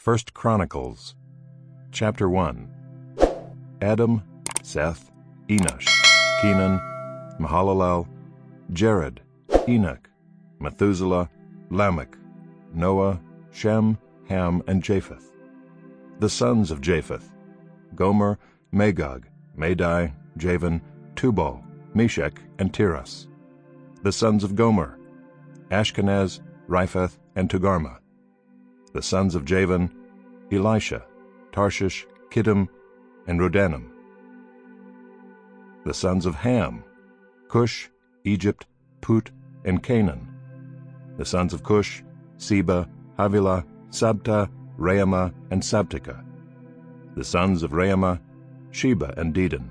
1 Chronicles, chapter 1. Adam, Seth, Enosh, Kenan, Mahalalel, Jared, Enoch, Methuselah, Lamech, Noah, Shem, Ham, and Japheth. The sons of Japheth: Gomer, Magog, Madai, Javan, Tubal, Meshech, and Tiras. The sons of Gomer: Ashkenaz, Riphath, and Togarmah. The sons of Javan: Elisha, Tarshish, Kittim, and Rodanim. The sons of Ham: Cush, Egypt, Put, and Canaan. The sons of Cush: Seba, Havilah, Sabta, Raamah, and Sabteka. The sons of Raamah: Sheba and Dedan.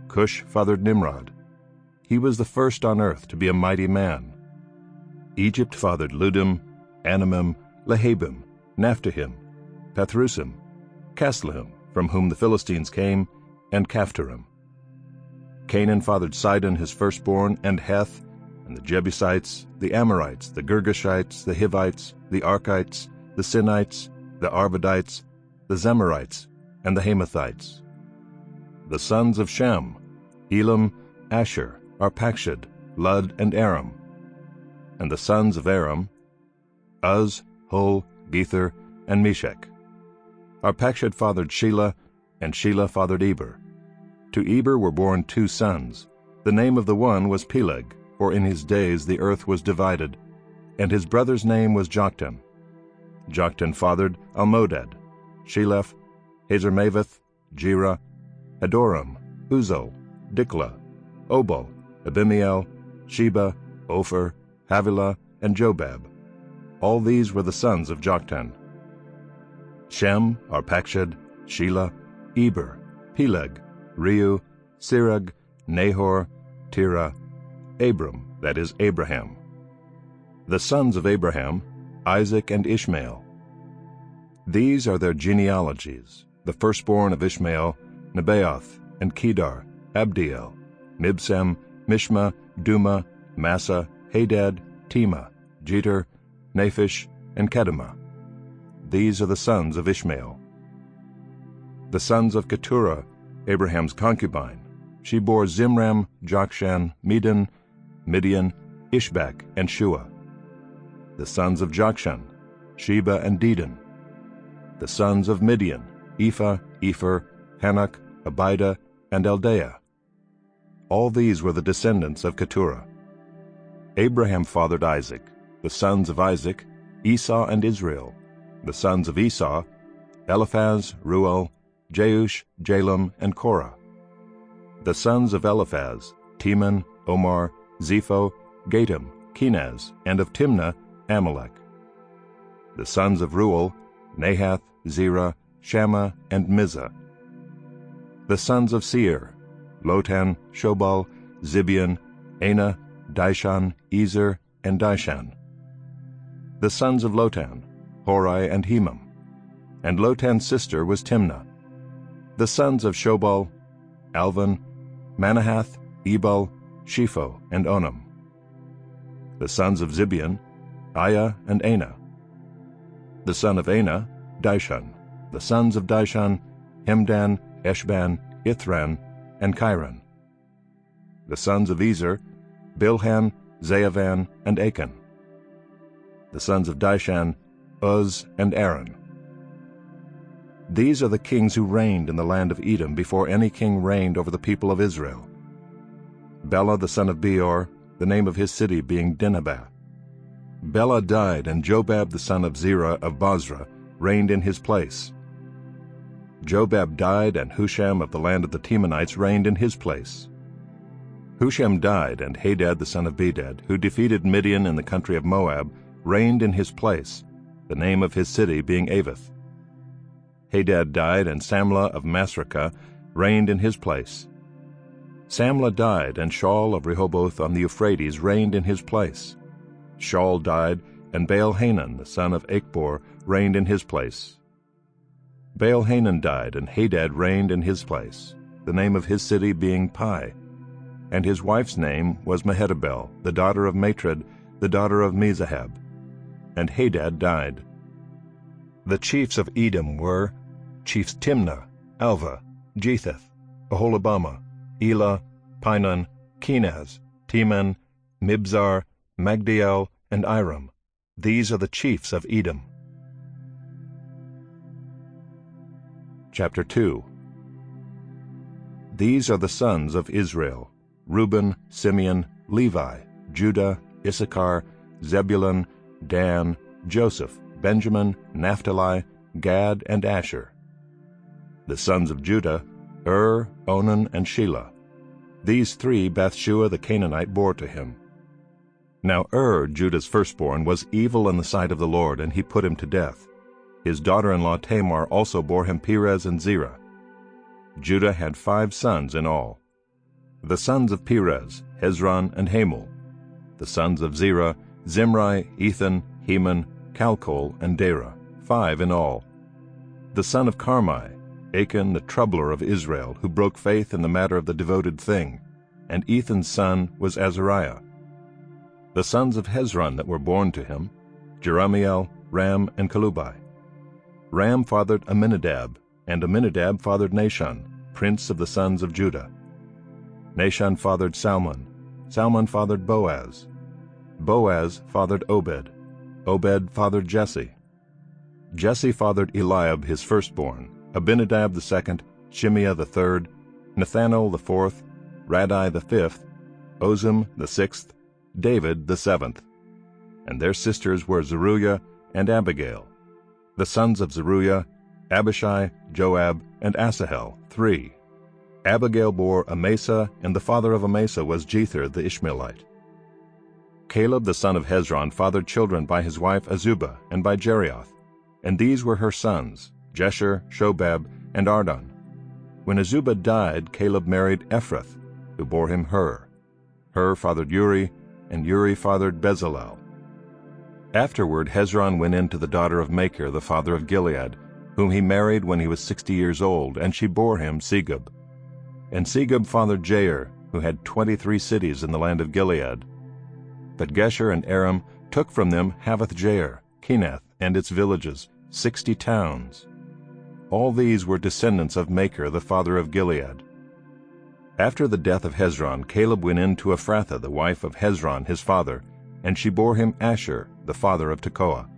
Cush fathered Nimrod. He was the first on earth to be a mighty man. Egypt fathered Ludim, Anamim, Lehabim, Naphtahim, Pathrusim, Casluhim, from whom the Philistines came, and Caphtorim. Canaan fathered Sidon his firstborn, and Heth, and the Jebusites, the Amorites, the Girgashites, the Hivites, the Arkites, the Sinites, the Arvadites, the Zemarites, and the Hamathites. The sons of Shem: Elam, Asher, Arpachshad, Lud, and Aram. And the sons of Aram: Uz, Hul, Gether, and Meshech. Arpachshad fathered Shelah, and Shelah fathered Eber. To Eber were born 2 sons. The name of the one was Peleg, for in his days the earth was divided, and his brother's name was Joktan. Joktan fathered Almodad, Sheleph, Hazarmaveth, Jerah, Hadoram, Uzal, Diklah, Obal, Abimiel, Sheba, Ophir, Havilah, and Jobab. All these were the sons of Joktan. Shem, Arpachshad, Shelah, Eber, Peleg, Reu, Sirag, Nahor, Terah, Abram, that is Abraham. The sons of Abraham: Isaac and Ishmael. These are their genealogies: the firstborn of Ishmael, Nebaioth, and Kedar, Abdiel, Mibsam, Mishma, Duma, Massa, Hadad, Tema, Jeter, Naphish, and Kedemah. These are the sons of Ishmael. The sons of Keturah, Abraham's concubine. She bore Zimram, Jokshan, Medan, Midian, Ishbak, and Shua. The sons of Jokshan: Sheba and Dedan. The sons of Midian: Ephah, Epher, Hanok, Abida, and Eldaah. All these were the descendants of Keturah. Abraham fathered Isaac. The sons of Isaac: Esau and Israel. The sons of Esau: Eliphaz, Ruel, Jeush, Jalem, and Korah. The sons of Eliphaz: Teman, Omar, Zepho, Gatam, Kenaz, and of Timnah, Amalek. The sons of Ruel: Nahath, Zerah, Shammah, and Mizah. The sons of Seir: Lotan, Shobal, Zibeon, Anah, Dishan, Ezer, and Dishan. The sons of Lotan: Hori and Hemam. And Lotan's sister was Timnah. The sons of Shobal: Alvan, Manahath, Ebal, Shepho, and Onam. The sons of Zibeon: Aiah and Anah. The son of Anah: Dishan. The sons of Dishan: Hemdan, Eshban, Ithran, and Chiron. The sons of Ezer: Bilhan, Zaavan, and Achan. The sons of Dishan: Uz and Aaron. These are the kings who reigned in the land of Edom before any king reigned over the people of Israel. Bela the son of Beor, the name of his city being Dinhabah. Bela died, and Jobab the son of Zerah of Bozrah reigned in his place. Jobab died, and Husham of the land of the Temanites reigned in his place. Husham died, and Hadad the son of Bedad, who defeated Midian in the country of Moab, reigned in his place, the name of his city being Avith. Hadad died, and Samlah of Masrekah reigned in his place. Samlah died, and Shaul of Rehoboth on the Euphrates reigned in his place. Shaul died, and Baal-Hanan the son of Achbor reigned in his place. Baal-Hanan died, and Hadad reigned in his place, the name of his city being Pai. And his wife's name was Mehetabel, the daughter of Matred, the daughter of Mezahab. And Hadad died. The chiefs of Edom were chiefs Timnah, Alva, Jetheth, Aholibamah, Elah, Pinon, Kenaz, Teman, Mibzar, Magdiel, and Iram. These are the chiefs of Edom. Chapter 2. These are the sons of Israel: Reuben, Simeon, Levi, Judah, Issachar, Zebulun, Dan, Joseph, Benjamin, Naphtali, Gad, and Asher. The sons of Judah: Onan, and Shelah. These three Bathshua the Canaanite bore to him. Now Judah's firstborn, was evil in the sight of the Lord, and he put him to death. His daughter-in-law Tamar also bore him Perez and Zerah. Judah had 5 sons in all. The sons of Perez: Hezron and Hamul. The sons of Zerah: Zimri, Ethan, Heman, Calcol, and Dara, 5 in all. The son of Carmi: Achan the troubler of Israel, who broke faith in the matter of the devoted thing, and Ethan's son was Azariah. The sons of Hezron that were born to him: Jerahmeel, Ram, and Chelubai. Ram fathered Amminadab, and Amminadab fathered Nahshon, prince of the sons of Judah. Nahshon fathered Salmon. Salmon fathered Boaz. Boaz fathered Obed. Obed fathered Jesse. Jesse fathered Eliab his firstborn, Abinadab the second, Shimeah the third, Nethanel the fourth, Radai the fifth, Ozem the sixth, David the seventh. And their sisters were Zeruiah and Abigail. The sons of Zeruiah: Abishai, Joab, and Asahel, 3. Abigail bore Amasa, and the father of Amasa was Jether the Ishmaelite. Caleb the son of Hezron fathered children by his wife Azubah and by Jerioth, and these were her sons, Jesher, Shobab, and Ardon. When Azubah died, Caleb married Ephrath, who bore him Hur. Hur fathered Uri, and Uri fathered Bezalel. Afterward Hezron went in to the daughter of Machir the father of Gilead, whom he married when he was 60 years old, and she bore him Segub. And Segub fathered Jair, who had 23 cities in the land of Gilead. But Gesher and Aram took from them Havoth-Jair, Kenath, and its villages, 60 towns. All these were descendants of Machir the father of Gilead. After the death of Hezron, Caleb went in to Ephrathah the wife of Hezron his father, and she bore him Asher, the father of Tekoa.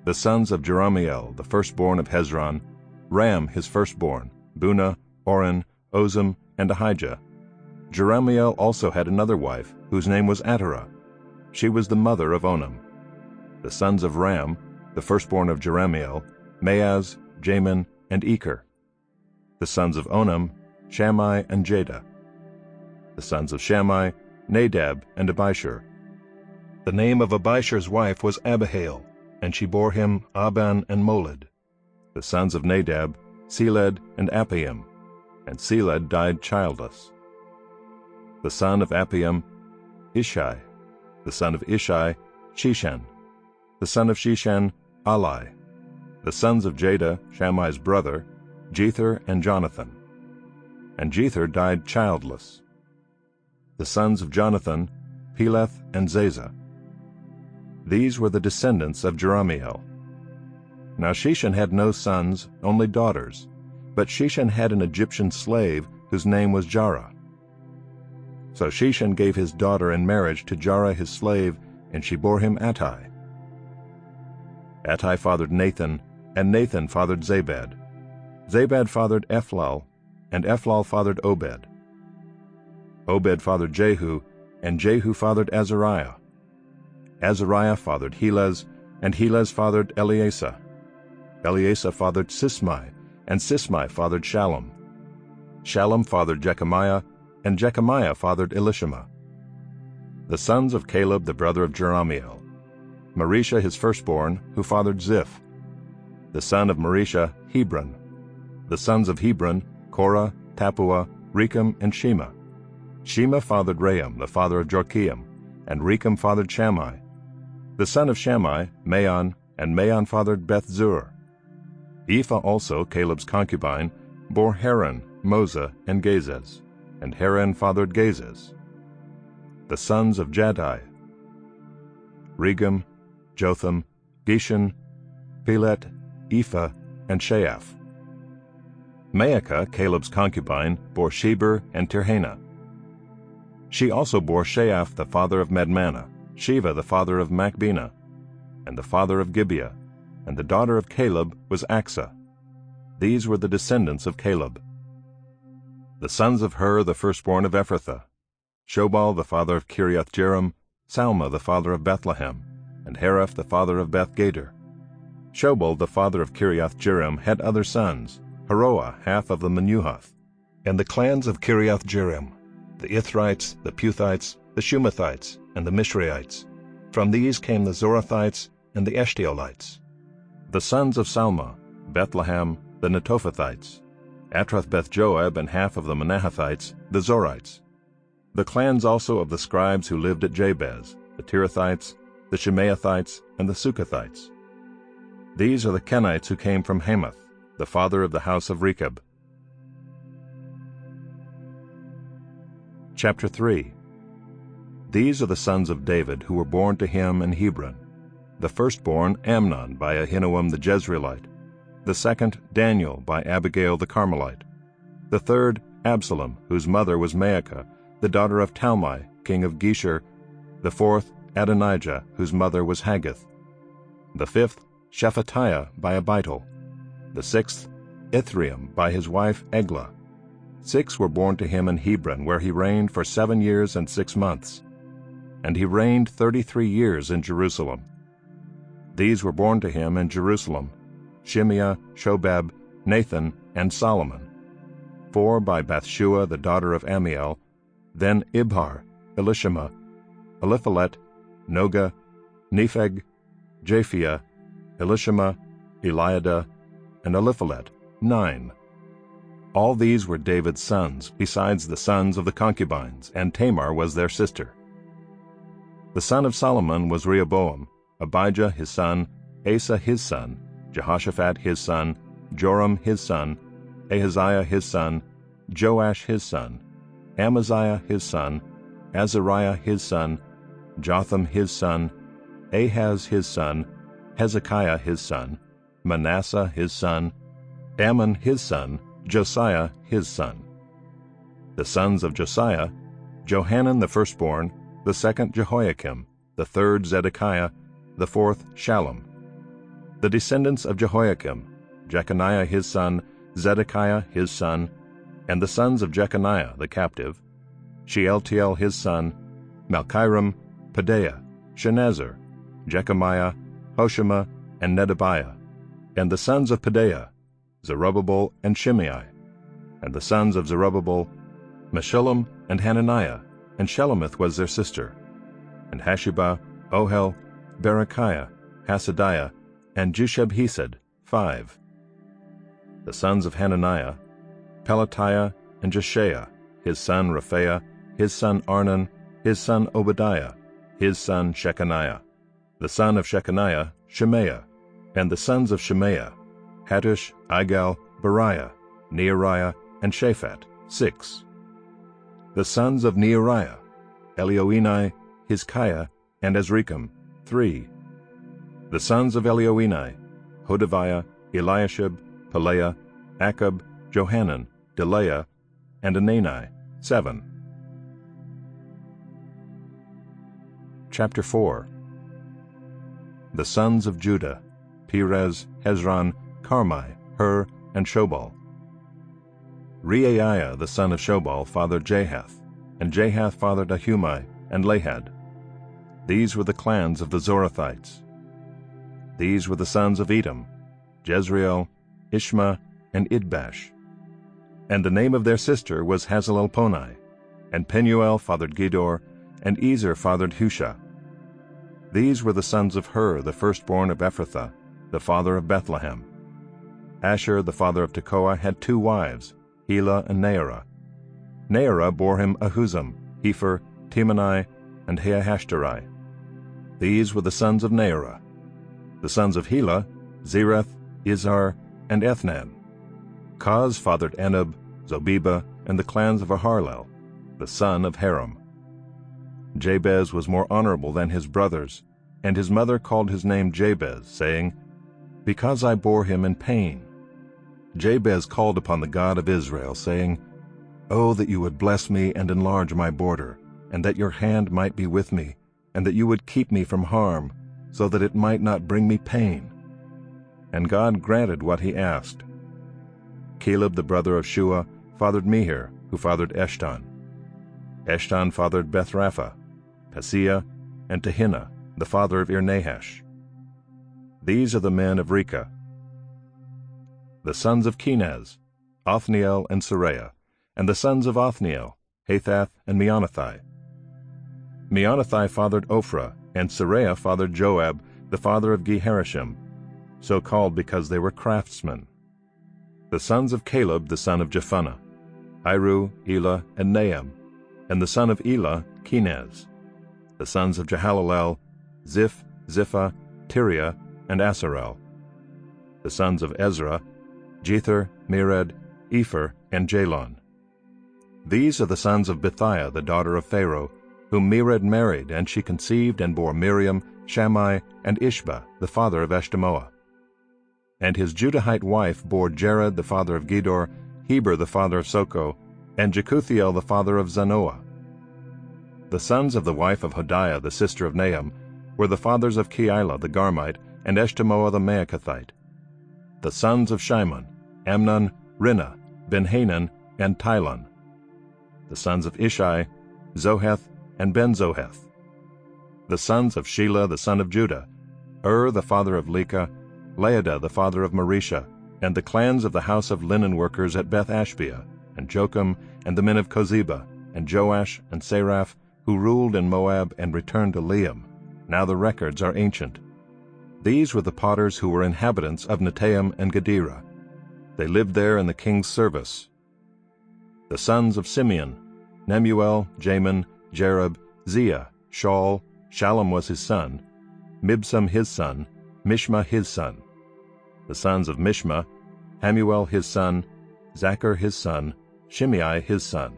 The sons of Jerahmeel, the firstborn of Hezron: Ram his firstborn, Bunah, Oren, Ozem, and Ahijah. Jerahmeel also had another wife, whose name was Atterah. She was the mother of Onam. The sons of Ram, the firstborn of Jerahmeel: Maaz, Jamin, and Eker. The sons of Onam: Shammai and Jada. The sons of Shammai: Nadab and Abishur. The name of Abishur's wife was Abihail, and she bore him Aban and Molid. The sons of Nadab: Seled and Appaim, and Seled died childless. The son of Appaim: Ishai. The son of Ishai: Shishan. The son of Shishan: Ali. The sons of Jada, Shammai's brother: Jether and Jonathan. And Jether died childless. The sons of Jonathan: Peleth and Zazah. These were the descendants of Jerahmeel. Now Shishan had no sons, only daughters, but Shishan had an Egyptian slave whose name was Jarrah. So Shishan gave his daughter in marriage to Jarrah his slave, and she bore him Attai. Attai fathered Nathan, and Nathan fathered Zabad. Zabad fathered Ephlal, and Ephlal fathered Obed. Obed fathered Jehu, and Jehu fathered Azariah. Azariah fathered Helez, and Helez fathered Eleasah. Eleasah fathered Sismai, and Sismai fathered Shallum. Shallum fathered Jechamiah, and Jechamiah fathered Elishama. The sons of Caleb the brother of Jerahmeel: Marisha his firstborn, who fathered Ziph. The son of Marisha: Hebron. The sons of Hebron: Korah, Tappuah, Rechem, and Shema. Shema fathered Raham, the father of Jorkeam, and Rechem fathered Shammai. The son of Shammai: Maon, and Maon fathered Beth-zur. Ephah also, Caleb's concubine, bore Haran, Moza, and Gazez, and Haran fathered Gazez. The sons of Jaddai: Regem, Jotham, Geshan, Pelet, Ephah, and Sheaph. Maacah, Caleb's concubine, bore Sheber and Tirhana. She also bore Sheaph the father of Madmannah, Sheva the father of Machbenah, and the father of Gibeah, and the daughter of Caleb was Achsah. These were the descendants of Caleb. The sons of Hur the firstborn of Ephrathah: Shobal the father of Kiriath-jearim, Salma the father of Bethlehem, and Hareph the father of Beth-gader. Shobal the father of Kiriath-jearim had other sons, Haroah half of the Menuhath, and the clans of Kiriath-jearim, the Ithrites, the Puthites, the Shumathites, and the Mishraites. From these came the Zorathites and the Eshtaolites. The sons of Salma: Bethlehem, the Netophathites, Atroth-beth-joab, and half of the Manahathites, the Zorites. The clans also of the scribes who lived at Jabez: the Tirathites, the Shemaathites, and the Sukathites. These are the Kenites who came from Hamath, the father of the house of Rechab. Chapter 3. These are the sons of David who were born to him in Hebron: the firstborn Amnon by Ahinoam the Jezreelite, the second Daniel by Abigail the Carmelite, the third Absalom, whose mother was Maacah, the daughter of Talmai, king of Geshur, the fourth Adonijah, whose mother was Haggith, the fifth Shephatiah by Abital, the sixth Ithream by his wife Eglah. 6 were born to him in Hebron, where he reigned for 7 years and 6 months. And he reigned 33 years in Jerusalem. These were born to him in Jerusalem: Shimeah, Shobab, Nathan, and Solomon. 4 by Bathshua the daughter of Amiel, then Ibhar, Elishama, Eliphalet, Noga, Nepheg, Japhia, Elishama, Eliada, and Eliphalet, 9. All these were David's sons, besides the sons of the concubines, and Tamar was their sister. The son of Solomon was Rehoboam: Abijah his son, Asa his son, Jehoshaphat his son, Joram his son, Ahaziah his son, Joash his son, Amaziah his son, Azariah his son, Jotham his son, Ahaz his son, Hezekiah his son, Manasseh his son, Ammon his son, Josiah his son. The sons of Josiah: Johanan the firstborn, the second Jehoiakim, the third Zedekiah, the fourth Shallum. The descendants of Jehoiakim: Jeconiah his son, Zedekiah his son, and the sons of Jeconiah the captive: Shealtiel his son, Malchiram, Pedaiah, Shenazar, Jechemiah, Hoshama, and Nedabiah. And the sons of Pedaiah: Zerubbabel and Shimei. And the sons of Zerubbabel: Meshullam and Hananiah, and Shelomith was their sister. And Hashubah, Ohel, Berechiah, Hasadiah, and Jushab-hesed, 5. The sons of Hananiah: Pelatiah and Jeshaiah, his son Rephaiah, his son Arnan, his son Obadiah, his son Shechaniah. The son of Shechaniah: Shemaiah. And the sons of Shemaiah: Hattush, Igal, Beriah, Neariah, and Shaphat, 6. The sons of Neariah: Elioenai, Hizkiah, and Azrikam, 3. The sons of Elioenai: Hodaviah, Eliashib, Pelaiah, Akab, Johanan, Delaiah, and Anani, 7. Chapter 4. The sons of Judah: Perez, Hezron, Carmi, Hur, and Shobal. Reaiah the son of Shobal fathered Jahath, and Jahath fathered Ahumai and Lahad. These were the clans of the Zorathites. These were the sons of Edom: Jezreel, Ishma, and Idbash. And the name of their sister was Hazelelponi. And Penuel fathered Gedor, and Ezer fathered Husha. These were the sons of Hur the firstborn of Ephrathah, the father of Bethlehem. Asher the father of Tekoa had 2 wives, Helah and Naarah. Naarah bore him Ahuzam, Hepher, Temani, and Haahashtari. These were the sons of Naarah. The sons of Helah: Zereth, Izhar, and Ethnan. Koz fathered Enab, Zobeba, and the clans of Aharlel, the son of Haram. Jabez was more honorable than his brothers, and his mother called his name Jabez, saying, because I bore him in pain. Jabez called upon the God of Israel, saying, Oh, that you would bless me and enlarge my border, and that your hand might be with me, and that you would keep me from harm, so that it might not bring me pain. And God granted what he asked. Caleb the brother of Shua fathered Mehir, who fathered Eshton. Eshton fathered Bethrapha, Paseah, and Tehinnah, the father of Ir-Nahash. These are the men of Rekah. The sons of Kenaz, Othniel and Seraiah, and the sons of Othniel, Hathath and Meonothai. Meonothai fathered Ophrah, and Seraiah fathered Joab, the father of Geharashim, so called because they were craftsmen. The sons of Caleb the son of Jephunneh, Iru, Elah, and Nahum, and the son of Elah, Kenaz. The sons of Jehalalel, Ziph, Ziphah, Tiria, and Asarel. The sons of Ezra, Jether, Mered, Epher, and Jalon. These are the sons of Bithiah the daughter of Pharaoh, whom Mered married, and she conceived and bore Miriam, Shammai, and Ishba, the father of Eshtemoa. And his Judahite wife bore Jared the father of Gedor, Heber the father of Soko, and Jekuthiel the father of Zanoah. The sons of the wife of Hodiah the sister of Nahum were the fathers of Keilah the Garmite, and Eshtemoa the Maacathite. The sons of Shimon, Amnon, Rinnah, Ben-Hanan, and Tilon. The sons of Ishai, Zoheth, and Ben-Zoheth. The sons of Shelah the son of Judah, the father of Lekah, Laadah the father of Marisha, and the clans of the house of linen workers at Beth-Ashbea, and Jocham, and the men of Kozeba, and Joash, and Seraph, who ruled in Moab and returned to Liam. Now the records are ancient. These were the potters who were inhabitants of Netaim and Gedera. They lived there in the king's service. The sons of Simeon, Nemuel, Jamin, Jerub, Zia, Shaul, Shallum was his son, Mibsam his son, Mishma his son. The sons of Mishma, Hamuel his son, Zachar his son, Shimei his son.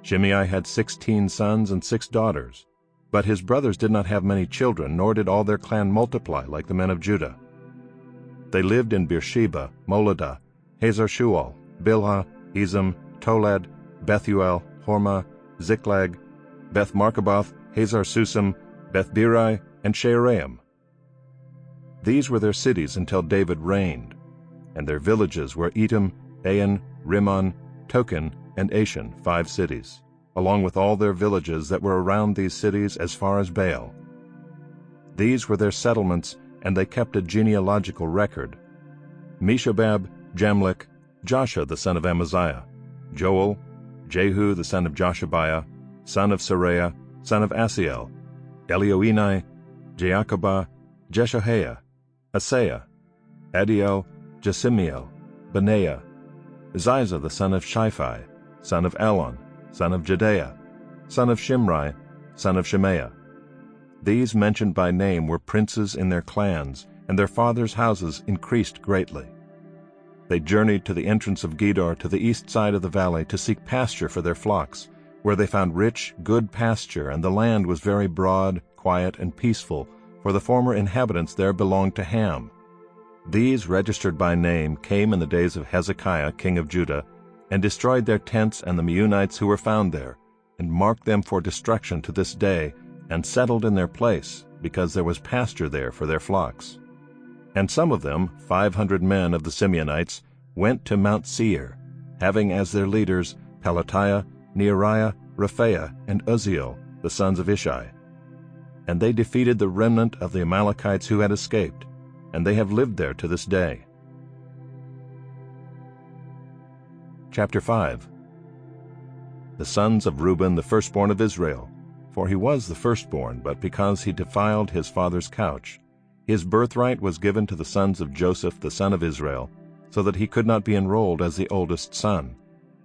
Shimei had 16 sons and 6 daughters, but his brothers did not have many children, nor did all their clan multiply like the men of Judah. They lived in Beersheba, Moladah, Hazar-Shual, Bilhah, Ezem, Tolad, Bethuel, Hormah, Ziklag, Beth-Markaboth, Hazar-Susam, Beth-Birai, and Shearaim. These were their cities until David reigned, and their villages were Etam, Ain, Rimmon, Token, and Ashan, 5 cities, along with all their villages that were around these cities as far as Baal. These were their settlements, and they kept a genealogical record. Meshobab, Jamlech, Joshua the son of Amaziah, Joel, Jehu the son of Joshabiah, son of Seraiah, son of Asiel, Elioenai, Jaakobah, Jeshohaiah, Asaiah, Adiel, Jesimiel, Benaiah, Ziza the son of Shiphi, son of Elon, son of Jedaiah, son of Shimri, son of Shemaiah. These mentioned by name were princes in their clans, and their fathers' houses increased greatly. They journeyed to the entrance of Gedor to the east side of the valley to seek pasture for their flocks, where they found rich, good pasture, and the land was very broad, quiet, and peaceful, for the former inhabitants there belonged to Ham. These, registered by name, came in the days of Hezekiah king of Judah, and destroyed their tents and the Meunites who were found there, and marked them for destruction to this day, and settled in their place, because there was pasture there for their flocks. And some of them, 500 men of the Simeonites, went to Mount Seir, having as their leaders Pelatiah, Neariah, Rephaiah, and Uzziel, the sons of Ishai. And they defeated the remnant of the Amalekites who had escaped, and they have lived there to this day. Chapter 5. The sons of Reuben, the firstborn of Israel, for he was the firstborn, but because he defiled his father's couch, his birthright was given to the sons of Joseph the son of Israel, so that he could not be enrolled as the oldest son.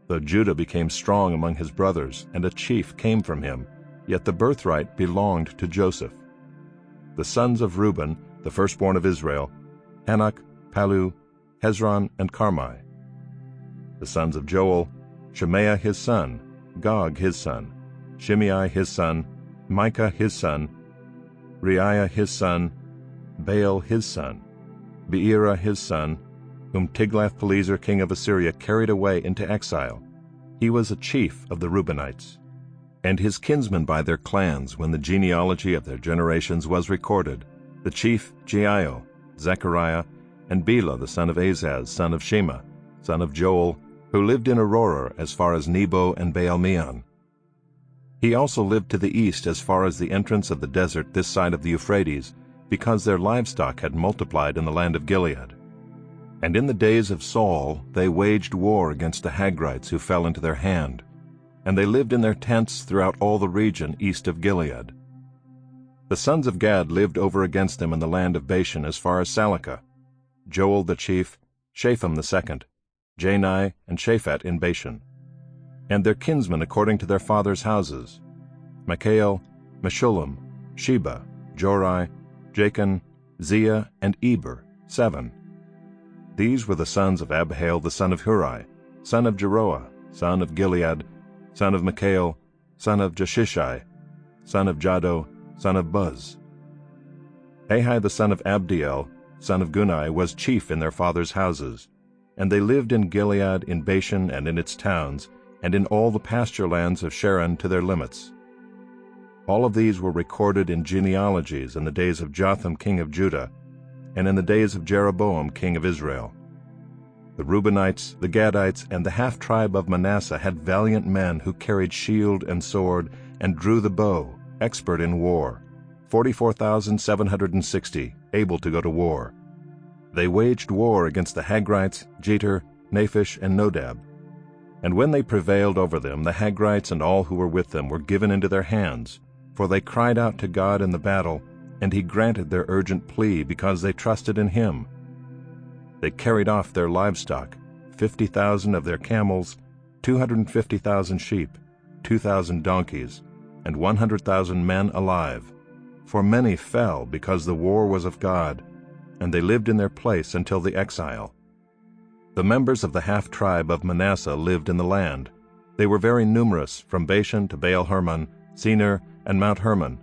Though Judah became strong among his brothers, and a chief came from him, yet the birthright belonged to Joseph. The sons of Reuben, the firstborn of Israel, Hanok, Palu, Hezron, and Carmi. The sons of Joel, Shemaiah his son, Gog his son, Shimei his son, Micah his son, Reiah his son, Baal his son, Beera his son, whom Tiglath-Pileser king of Assyria carried away into exile. He was a chief of the Reubenites. And his kinsmen by their clans, when the genealogy of their generations was recorded, the chief Jeiel, Zechariah, and Bela the son of Azaz, son of Shema, son of Joel, who lived in Aurora as far as Nebo and Baal-meon. He also lived to the east as far as the entrance of the desert this side of the Euphrates, because their livestock had multiplied in the land of Gilead. And in the days of Saul they waged war against the Hagrites who fell into their hand, and they lived in their tents throughout all the region east of Gilead. The sons of Gad lived over against them in the land of Bashan as far as Salekah, Joel the chief, Shapham the second, Jani and Shaphat in Bashan, and their kinsmen according to their fathers' houses, Michael, Meshullam, Sheba, Jorai, Jachin, Zia, and Eber, 7. These were the sons of Abihail the son of Huri, son of Jeroah, son of Gilead, son of Michael, son of Jeshishai, son of Jado, son of Buz. Ahai the son of Abdiel, son of Gunai, was chief in their fathers' houses, and they lived in Gilead, in Bashan and in its towns, and in all the pasture lands of Sharon to their limits. All of these were recorded in genealogies in the days of Jotham king of Judah, and in the days of Jeroboam king of Israel. The Reubenites, the Gadites, and the half-tribe of Manasseh had valiant men who carried shield and sword, and drew the bow, expert in war, 44,760, able to go to war. They waged war against the Hagrites, Jeter, Naphish, and Nodab. And when they prevailed over them, the Hagrites and all who were with them were given into their hands, for they cried out to God in the battle, and he granted their urgent plea because they trusted in him. They carried off their livestock, 50,000 of their camels, 250,000 sheep, 2,000 donkeys, and 100,000 men alive. For many fell because the war was of God, and they lived in their place until the exile. The members of the half-tribe of Manasseh lived in the land. They were very numerous, from Bashan to Baal-Hermon, Senir, and Mount Hermon.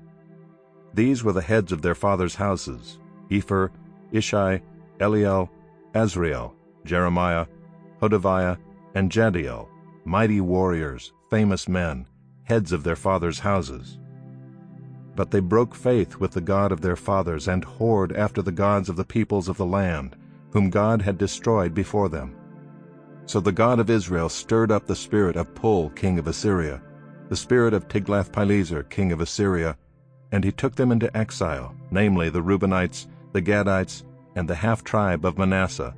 These were the heads of their fathers' houses: Epher, Ishai, Eliel, Azriel, Jeremiah, Hodaviah, and Jadiel, mighty warriors, famous men, heads of their fathers' houses. But they broke faith with the God of their fathers and whored after the gods of the peoples of the land, whom God had destroyed before them. So the God of Israel stirred up the spirit of Pul king of Assyria, the spirit of Tiglath-Pileser king of Assyria, and he took them into exile, namely the Reubenites, the Gadites, and the half-tribe of Manasseh,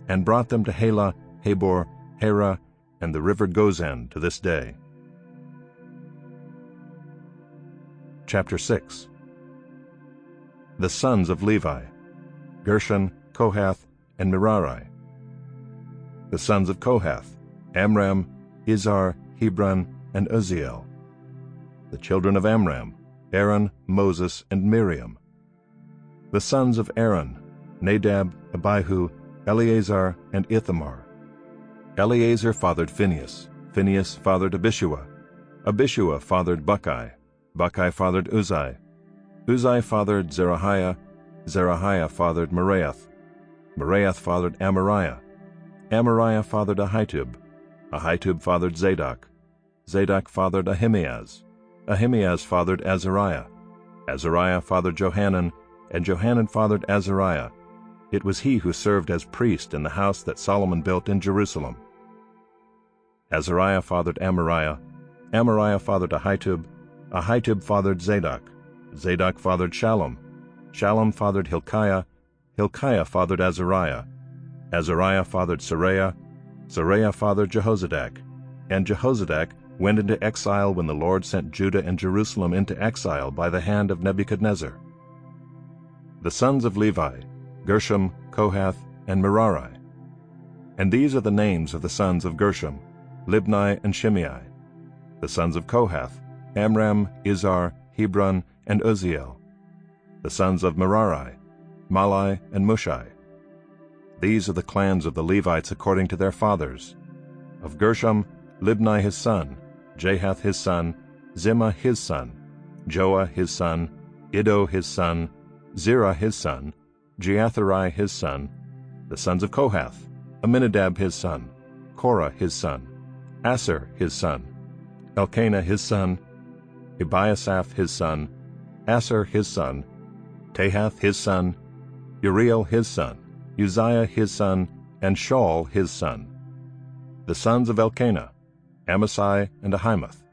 and brought them to Halah, Habor, Hara, and the river Gozan to this day. Chapter 6. The sons of Levi: Gershon, Kohath, and Merari. The sons of Kohath: Amram, Izhar, Hebron, and Uzziel. The children of Amram: Aaron, Moses, and Miriam. The sons of Aaron: Nadab, Abihu, Eleazar, and Ithamar. Eleazar fathered Phinehas. Phinehas fathered Abishua. Abishua fathered Buckai. Buckai fathered Uzai. Uzai fathered Zerahiah. Zerahiah fathered Meraioth. Meraioth fathered Amariah. Amariah fathered Ahitub. Ahitub fathered Zadok. Zadok fathered Ahimaaz. Ahimaaz fathered Azariah. Azariah fathered Johanan, and Johanan fathered Azariah. It was he who served as priest in the house that Solomon built in Jerusalem. Azariah fathered Amariah. Amariah fathered Ahitub. Ahitub fathered Zadok. Zadok fathered Shallum. Shallum fathered Hilkiah. Hilkiah fathered Azariah. Azariah fathered Seraiah. Seraiah fathered Jehozadak. And Jehozadak went into exile when the Lord sent Judah and Jerusalem into exile by the hand of Nebuchadnezzar. The sons of Levi: Gershom, Kohath, and Merari. And these are the names of the sons of Gershom: Libni and Shimei. The sons of Kohath: Amram, Izhar, Hebron, and Uzziel. The sons of Merari: Malai and Mushai. These are the clans of the Levites according to their fathers. Of Gershom, Libni his son, Jahath his son, Zimmah his son, Joah his son, Iddo his son, Zerah his son, Jeatherai his son, the sons of Kohath, Aminadab his son, Korah his son, Aser his son, Elkanah his son, Ebiasaph his son, Aser his son, Tahath his son, Uriel his son, Uzziah his son, and Shaul his son. The sons of Elkanah, Amasai and Ahimoth.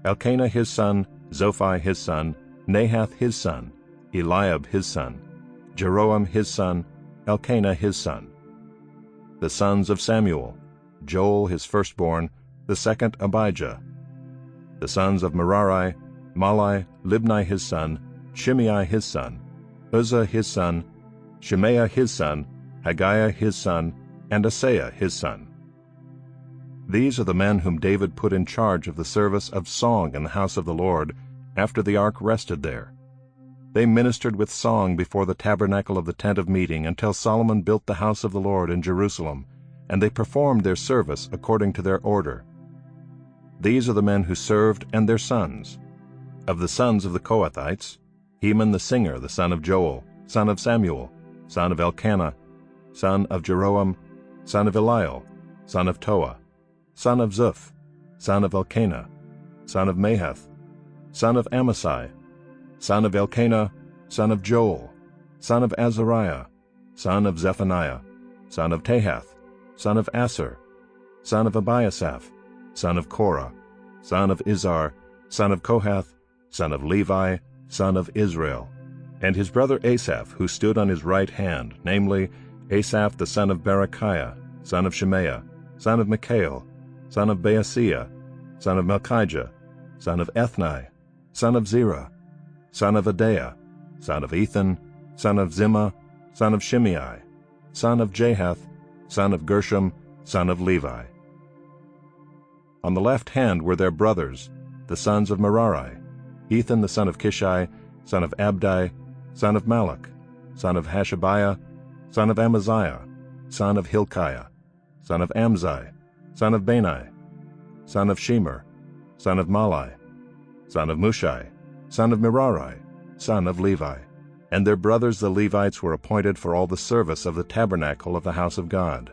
Elkanah his son, Zophai his son, Nahath his son, Eliab his son, Jeroam his son, Elkanah his son. The sons of Samuel, Joel his firstborn, the second Abijah. The sons of Merari, Malai, Libni his son, Shimei his son, Uzzah his son, Shemaiah his son, Haggiah his son, and Asaiah his son. These are the men whom David put in charge of the service of song in the house of the Lord, after the ark rested there. They ministered with song before the tabernacle of the tent of meeting until Solomon built the house of the Lord in Jerusalem, and they performed their service according to their order. These are the men who served and their sons. Of the sons of the Kohathites, Heman the singer, the son of Joel, son of Samuel, son of Elkanah, son of Jeroam, son of Eliel, son of Toah, son of Zuph, son of Elkanah, son of Mahath, son of Amasai, son of Elkanah, son of Joel, son of Azariah, son of Zephaniah, son of Tahath, son of Aser, son of Ebiasaph, son of Korah, son of Izhar, son of Kohath, son of Levi, son of Israel, and his brother Asaph, who stood on his right hand, namely, Asaph the son of Berechiah, son of Shemaiah, son of Michael, son of Baaseiah, son of Malchijah, son of Ethni, son of Zerah, son of Adaiah, son of Ethan, son of Zimmah, son of Shimei, son of Jahath, son of Gershom, son of Levi. On the left hand were their brothers, the sons of Merari, Ethan the son of Kishi, son of Abdi, son of Malach, son of Hashabiah, son of Amaziah, son of Hilkiah, son of Amzi, son of Bani, son of Shemer, son of Malai, son of Mushai, son of Merari, son of Levi. And their brothers the Levites were appointed for all the service of the tabernacle of the house of God.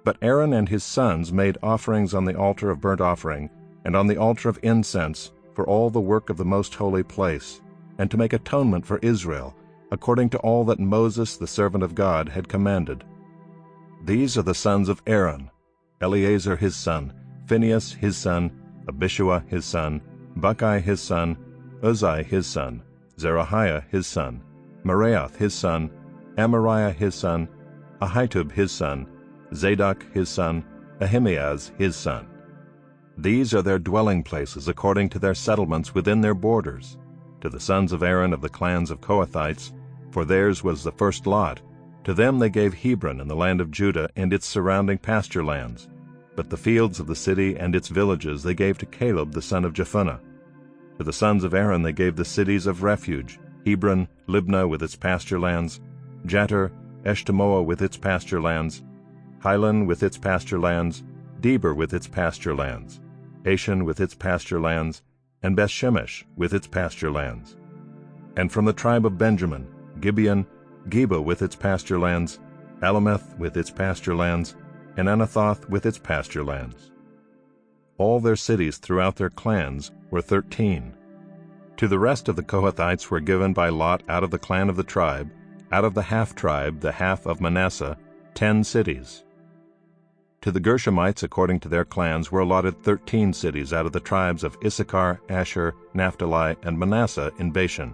But Aaron and his sons made offerings on the altar of burnt offering, and on the altar of incense, for all the work of the most holy place, and to make atonement for Israel, according to all that Moses the servant of God had commanded. These are the sons of Aaron: Eleazar his son, Phinehas his son, Abishua his son, Buckai his son, Uzzi his son, Zerahiah his son, Meraioth his son, Amariah his son, Ahitub his son, Zadok his son, Ahimaaz his son. These are their dwelling places according to their settlements within their borders. To the sons of Aaron of the clans of Kohathites, for theirs was the first lot, to them they gave Hebron in the land of Judah and its surrounding pasture lands, but the fields of the city and its villages they gave to Caleb the son of Jephunneh. To the sons of Aaron they gave the cities of refuge, Hebron, Libnah with its pasture lands, Jattir, Eshtemoa with its pasture lands, Hilan with its pasture lands, Deber with its pasture lands, Ashan with its pasture lands, and Bethshemesh with its pasture lands. And from the tribe of Benjamin, Gibeon, Geba with its pasture lands, Alameth with its pasture lands, and Anathoth with its pasture lands. All their cities throughout their clans were 13. To the rest of the Kohathites were given by lot out of the clan of the tribe, out of the half-tribe, the half of Manasseh, 10 cities. To the Gershomites according to their clans were allotted 13 cities out of the tribes of Issachar, Asher, Naphtali, and Manasseh in Bashan.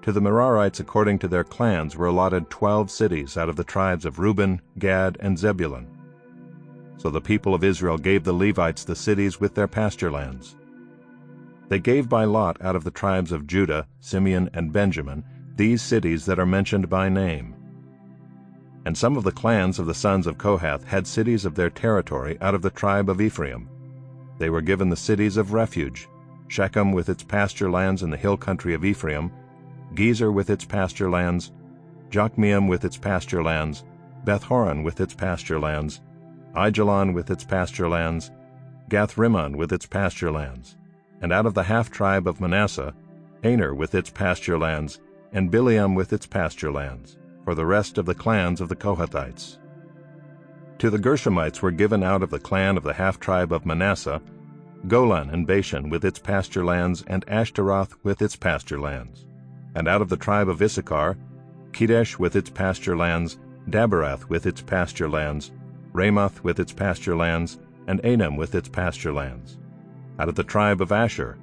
To the Merarites according to their clans were allotted 12 cities out of the tribes of Reuben, Gad, and Zebulun. So the people of Israel gave the Levites the cities with their pasture lands. They gave by lot out of the tribes of Judah, Simeon, and Benjamin these cities that are mentioned by name. And some of the clans of the sons of Kohath had cities of their territory out of the tribe of Ephraim. They were given the cities of refuge, Shechem with its pasture lands in the hill country of Ephraim, Gezer with its pasture lands, Jokmeam with its pasture lands, Beth-horon with its pasture lands, Aijalon with its pasture lands, Gath-rimmon with its pasture lands, and out of the half-tribe of Manasseh, Aner with its pasture lands, and Bileam with its pasture lands, for the rest of the clans of the Kohathites. To the Gershomites were given out of the clan of the half-tribe of Manasseh, Golan and Bashan with its pasture lands, and Ashtaroth with its pasture lands. And out of the tribe of Issachar, Kedesh with its pasture lands, Daberath with its pasture lands, Ramoth with its pasture lands, and Anam with its pasture lands. Out of the tribe of Asher,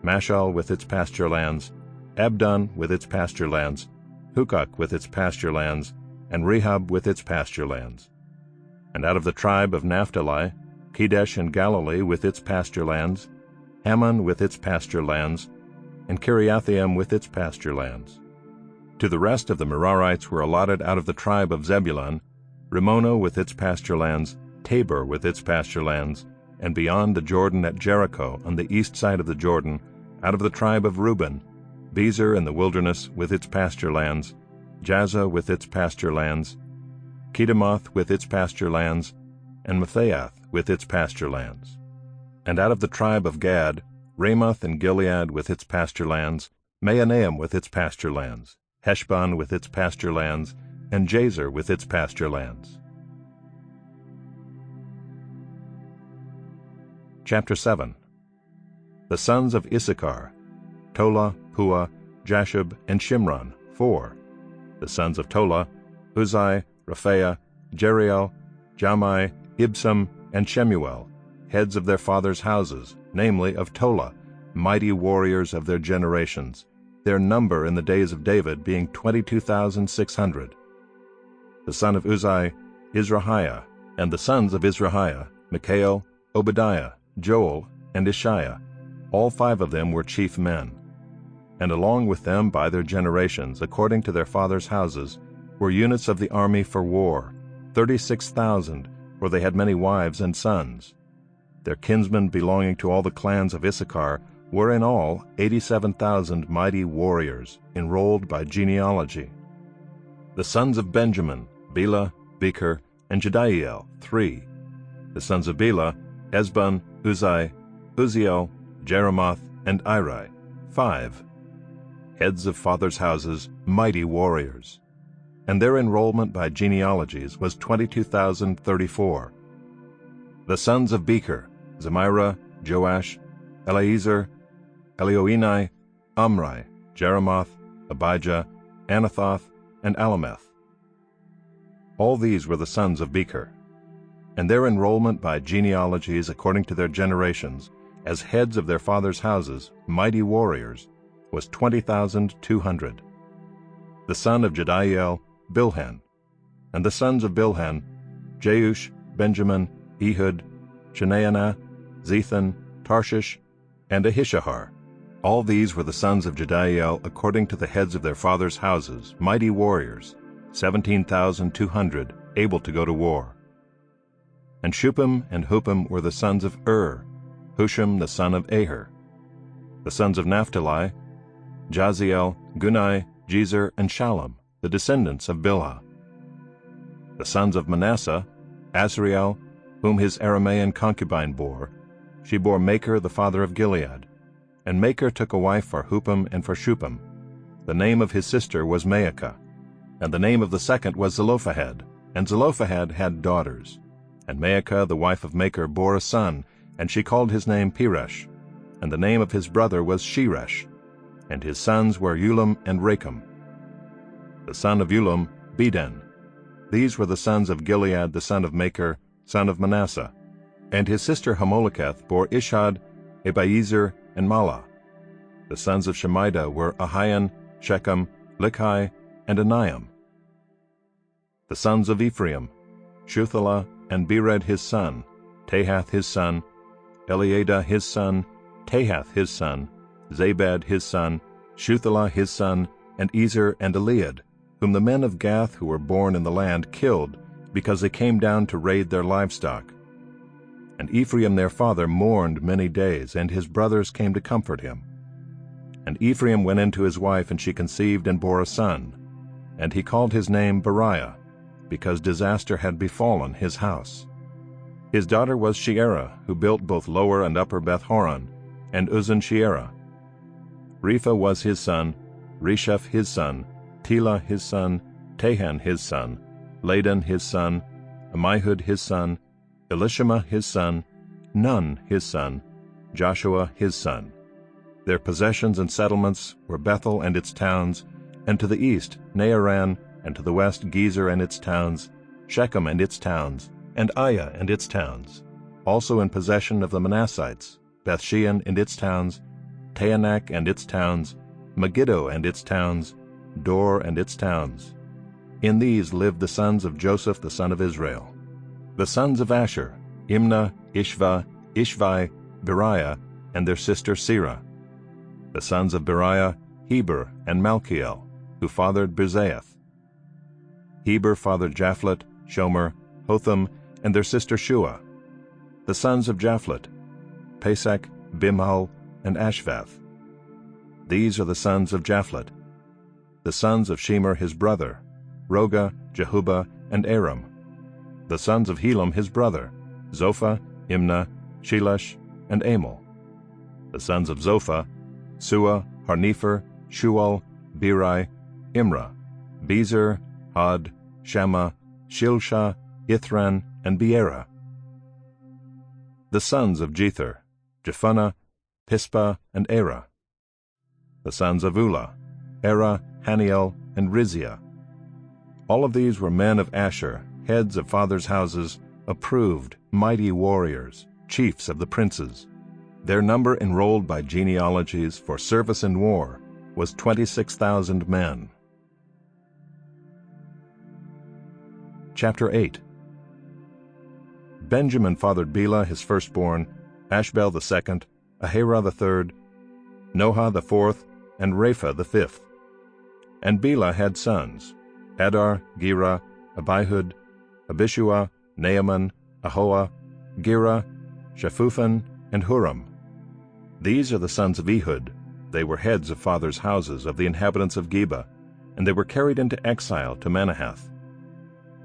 Mashal with its pasture lands, Abdon with its pasture lands, Hukok with its pasture lands, and Rehob with its pasture lands. And out of the tribe of Naphtali, Kedesh and Galilee with its pasture lands, Hammon with its pasture lands, and Kiriathaim with its pasture lands. To the rest of the Merarites were allotted out of the tribe of Zebulun, Rimmono with its pasture lands, Tabor with its pasture lands, and beyond the Jordan at Jericho on the east side of the Jordan, out of the tribe of Reuben, Bezer in the wilderness with its pasture lands, Jazzah with its pasture lands, Kedemoth with its pasture lands, and Methaath with its pasture lands. And out of the tribe of Gad, Ramoth and Gilead with its pasture lands, Mahanaim with its pasture lands, Heshbon with its pasture lands, and Jazer with its pasture lands. Chapter 7. The sons of Issachar, Tola, Puah, Jashub, and Shimron, 4. The sons of Tola, Uzai, Raphaah, Jeriel, Jamai, Ibsam, and Shemuel, heads of their fathers' houses, namely of Tola, mighty warriors of their generations, their number in the days of David being 22,600. The son of Uzai, Izrahiah, and the sons of Izrahiah, Mikael, Obadiah, Joel, and Ishiah. All 5 of them were chief men. And along with them by their generations, according to their fathers' houses, were units of the army for war, 36,000, for they had many wives and sons. Their kinsmen belonging to all the clans of Issachar were in all 87,000 mighty warriors, enrolled by genealogy. The sons of Benjamin, Bela, Becher, and Jediael, 3. The sons of Bela, Ezbon, Uzai, Uziel, Jeremoth, and Iri, 5. Heads of fathers' houses, mighty warriors. And their enrollment by genealogies was 22,034. The sons of Becher, Zemira, Joash, Eliezer, Elioenai, Omri, Jeremoth, Abijah, Anathoth, and Alameth. All these were the sons of Becher. And their enrollment by genealogies according to their generations, as heads of their fathers' houses, mighty warriors, was 20,200. The son of Jediael, Bilhan. And the sons of Bilhan, Jeush, Benjamin, Ehud, Chenaanah, Zethan, Tarshish, and Ahishahar. All these were the sons of Jediael according to the heads of their fathers' houses, mighty warriors, 17,200, able to go to war. And Shuppim and Huppim were the sons of Husham the son of Aher. The sons of Naphtali, Jaziel, Gunai, Jezer, and Shallum, the descendants of Bilhah. The sons of Manasseh, Asriel, whom his Aramean concubine bore. She bore Machir the father of Gilead. And Machir took a wife for Huppim and for Shuppim. The name of his sister was Maacah, and the name of the second was Zelophehad, and Zelophehad had daughters. And Maacah the wife of Machir bore a son, and she called his name Peresh, and the name of his brother was Sheresh, and his sons were Ulam and Rakem. The son of Ulam, Beden. These were the sons of Gilead the son of Machir, son of Manasseh. And his sister Hamoleketh bore Ishad, Abiezer, and Malah. The sons of Shemida were Ahian, Shechem, Likhi, and Aniam. The sons of Ephraim, Shuthelah, and Bered his son, Tahath his son, Eliada his son, Tahath his son, Zabad his son, Shuthelah his son, and Ezer and Eliad, whom the men of Gath who were born in the land killed, because they came down to raid their livestock. And Ephraim their father mourned many days, and his brothers came to comfort him. And Ephraim went in to his wife, and she conceived and bore a son. And he called his name Beriah, because disaster had befallen his house. His daughter was Sheerah, who built both Lower and Upper Beth-horon, and Uzzen-Sheerah. Repha was his son, Resheph his son, Telah his son, Tahan his son, Ladan his son, Ammihud his son, Elishama his son, Nun his son, Joshua his son. Their possessions and settlements were Bethel and its towns, and to the east Naaran, and to the west Gezer and its towns, Shechem and its towns, and Aiah and its towns, also in possession of the Manassites, Bethshean and its towns, Taanach and its towns, Megiddo and its towns, Dor and its towns. In these lived the sons of Joseph the son of Israel. The sons of Asher, Imnah, Ishva, Ishvi, Beriah, and their sister Serah. The sons of Beriah, Heber and Malchiel, who fathered Birzaith. Heber fathered Japhlet, Shomer, Hotham, and their sister Shua. The sons of Japhlet, Pesach, Bimhal, and Ashvath. These are the sons of Japhlet. The sons of Shemer his brother, Roga, Jehuba, and Aram. The sons of Helam his brother, Zophah, Imnah, Shelesh, and Amal. The sons of Zophah, Sua, Harnefer, Shual, Beri, Imrah, Bezer, Had, Shammah, Shilsha, Ithran, and Beerah. The sons of Jether, Jephunneh, Pispa, and Erah. The sons of Ulah, Erah, Haniel, and Rizia. All of these were men of Asher, heads of fathers' houses, approved, mighty warriors, chiefs of the princes. Their number enrolled by genealogies for service in war was 26,000 men. Chapter 8. Benjamin fathered Bela his firstborn, Ashbel the second, Ahira the third, Noha the fourth, and Rapha the fifth. And Bela had sons, Adar, Gera, Abihud, Abishua, Naaman, Ahoah, Gera, Shaphupan, and Huram. These are the sons of Ehud. They were heads of fathers' houses of the inhabitants of Geba, and they were carried into exile to Manahath.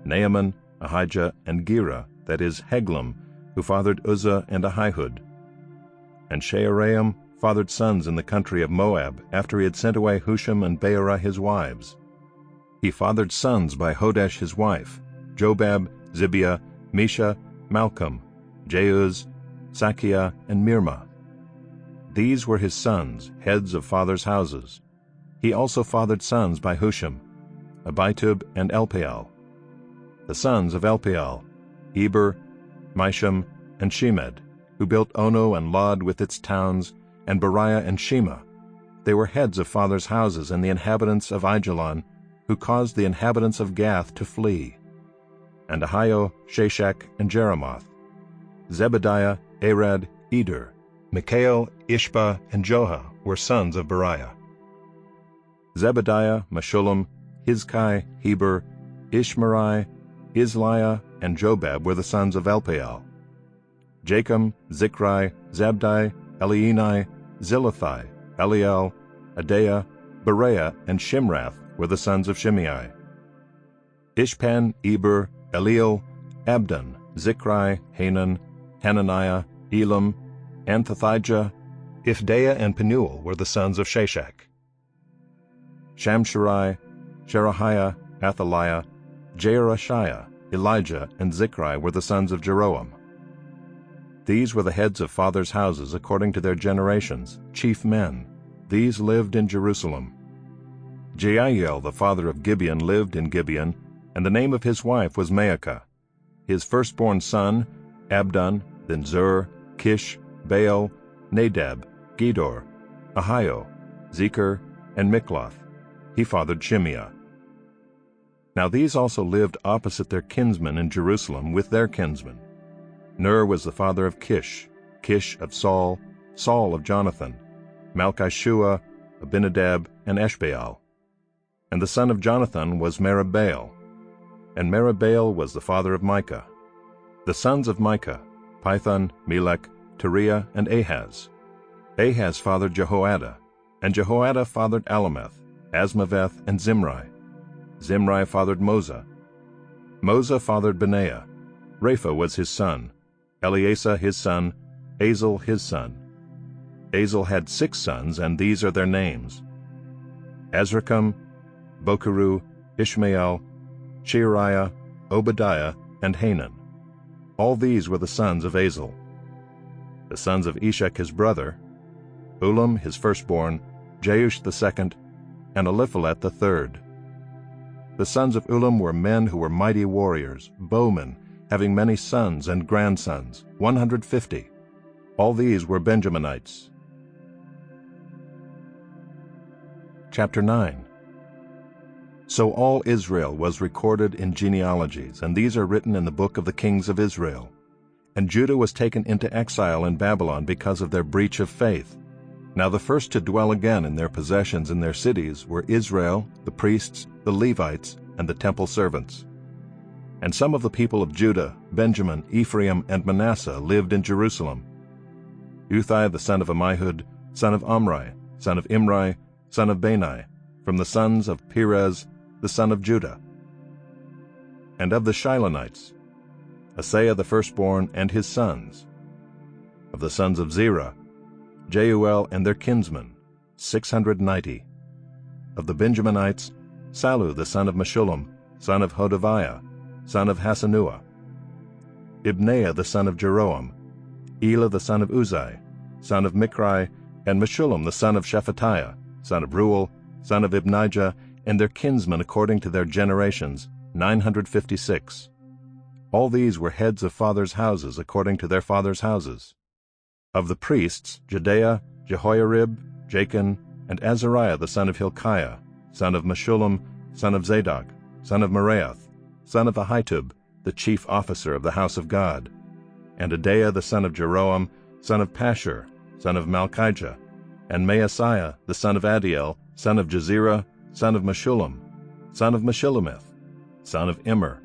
Naaman, Ahijah, and Gera, that is, Heglam, who fathered Uzzah and Ahihud. And Shearaim fathered sons in the country of Moab, after he had sent away Husham and Beerah his wives. He fathered sons by Hodesh his wife, Jobab, Zibiah, Mesha, Malcolm, Jeuz, Sakiah, and Mirmah. These were his sons, heads of fathers' houses. He also fathered sons by Husham, Abitub, and Elpaal. The sons of Elpaal, Eber, Misham, and Shemed, who built Ono and Lod with its towns, and Beriah and Shema. They were heads of fathers' houses and the inhabitants of Aijalon, who caused the inhabitants of Gath to flee. And Ahio, Shashak, and Jeremoth. Zebediah, Arad, Eder, Mikael, Ishba, and Joha were sons of Beriah. Zebediah, Meshullam, Hizkai, Heber, Ishmerai, Isliah, and Jobab were the sons of Elpaal. Jachim, Zichri, Zabdi, Elienai, Zilithai, Eliel, Adaiah, Bereah, and Shimrath were the sons of Shimei. Ishpan, Eber, Eliel, Abdon, Zichri, Hanan, Hananiah, Elam, Anthothijah, Ifdaiah, and Penuel were the sons of Shashak. Shamsherai, Sherahiah, Athaliah, Jearashiah, Elijah, and Zichri were the sons of Jeroam. These were the heads of fathers' houses according to their generations, chief men. These lived in Jerusalem. Jeiel the father of Gibeon lived in Gibeon, and the name of his wife was Maacah. His firstborn son, Abdon, then Zur, Kish, Baal, Nadab, Gedor, Ahio, Zecher, and Mikloth. He fathered Shimeah. Now these also lived opposite their kinsmen in Jerusalem with their kinsmen. Ner was the father of Kish, Kish of Saul, Saul of Jonathan, Malchishua, Abinadab, and Eshbaal. And the son of Jonathan was Meribbaal. And Meribbaal was the father of Micah. The sons of Micah, Pithon, Melech, Teriah, and Ahaz. Ahaz fathered Jehoiada, and Jehoiada fathered Alameth, Asmaveth, and Zimri. Zimri fathered Moza. Moza fathered Benaiah. Rapha was his son, Eleasah his son, Azel his son. Azel had 6 sons, and these are their names: Azrikam, Bokeru, Ishmael, Sheariah, Obadiah, and Hanan. All these were the sons of Azel. The sons of Eshek his brother, Ulam his firstborn, Jeush the second, and Eliphalet the third. The sons of Ulam were men who were mighty warriors, bowmen, having many sons and grandsons, 150. All these were Benjaminites. Chapter 9. So all Israel was recorded in genealogies, and these are written in the book of the kings of Israel. And Judah was taken into exile in Babylon because of their breach of faith. Now the first to dwell again in their possessions in their cities were Israel, the priests, the Levites, and the temple servants. And some of the people of Judah, Benjamin, Ephraim, and Manasseh lived in Jerusalem. Uthai the son of Ammihud, son of Omri, son of Imri, son of Bani, from the sons of Perez, the son of Judah. And of the Shilonites, Asaiah the firstborn and his sons. Of the sons of Zerah, Jeuel and their kinsmen, 690. Of the Benjaminites, Sallu the son of Meshullam, son of Hodaviah, son of Hasanuah. Ibneiah the son of Jeroam, Elah the son of Uzai, son of Michri, and Meshullam the son of Shephatiah, son of Reuel, son of Ibnijah, and their kinsmen according to their generations, 956. All these were heads of fathers' houses according to their fathers' houses. Of the priests, Jedaiah, Jehoiarib, Jachin, and Azariah the son of Hilkiah, son of Meshullam, son of Zadok, son of Meraioth, son of Ahitub, the chief officer of the house of God, and Adaiah the son of Jeroam, son of Pashur, son of Malchijah, and Maaseiah the son of Adiel, son of Jezerah, son of Meshullam, son of Meshillemith, son of Immer,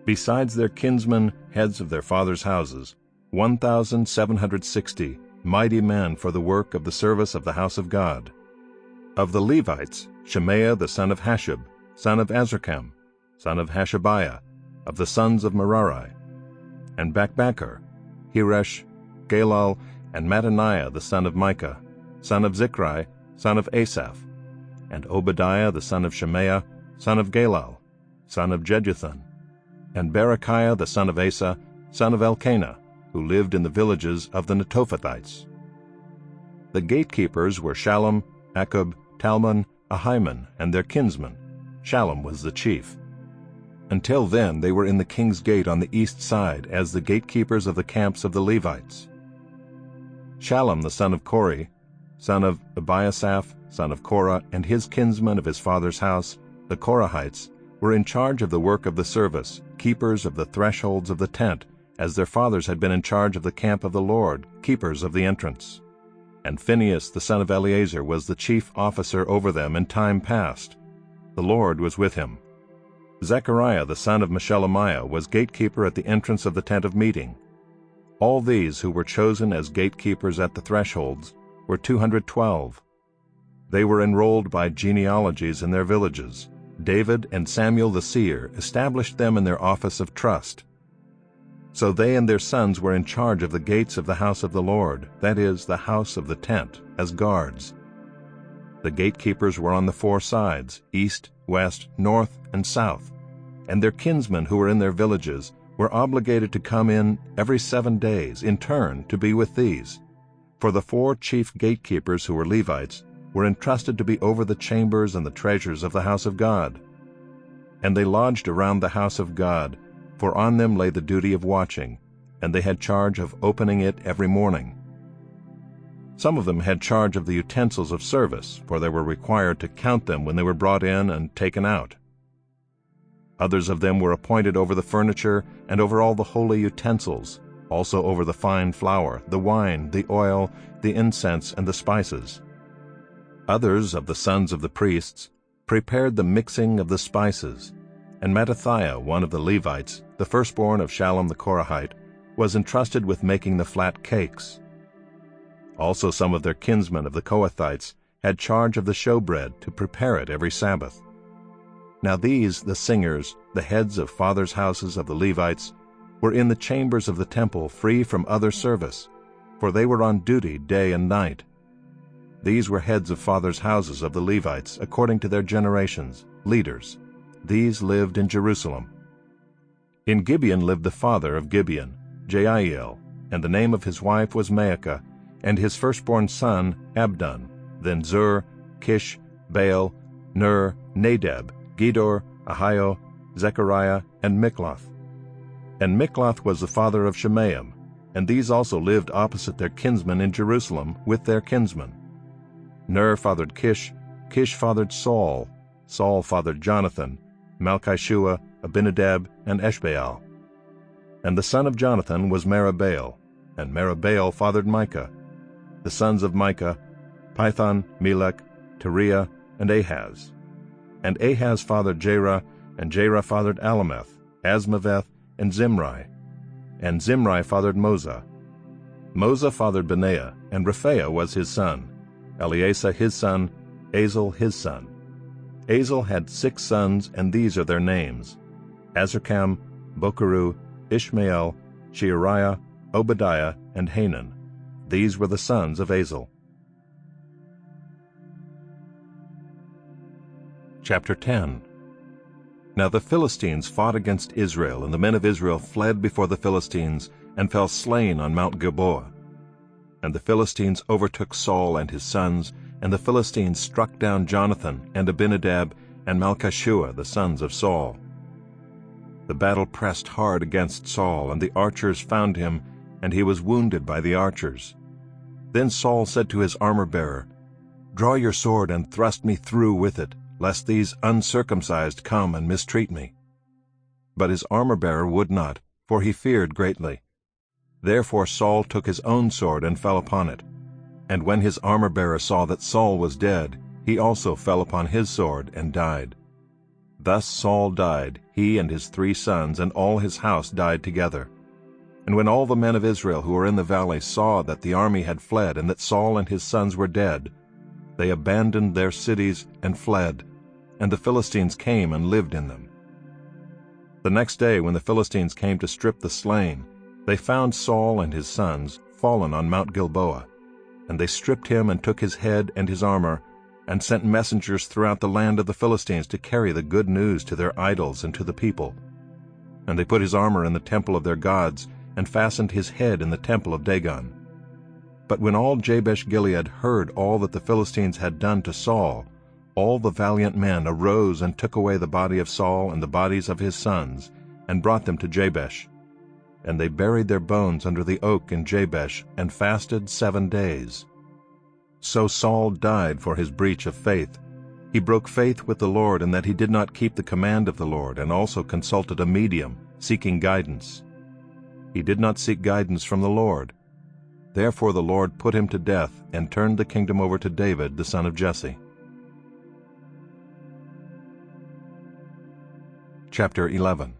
besides their kinsmen, heads of their fathers' houses, 1,760 mighty men for the work of the service of the house of God. Of the Levites, Shemaiah the son of Hashub, son of Azrikam, son of Hashabiah, of the sons of Merari, and Bakbakkar, Heresh, Galal, and Mattaniah the son of Micah, son of Zichri, son of Asaph, and Obadiah the son of Shemaiah, son of Galal, son of Jeduthun, and Berechiah the son of Asa, son of Elkanah, who lived in the villages of the Netophathites. The gatekeepers were Shallum, Akkub, Talmon, Ahiman, and their kinsmen. Shallum was the chief. Until then they were in the king's gate on the east side as the gatekeepers of the camps of the Levites. Shallum the son of Kori, son of Ebiasaph, son of Korah, and his kinsmen of his father's house, the Korahites, were in charge of the work of the service, keepers of the thresholds of the tent, as their fathers had been in charge of the camp of the Lord, keepers of the entrance. And Phinehas the son of Eleazar was the chief officer over them in time past. The Lord was with him. Zechariah the son of Meshelemiah was gatekeeper at the entrance of the tent of meeting. All these who were chosen as gatekeepers at the thresholds were 212. They were enrolled by genealogies in their villages. David and Samuel the seer established them in their office of trust. So they and their sons were in charge of the gates of the house of the Lord, that is, the house of the tent, as guards. The gatekeepers were on the four sides, east, west, north, and south, and their kinsmen who were in their villages were obligated to come in every 7 days in turn to be with these. For the 4 chief gatekeepers who were Levites were entrusted to be over the chambers and the treasures of the house of God. And they lodged around the house of God, for on them lay the duty of watching, and they had charge of opening it every morning. Some of them had charge of the utensils of service, for they were required to count them when they were brought in and taken out. Others of them were appointed over the furniture and over all the holy utensils, also over the fine flour, the wine, the oil, the incense, and the spices. Others of the sons of the priests prepared the mixing of the spices, and Mattithiah, one of the Levites, the firstborn of Shallum the Korahite, was entrusted with making the flat cakes. Also some of their kinsmen of the Kohathites had charge of the showbread to prepare it every Sabbath. Now these, the singers, the heads of fathers' houses of the Levites, were in the chambers of the temple free from other service, for they were on duty day and night. These were heads of fathers' houses of the Levites, according to their generations, leaders. These lived in Jerusalem. In Gibeon lived the father of Gibeon, Jeiel, and the name of his wife was Maacah, and his firstborn son Abdon, then Zur, Kish, Baal, Ner, Nadab, Gedor, Ahio, Zechariah, and Mikloth. And Mikloth was the father of Shemaim, and these also lived opposite their kinsmen in Jerusalem with their kinsmen. Ner fathered Kish, Kish fathered Saul, Saul fathered Jonathan, Malchishua, Abinadab, and Eshbaal. And the son of Jonathan was Merabaal, and Merabaal fathered Micah. The sons of Micah, Pithon, Melech, Teriah, and Ahaz. And Ahaz fathered Jerah, and Jerah fathered Alameth, Asmaveth, and Zimri. And Zimri fathered Moza. Moza fathered Benaiah, and Rephaiah was his son, Eleasah his son, Azel his son. Azel had 6 sons, and these are their names: Azrikam, Bokeru, Ishmael, Sheariah, Obadiah, and Hanan. These were the sons of Azel. Chapter 10. Now the Philistines fought against Israel, and the men of Israel fled before the Philistines, and fell slain on Mount Gilboa. And the Philistines overtook Saul and his sons, and the Philistines struck down Jonathan, and Abinadab, and Malchishua, the sons of Saul. The battle pressed hard against Saul, and the archers found him, and he was wounded by the archers. Then Saul said to his armor-bearer, "Draw your sword and thrust me through with it, lest these uncircumcised come and mistreat me." But his armor-bearer would not, for he feared greatly. Therefore Saul took his own sword and fell upon it. And when his armor-bearer saw that Saul was dead, he also fell upon his sword and died. Thus Saul died, he and his 3 sons, and all his house died together. And when all the men of Israel who were in the valley saw that the army had fled, and that Saul and his sons were dead, they abandoned their cities and fled, and the Philistines came and lived in them. The next day, when the Philistines came to strip the slain, they found Saul and his sons fallen on Mount Gilboa. And they stripped him and took his head and his armor, and sent messengers throughout the land of the Philistines to carry the good news to their idols and to the people. And they put his armor in the temple of their gods, and fastened his head in the temple of Dagon. But when all Jabesh-Gilead heard all that the Philistines had done to Saul, all the valiant men arose and took away the body of Saul and the bodies of his sons, and brought them to Jabesh. And they buried their bones under the oak in Jabesh, and fasted 7 days. So Saul died for his breach of faith. He broke faith with the Lord in that he did not keep the command of the Lord, and also consulted a medium, seeking guidance. He did not seek guidance from the Lord. Therefore the Lord put him to death, and turned the kingdom over to David the son of Jesse. Chapter 11.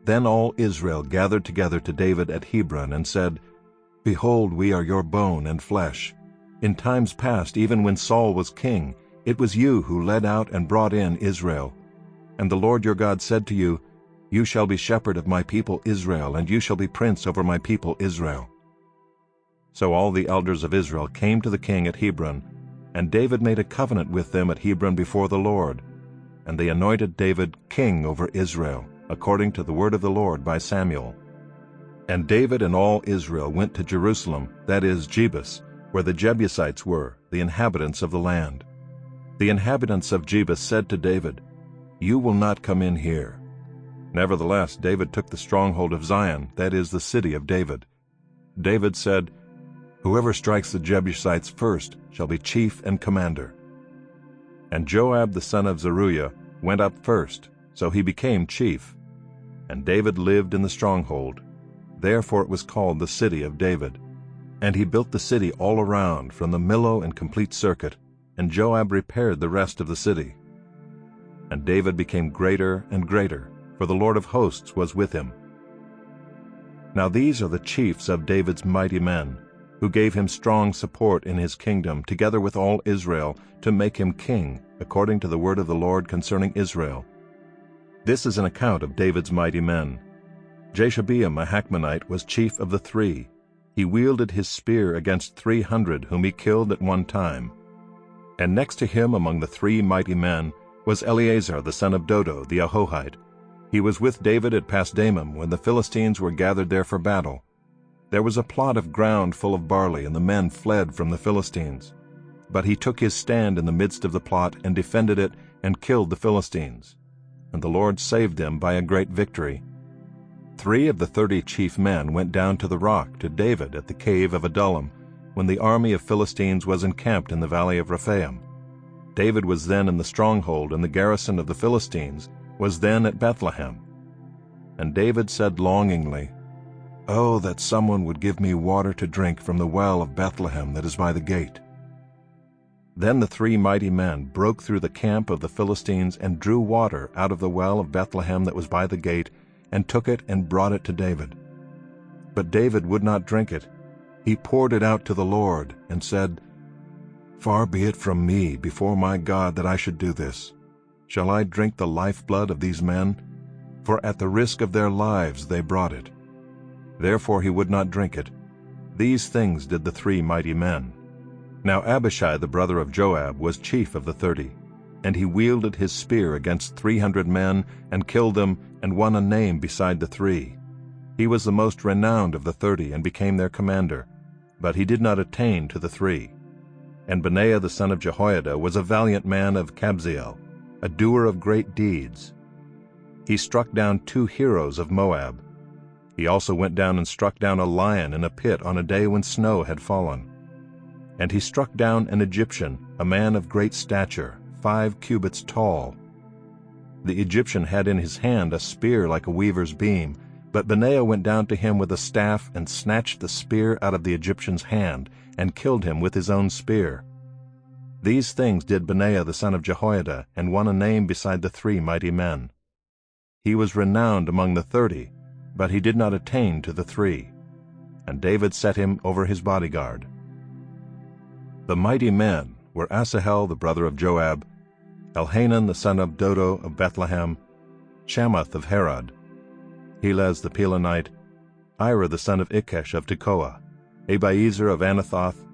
Then all Israel gathered together to David at Hebron, and said, "Behold, we are your bone and flesh. In times past, even when Saul was king, it was you who led out and brought in Israel. And the Lord your God said to you, You shall be shepherd of my people Israel, and you shall be prince over my people Israel." So all the elders of Israel came to the king at Hebron, and David made a covenant with them at Hebron before the Lord. And they anointed David king over Israel, according to the word of the Lord by Samuel. And David and all Israel went to Jerusalem, that is, Jebus, where the Jebusites were, the inhabitants of the land. The inhabitants of Jebus said to David, "You will not come in here." Nevertheless, David took the stronghold of Zion, that is, the city of David. David said, "Whoever strikes the Jebusites first shall be chief and commander." And Joab the son of Zeruiah went up first, so he became chief. And David lived in the stronghold. Therefore it was called the city of David. And he built the city all around, from the Millo in complete circuit, and Joab repaired the rest of the city. And David became greater and greater, for the Lord of hosts was with him. Now these are the chiefs of David's mighty men, who gave him strong support in his kingdom, together with all Israel, to make him king, according to the word of the Lord concerning Israel. This is an account of David's mighty men. Jashobeam a Hachmonite was chief of the 3. He wielded his spear against 300 whom he killed at one time. And next to him among the 3 mighty men was Eleazar the son of Dodo the Ahohite. He was with David at Pasdamim when the Philistines were gathered there for battle. There was a plot of ground full of barley, and the men fled from the Philistines. But he took his stand in the midst of the plot and defended it and killed the Philistines. And the Lord saved them by a great victory. 3 of the 30 chief men went down to the rock to David at the cave of Adullam, when the army of Philistines was encamped in the valley of Rephaim. David was then in the stronghold, and the garrison of the Philistines was then at Bethlehem. And David said longingly, "Oh, that someone would give me water to drink from the well of Bethlehem that is by the gate." Then the 3 mighty men broke through the camp of the Philistines and drew water out of the well of Bethlehem that was by the gate, and took it and brought it to David. But David would not drink it. He poured it out to the Lord, and said, "Far be it from me before my God that I should do this. Shall I drink the lifeblood of these men? For at the risk of their lives they brought it." Therefore he would not drink it. These things did the 3 mighty men. Now Abishai the brother of Joab was chief of the 30, and he wielded his spear against 300 men, and killed them, and won a name beside the 3. He was the most renowned of the 30, and became their commander, but he did not attain to the 3. And Benaiah the son of Jehoiada was a valiant man of Kabzeel, a doer of great deeds. He struck down 2 heroes of Moab. He also went down and struck down a lion in a pit on a day when snow had fallen. And he struck down an Egyptian, a man of great stature, 5 cubits tall. The Egyptian had in his hand a spear like a weaver's beam, but Benaiah went down to him with a staff and snatched the spear out of the Egyptian's hand, and killed him with his own spear. These things did Benaiah the son of Jehoiada, and won a name beside the 3 mighty men. He was renowned among the 30, but he did not attain to the 3. And David set him over his bodyguard. The mighty men were Asahel the brother of Joab, Elhanan the son of Dodo of Bethlehem, Shammath of Herod, Helez the Pelonite, Ira the son of Ikesh of Tekoa, Abiezer of Anathoth,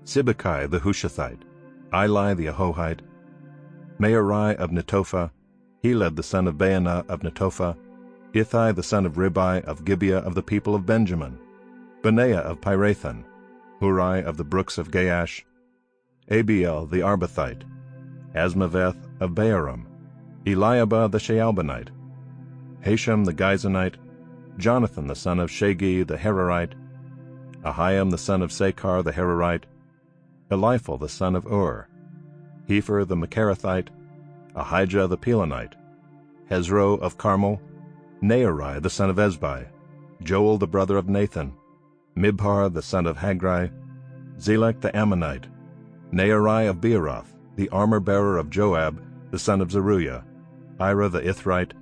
Sibbecai the Hushathite, Eli the Ahohite, Mearai of Netophah, Heled the son of Baanah of Netophah, Ithai the son of Ribai of Gibeah of the people of Benjamin, Benaiah of Pirathon, Hurai of the brooks of Gaash, Abiel the Arbathite, Asmaveth of Baaram, Eliabah the Shaalbonite, Hashem the Gizonite, Jonathan the son of Shagi the Herorite, Ahiam the son of Sakar the Herorite, Eliphal the son of Ur, Hefer the Macherathite, Ahijah the Pelonite, Hezro of Carmel, Nearai the son of Ezbai, Joel the brother of Nathan, Mibhar the son of Hagri, Zelek the Ammonite, Nearai of Beeroth, the armor-bearer of Joab, the son of Zeruiah, Ira the Ithrite,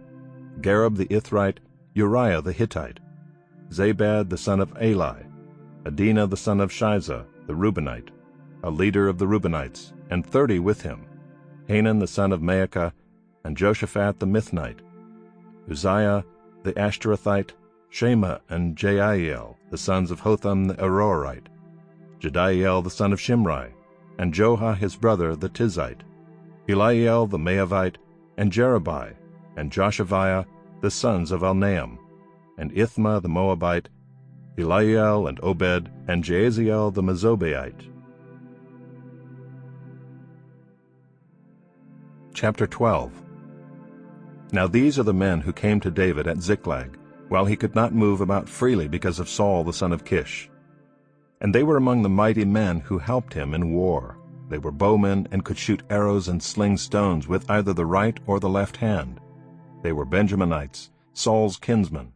Gareb the Ithrite, Uriah the Hittite, Zabad the son of Eli, Adinah the son of Shiza, the Reubenite, a leader of the Reubenites, and 30 with him, Hanan the son of Maacah, and Joshaphat the Mithnite, Uzziah the Ashtorethite, Shema and Jeiel, the sons of Hotham the Aroerite, Jediael the son of Shimri, and Joha his brother the Tizite, Eliel the Maavite, and Jerubai, and Joshaviah, the sons of Alnaam, and Ithma the Moabite, Eliel and Obed, and Jaaziel the Mezobaite. Chapter 12. Now these are the men who came to David at Ziklag, while he could not move about freely because of Saul the son of Kish. And they were among the mighty men who helped him in war. They were bowmen and could shoot arrows and sling stones with either the right or the left hand. They were Benjaminites, Saul's kinsmen.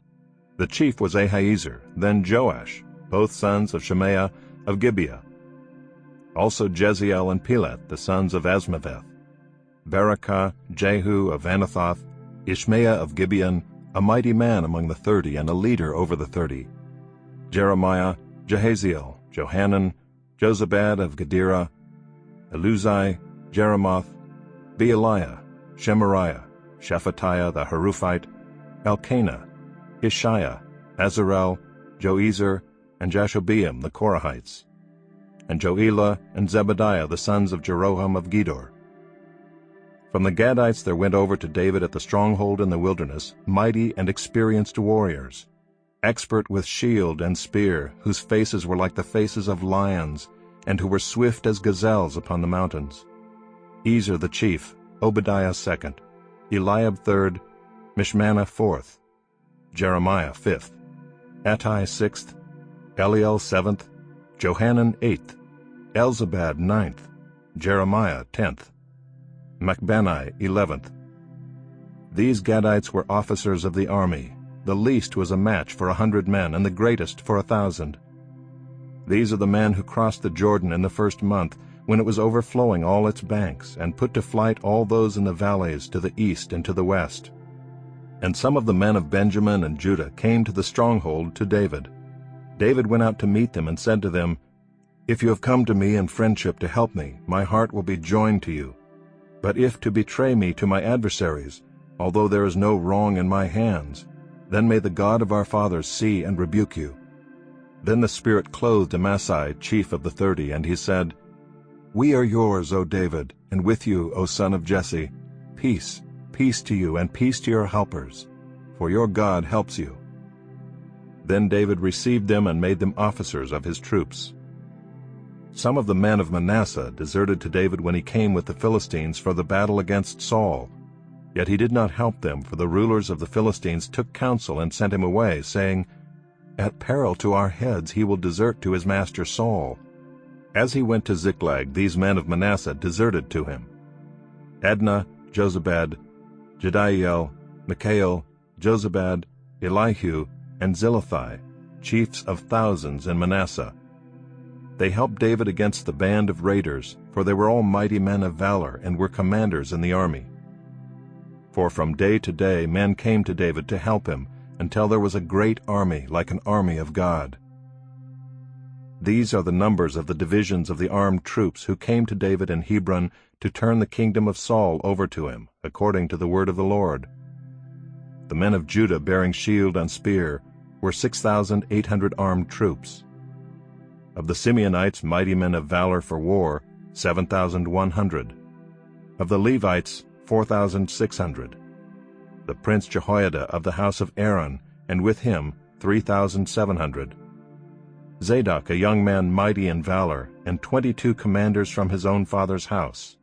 The chief was Ahiezer, then Joash, both sons of Shemaiah of Gibeah. Also Jeziel and Pelet, the sons of Asmaveth. Barakah, Jehu of Anathoth, Ishmael of Gibeon, a mighty man among the 30 and a leader over the 30. Jeremiah, Jehaziel, Johanan, Jozabad of Gedera, Eluzai, Jeremoth, Bealiah, Shemariah, Shephatiah the Haruphite, Elkanah, Ishiah, Azarel, Joezer, and Jashobeam the Korahites, and Joelah and Zebadiah the sons of Jeroham of Gedor. From the Gadites there went over to David at the stronghold in the wilderness mighty and experienced warriors, expert with shield and spear, whose faces were like the faces of lions, and who were swift as gazelles upon the mountains. Ezer the chief, Obadiah second, Eliab third, Mishmannah fourth, Jeremiah fifth, Attai sixth, Eliel seventh, Johanan eighth, Elzabad ninth, Jeremiah 10th, Machbanai 11th. These Gadites were officers of the army. The least was a match for 100 men, and the greatest for 1,000. These are the men who crossed the Jordan in the first month, when it was overflowing all its banks, and put to flight all those in the valleys to the east and to the west. And some of the men of Benjamin and Judah came to the stronghold to David. David went out to meet them and said to them, "If you have come to me in friendship to help me, my heart will be joined to you. But if to betray me to my adversaries, although there is no wrong in my hands, then may the God of our fathers see and rebuke you." Then the Spirit clothed Amasai, chief of the 30, and he said, "We are yours, O David, and with you, O son of Jesse. Peace, peace to you, and peace to your helpers, for your God helps you." Then David received them and made them officers of his troops. Some of the men of Manasseh deserted to David when he came with the Philistines for the battle against Saul. Yet he did not help them, for the rulers of the Philistines took counsel and sent him away, saying, "At peril to our heads he will desert to his master Saul." As he went to Ziklag, these men of Manasseh deserted to him: Adnah, Jozabad, Jediael, Michael, Jozabad, Elihu, and Zilithai, chiefs of thousands in Manasseh. They helped David against the band of raiders, for they were all mighty men of valor and were commanders in the army. For from day to day men came to David to help him, until there was a great army, like an army of God. These are the numbers of the divisions of the armed troops who came to David in Hebron to turn the kingdom of Saul over to him, according to the word of the Lord. The men of Judah bearing shield and spear were 6,800 armed troops. Of the Simeonites, mighty men of valor for war, 7,100. Of the Levites, 4,600. The prince Jehoiada of the house of Aaron, and with him 3,700. Zadok, a young man mighty in valor, and 22 commanders from his own father's house.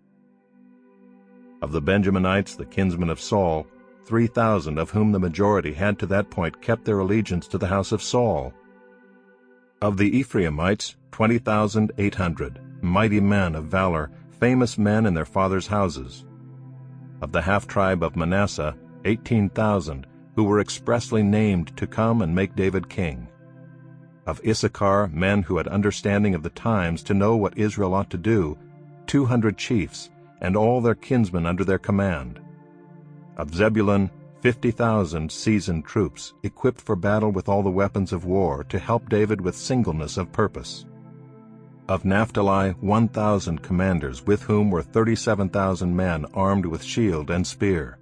Of the Benjaminites, the kinsmen of Saul, 3,000, of whom the majority had to that point kept their allegiance to the house of Saul. Of the Ephraimites, 20,800, mighty men of valor, famous men in their fathers' houses. Of the half-tribe of Manasseh, 18,000, who were expressly named to come and make David king. Of Issachar, men who had understanding of the times to know what Israel ought to do, 200 chiefs, and all their kinsmen under their command. Of Zebulun, 50,000 seasoned troops, equipped for battle with all the weapons of war, to help David with singleness of purpose. Of Naphtali, 1,000 commanders, with whom were 37,000 men armed with shield and spear.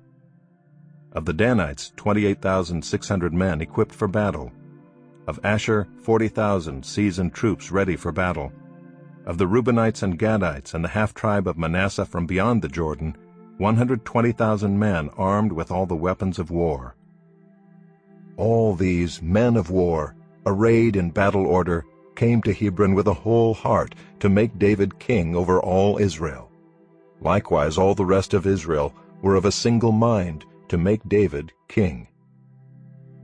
Of the Danites, 28,600 men equipped for battle. Of Asher, 40,000 seasoned troops ready for battle. Of the Reubenites and Gadites and the half-tribe of Manasseh from beyond the Jordan, 120,000 men armed with all the weapons of war. All these men of war, arrayed in battle order, came to Hebron with a whole heart to make David king over all Israel. Likewise all the rest of Israel were of a single mind to make David king.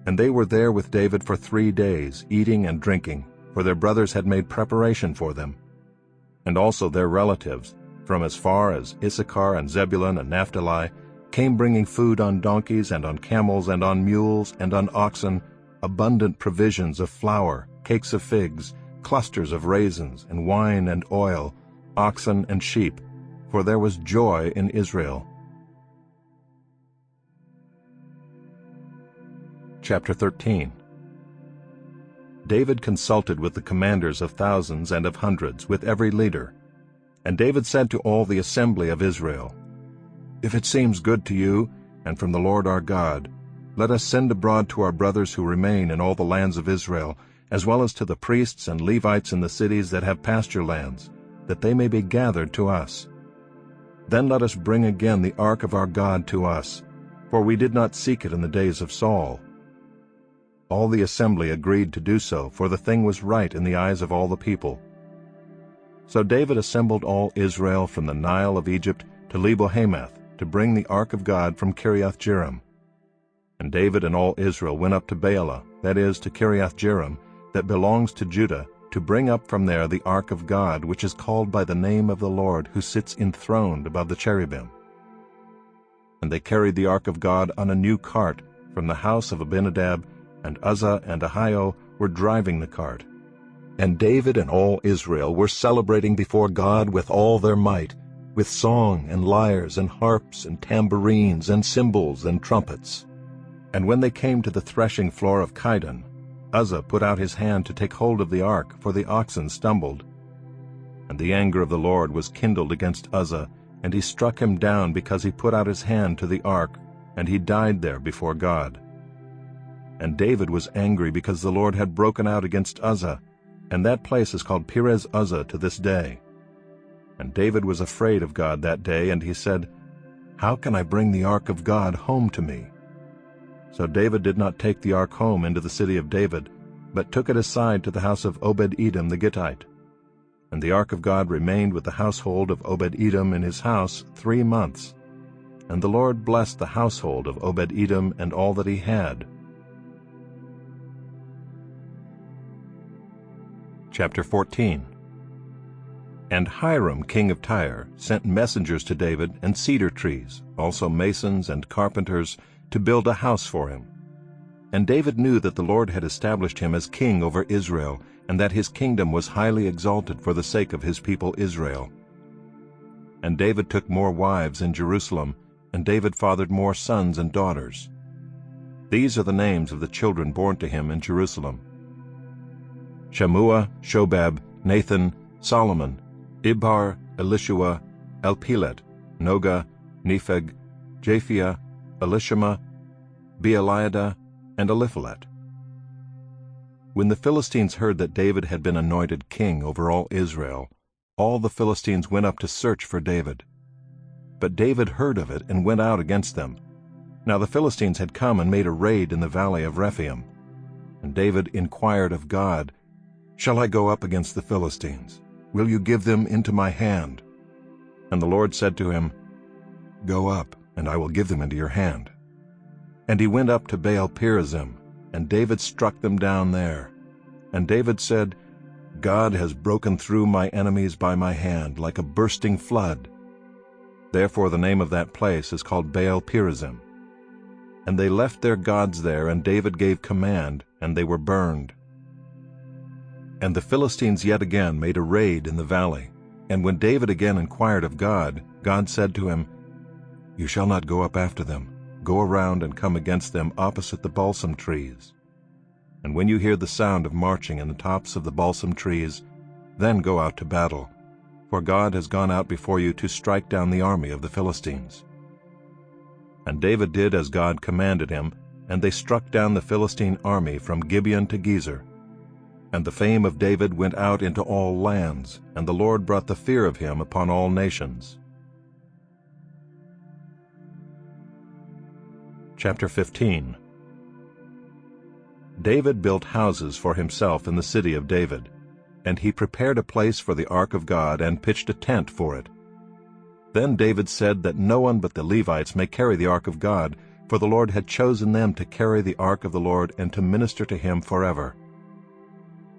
And they were there with David for 3 days, eating and drinking, for their brothers had made preparation for them. And also their relatives, from as far as Issachar and Zebulun and Naphtali, came bringing food on donkeys and on camels and on mules and on oxen, abundant provisions of flour, cakes of figs, clusters of raisins, and wine and oil, oxen and sheep, for there was joy in Israel. Chapter 13. David consulted with the commanders of thousands and of hundreds, with every leader. And David said to all the assembly of Israel, "If it seems good to you, and from the Lord our God, let us send abroad to our brothers who remain in all the lands of Israel, as well as to the priests and Levites in the cities that have pasture lands, that they may be gathered to us. Then let us bring again the ark of our God to us, for we did not seek it in the days of Saul." All the assembly agreed to do so, for the thing was right in the eyes of all the people. So David assembled all Israel from the Nile of Egypt to Lebo-Hamath to bring the ark of God from Kiriath-Jearim. And David and all Israel went up to Baalah, that is, to Kiriath-Jearim, that belongs to Judah, to bring up from there the ark of God, which is called by the name of the Lord, who sits enthroned above the cherubim. And they carried the ark of God on a new cart from the house of Abinadab, and Uzzah and Ahio were driving the cart. And David and all Israel were celebrating before God with all their might, with song and lyres and harps and tambourines and cymbals and trumpets. And when they came to the threshing floor of Chidon, Uzzah put out his hand to take hold of the ark, for the oxen stumbled. And the anger of the Lord was kindled against Uzzah, and he struck him down because he put out his hand to the ark, and he died there before God. And David was angry because the Lord had broken out against Uzzah, and that place is called Perez Uzzah to this day. And David was afraid of God that day, and he said, "How can I bring the ark of God home to me?" So David did not take the ark home into the city of David, but took it aside to the house of Obed-Edom the Gittite. And the ark of God remained with the household of Obed-Edom in his house 3 months. And the Lord blessed the household of Obed-Edom and all that he had. Chapter 14. And Hiram king of Tyre sent messengers to David and cedar trees, also masons and carpenters, to build a house for him. And David knew that the Lord had established him as king over Israel, and that his kingdom was highly exalted for the sake of his people Israel. And David took more wives in Jerusalem, and David fathered more sons and daughters. These are the names of the children born to him in Jerusalem: Shammua, Shobab, Nathan, Solomon, Ibhar, Elishua, Elpelet, Noga, Nepheg, Japhia, Elishama, Beeliada, and Eliphalet. When the Philistines heard that David had been anointed king over all Israel, all the Philistines went up to search for David. But David heard of it and went out against them. Now the Philistines had come and made a raid in the valley of Rephaim. And David inquired of God, "Shall I go up against the Philistines? Will you give them into my hand?" And the Lord said to him, "Go up, and I will give them into your hand." And he went up to Baal-perazim, and David struck them down there. And David said, "God has broken through my enemies by my hand, like a bursting flood." Therefore the name of that place is called Baal-perazim. And they left their gods there, and David gave command, and they were burned. And the Philistines yet again made a raid in the valley. And when David again inquired of God, God said to him, "You shall not go up after them. Go around and come against them opposite the balsam trees. And when you hear the sound of marching in the tops of the balsam trees, then go out to battle, for God has gone out before you to strike down the army of the Philistines." And David did as God commanded him, and they struck down the Philistine army from Gibeon to Gezer. And the fame of David went out into all lands, and the Lord brought the fear of him upon all nations. Chapter 15. David built houses for himself in the city of David, and he prepared a place for the ark of God and pitched a tent for it. Then David said that no one but the Levites may carry the ark of God, for the Lord had chosen them to carry the ark of the Lord and to minister to him forever.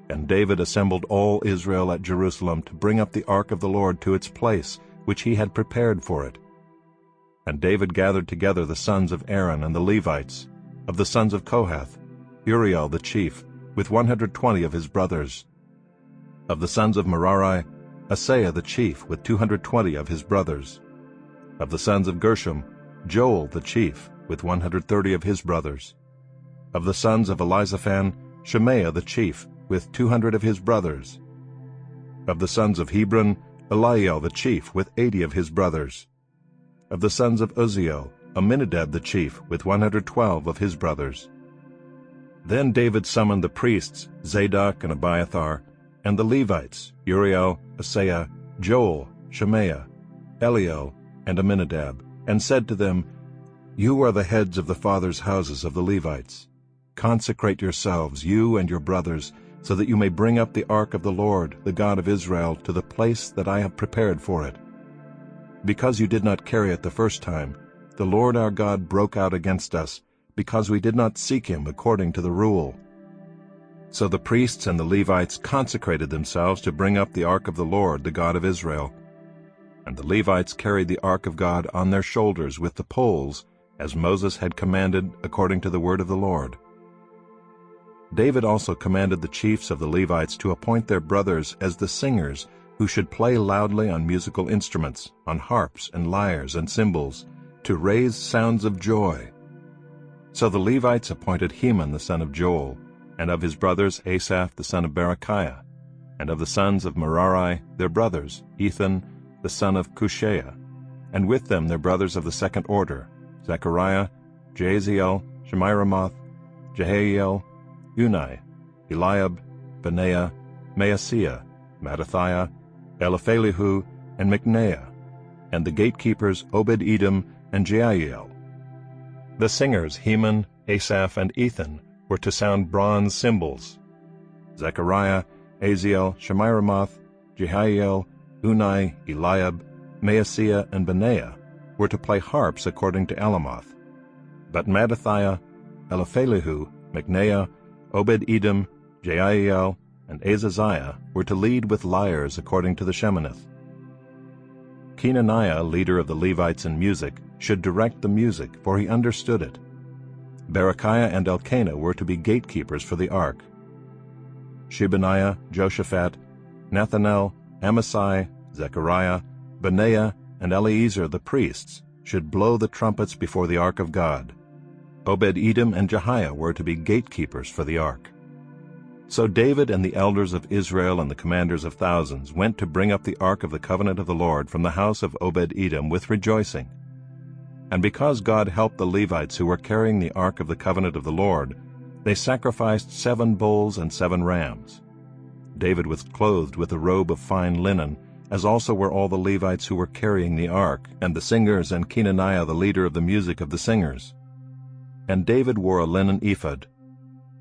And David assembled all Israel at Jerusalem to bring up the ark of the Lord to its place, which he had prepared for it. And David gathered together the sons of Aaron and the Levites, of the sons of Kohath, Uriel the chief, with 120 of his brothers. Of the sons of Merari, Asaiah the chief, with 220 of his brothers. Of the sons of Gershom, Joel the chief, with 130 of his brothers. Of the sons of Elizaphan, Shemaiah the chief, with 200 of his brothers. Of the sons of Hebron, Eliel the chief, with 80 of his brothers. Of the sons of Uzziel, Amminadab the chief, with 112 of his brothers. Then David summoned the priests, Zadok and Abiathar, and the Levites, Uriel, Asaiah, Joel, Shemaiah, Eliel, and Aminadab, and said to them, "You are the heads of the fathers' houses of the Levites. Consecrate yourselves, you and your brothers, so that you may bring up the ark of the Lord, the God of Israel, to the place that I have prepared for it. Because you did not carry it the first time, the Lord our God broke out against us, because we did not seek him according to the rule." So the priests and the Levites consecrated themselves to bring up the ark of the Lord, the God of Israel. And the Levites carried the ark of God on their shoulders with the poles, as Moses had commanded according to the word of the Lord. David also commanded the chiefs of the Levites to appoint their brothers as the singers, who should play loudly on musical instruments, on harps and lyres and cymbals, to raise sounds of joy. So the Levites appointed Heman the son of Joel, and of his brothers Asaph the son of Berechiah, and of the sons of Merari their brothers, Ethan the son of Cushaiah, and with them their brothers of the second order, Zechariah, Jaasiel, Shemiramoth, Jehiel, Unai, Eliab, Benaiah, Maaseiah, Mattithiah, Eliphalihu, and Micneiah, and the gatekeepers Obed-Edom and Jeiel. The singers Heman, Asaph, and Ethan were to sound bronze cymbals. Zechariah, Aziel, Shemiramoth, Jehiel, Unai, Eliab, Maaseiah, and Benaiah were to play harps according to Alamoth. But Mattithiah, Eliphalihu, Micneiah, Obed-Edom, Jeiel, and Azaziah were to lead with lyres according to the Sheminith. Kenaniah, leader of the Levites in music, should direct the music, for he understood it. Berechiah and Elkanah were to be gatekeepers for the ark. Shebaniah, Joshaphat, Nethanel, Amasai, Zechariah, Benaiah, and Eleazar the priests should blow the trumpets before the ark of God. Obed-Edom and Jehiah were to be gatekeepers for the ark. So David and the elders of Israel and the commanders of thousands went to bring up the ark of the covenant of the Lord from the house of Obed-Edom with rejoicing. And because God helped the Levites who were carrying the ark of the covenant of the Lord, they sacrificed 7 bulls and 7 rams. David was clothed with a robe of fine linen, as also were all the Levites who were carrying the ark, and the singers, and Kenaniah the leader of the music of the singers. And David wore a linen ephod.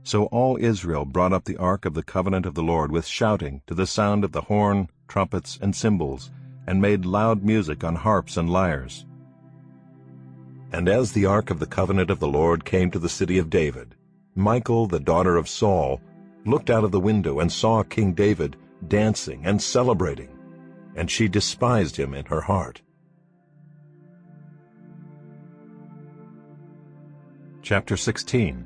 So all Israel brought up the ark of the covenant of the Lord with shouting, to the sound of the horn, trumpets, and cymbals, and made loud music on harps and lyres. And as the ark of the covenant of the Lord came to the city of David, Michal, the daughter of Saul, looked out of the window and saw King David dancing and celebrating, and she despised him in her heart. Chapter 16.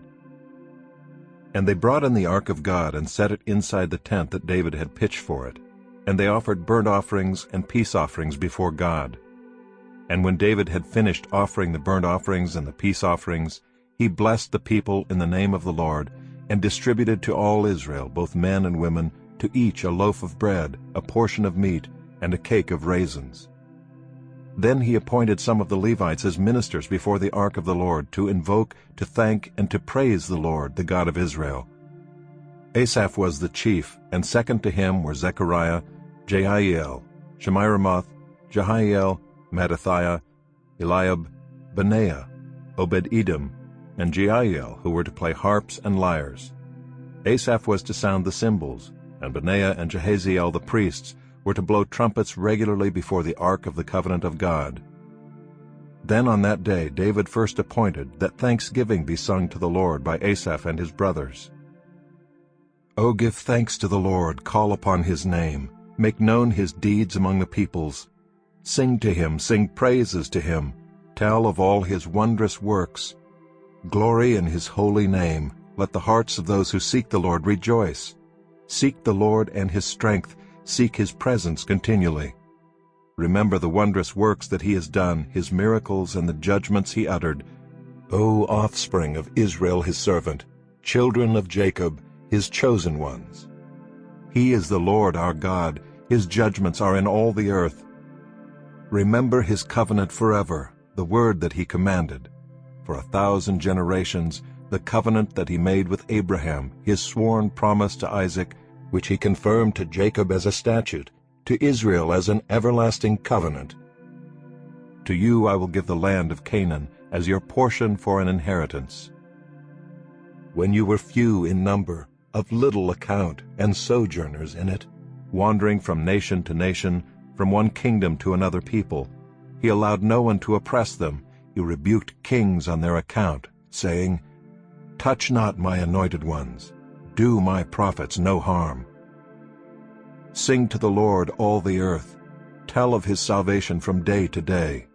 And they brought in the ark of God and set it inside the tent that David had pitched for it, and they offered burnt offerings and peace offerings before God. And when David had finished offering the burnt offerings and the peace offerings, he blessed the people in the name of the Lord, and distributed to all Israel, both men and women, to each a loaf of bread, a portion of meat, and a cake of raisins. Then he appointed some of the Levites as ministers before the ark of the Lord, to invoke, to thank, and to praise the Lord, the God of Israel. Asaph was the chief, and second to him were Zechariah, Jehiel, Shemiramoth, Jehiel, Mattithiah, Eliab, Benaiah, Obed-Edom, and Jeiel, who were to play harps and lyres. Asaph was to sound the cymbals, and Benaiah and Jehaziel the priests were to blow trumpets regularly before the ark of the covenant of God. Then on that day David first appointed that thanksgiving be sung to the Lord by Asaph and his brothers. O give thanks to the Lord, call upon his name, make known his deeds among the peoples. Sing to him, sing praises to him, tell of all his wondrous works. Glory in his holy name, let the hearts of those who seek the Lord rejoice. Seek the Lord and his strength, seek his presence continually. Remember the wondrous works that he has done, his miracles and the judgments he uttered. O offspring of Israel his servant, children of Jacob, his chosen ones. He is the Lord our God, his judgments are in all the earth. Remember his covenant forever, the word that he commanded. For 1,000 generations the covenant that he made with Abraham, his sworn promise to Isaac, which he confirmed to Jacob as a statute, to Israel as an everlasting covenant. To you I will give the land of Canaan as your portion for an inheritance. When you were few in number, of little account, and sojourners in it, wandering from nation to nation, from one kingdom to another people, he allowed no one to oppress them. He rebuked kings on their account, saying, "Touch not my anointed ones, do my prophets no harm." Sing to the Lord, all the earth. Tell of his salvation from day to day.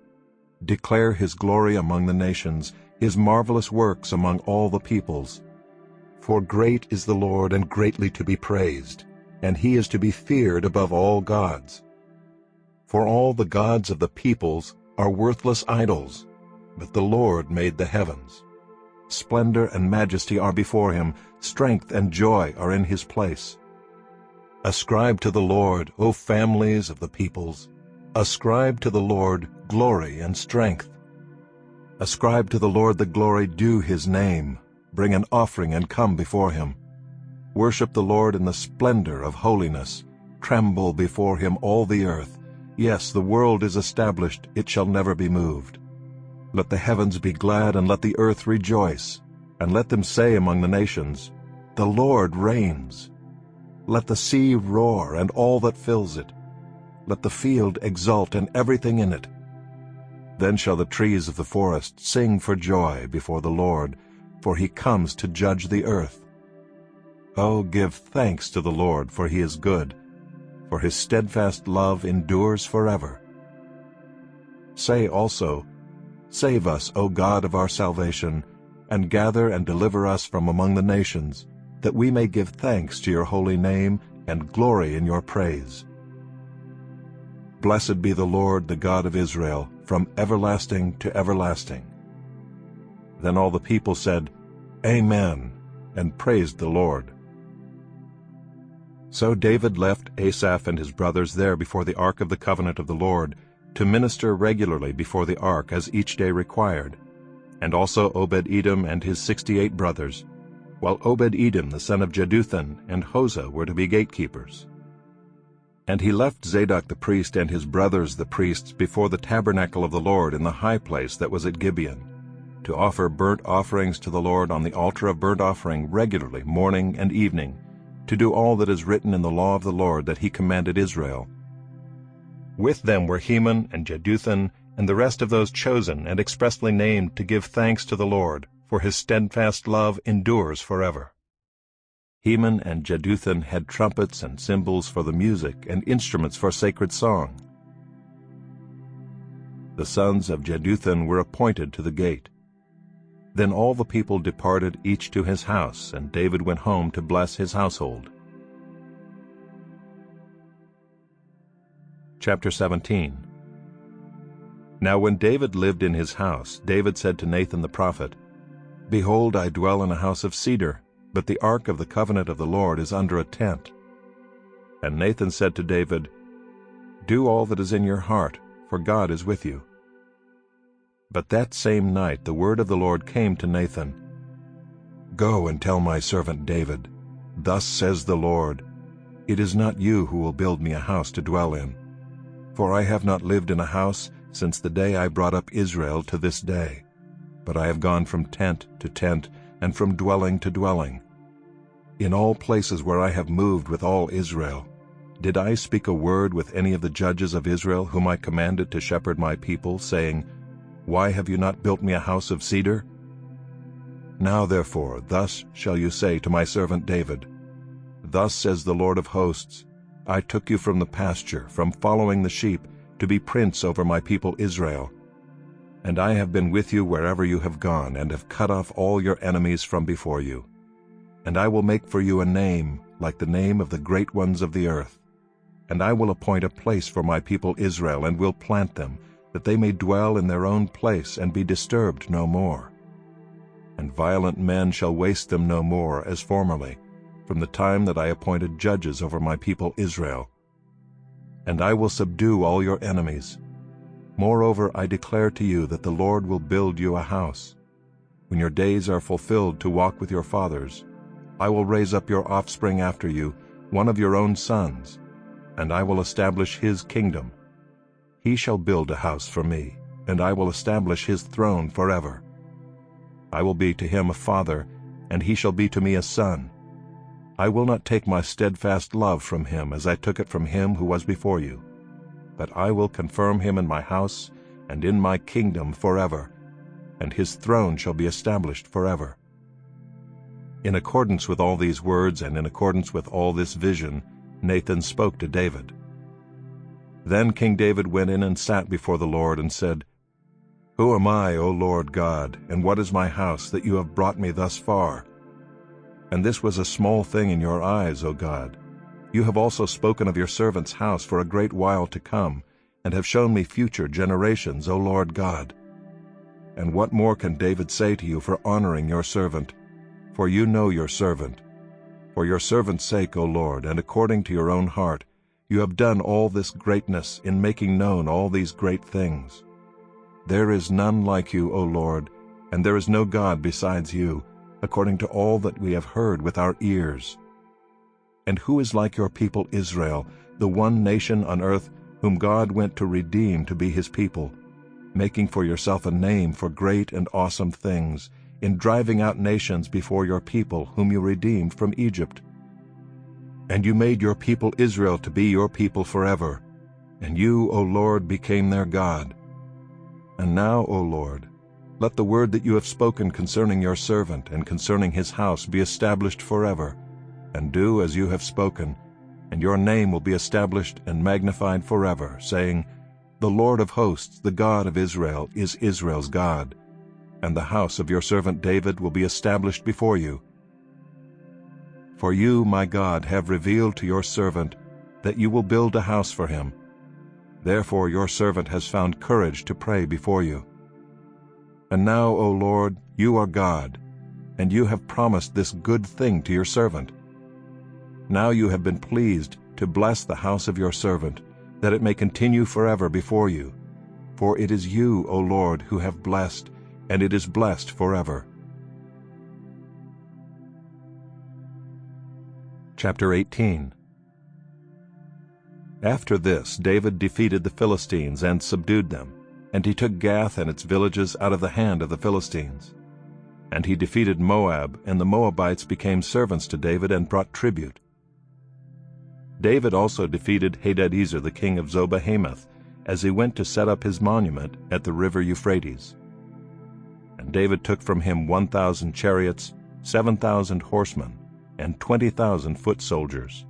Declare his glory among the nations, his marvelous works among all the peoples. For great is the Lord and greatly to be praised, and he is to be feared above all gods. For all the gods of the peoples are worthless idols, but the Lord made the heavens. Splendor and majesty are before him, strength and joy are in his place. Ascribe to the Lord, O families of the peoples. Ascribe to the Lord glory and strength. Ascribe to the Lord the glory due his name. Bring an offering and come before him. Worship the Lord in the splendor of holiness. Tremble before him all the earth. Yes, the world is established, it shall never be moved. Let the heavens be glad, and let the earth rejoice. And let them say among the nations, "The Lord reigns." Let the sea roar, and all that fills it. Let the field exult, and everything in it. Then shall the trees of the forest sing for joy before the Lord, for he comes to judge the earth. Oh, give thanks to the Lord, for he is good, for his steadfast love endures forever. Say also, "Save us, O God of our salvation, and gather and deliver us from among the nations, that we may give thanks to your holy name and glory in your praise." Blessed be the Lord, the God of Israel, from everlasting to everlasting. Then all the people said, "Amen," and praised the Lord. So David left Asaph and his brothers there before the ark of the covenant of the Lord, to minister regularly before the ark as each day required, and also Obed-Edom and his 68 brothers, while Obed-Edom the son of Jeduthun and Hosah were to be gatekeepers. And he left Zadok the priest and his brothers the priests before the tabernacle of the Lord in the high place that was at Gibeon, to offer burnt offerings to the Lord on the altar of burnt offering regularly morning and evening, to do all that is written in the law of the Lord that he commanded Israel. With them were Heman and Jeduthun and the rest of those chosen and expressly named to give thanks to the Lord, for his steadfast love endures forever. Heman and Jeduthun had trumpets and cymbals for the music and instruments for sacred song. The sons of Jeduthun were appointed to the gate. Then all the people departed each to his house, and David went home to bless his household. Chapter 17. Now when David lived in his house, David said to Nathan the prophet, "Behold, I dwell in a house of cedar, but the ark of the covenant of the Lord is under a tent." And Nathan said to David, "Do all that is in your heart, for God is with you." But that same night the word of the Lord came to Nathan, "Go and tell my servant David, Thus says the Lord, It is not you who will build me a house to dwell in. For I have not lived in a house since the day I brought up Israel to this day, but I have gone from tent to tent, and from dwelling to dwelling. In all places where I have moved with all Israel, did I speak a word with any of the judges of Israel whom I commanded to shepherd my people, saying, Why have you not built me a house of cedar? Now therefore thus shall you say to my servant David, Thus says the Lord of hosts, I took you from the pasture, from following the sheep, to be prince over my people Israel. And I have been with you wherever you have gone, and have cut off all your enemies from before you. And I will make for you a name, like the name of the great ones of the earth. And I will appoint a place for my people Israel, and will plant them, that they may dwell in their own place, and be disturbed no more. And violent men shall waste them no more, as formerly, from the time that I appointed judges over my people Israel. And I will subdue all your enemies. Moreover, I declare to you that the Lord will build you a house. when your days are fulfilled to walk with your fathers, I will raise up your offspring after you, one of your own sons, and I will establish his kingdom. He shall build a house for me, and I will establish his throne forever. I will be to him a father, and he shall be to me a son. I will not take my steadfast love from him as I took it from him who was before you, but I will confirm him in my house and in my kingdom forever, and his throne shall be established forever." In accordance with all these words and in accordance with all this vision, Nathan spoke to David. Then King David went in and sat before the Lord and said, "Who am I, O Lord God, and what is my house that you have brought me thus far? And this was a small thing in your eyes, O God. You have also spoken of your servant's house for a great while to come, and have shown me future generations, O Lord God. And what more can David say to you for honoring your servant? For you know your servant. For your servant's sake, O Lord, and according to your own heart, you have done all this greatness in making known all these great things. There is none like you, O Lord, and there is no God besides you, according to all that we have heard with our ears. And who is like your people Israel, the one nation on earth whom God went to redeem to be his people, making for yourself a name for great and awesome things, in driving out nations before your people whom you redeemed from Egypt? And you made your people Israel to be your people forever, and you, O Lord, became their God. And now, O Lord, let the word that you have spoken concerning your servant and concerning his house be established forever, and do as you have spoken, and your name will be established and magnified forever, saying, The Lord of hosts, the God of Israel, is Israel's God, and the house of your servant David will be established before you. For you, my God, have revealed to your servant that you will build a house for him. Therefore your servant has found courage to pray before you. And now, O Lord, you are God, and you have promised this good thing to your servant. Now you have been pleased to bless the house of your servant, that it may continue forever before you. For it is you, O Lord, who have blessed, and it is blessed forever. Chapter 18. After this David defeated the Philistines and subdued them, and he took Gath and its villages out of the hand of the Philistines. And he defeated Moab, and the Moabites became servants to David and brought tribute. David also defeated Hadadezer the king of Zobah-Hamath, as he went to set up his monument at the river Euphrates. And David took from him 1,000 chariots, 7,000 horsemen, and 20,000 foot soldiers.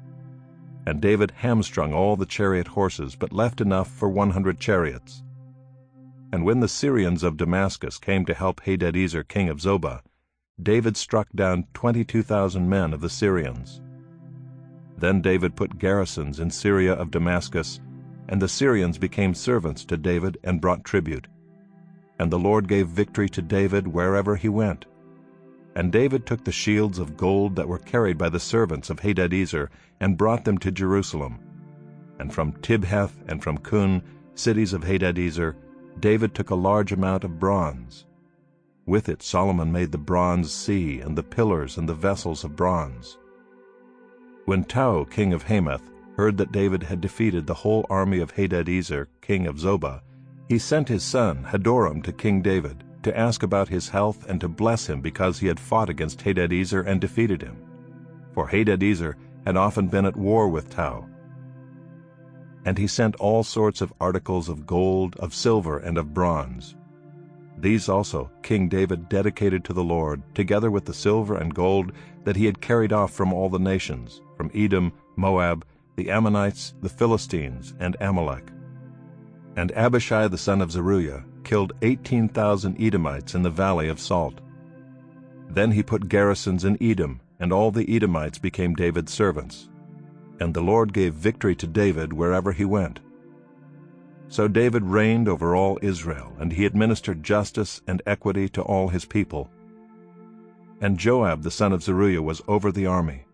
And David hamstrung all the chariot horses, but left enough for 100 chariots. And when the Syrians of Damascus came to help Hadadezer king of Zobah, David struck down 22,000 men of the Syrians. Then David put garrisons in Syria of Damascus, and the Syrians became servants to David and brought tribute. And the Lord gave victory to David wherever he went. And David took the shields of gold that were carried by the servants of Hadadezer and brought them to Jerusalem. And from Tibhath and from Kun, cities of Hadadezer, David took a large amount of bronze. With it Solomon made the bronze sea and the pillars and the vessels of bronze. When Tou king of Hamath heard that David had defeated the whole army of Hadadezer king of Zobah, he sent his son Hadoram to King David, to ask about his health and to bless him because he had fought against Hadadezer and defeated him. For Hadadezer had often been at war with Tou. And he sent all sorts of articles of gold, of silver, and of bronze. These also King David dedicated to the Lord, together with the silver and gold that he had carried off from all the nations, from Edom, Moab, the Ammonites, the Philistines, and Amalek. And Abishai the son of Zeruiah killed 18,000 Edomites in the valley of Salt. Then he put garrisons in Edom, and all the Edomites became David's servants. And the Lord gave victory to David wherever he went. So David reigned over all Israel, and he administered justice and equity to all his people. And Joab the son of Zeruiah was over the army,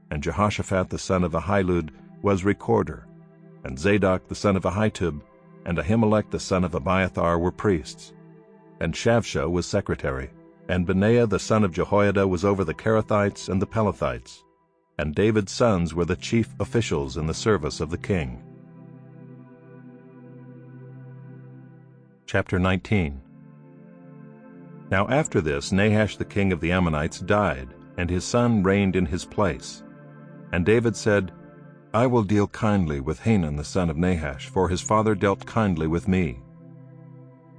and Jehoshaphat the son of Ahilud was recorder, and Zadok the son of Ahitub and Ahimelech the son of Abiathar were priests, and Shavsha was secretary, And Benaiah the son of Jehoiada was over the Kerethites and the Pelethites, and David's sons were the chief officials in the service of the king. Chapter 19. Now after this Nahash the king of the Ammonites died, and his son reigned in his place. And David said, I will deal kindly with Hanun the son of Nahash, for his father dealt kindly with me.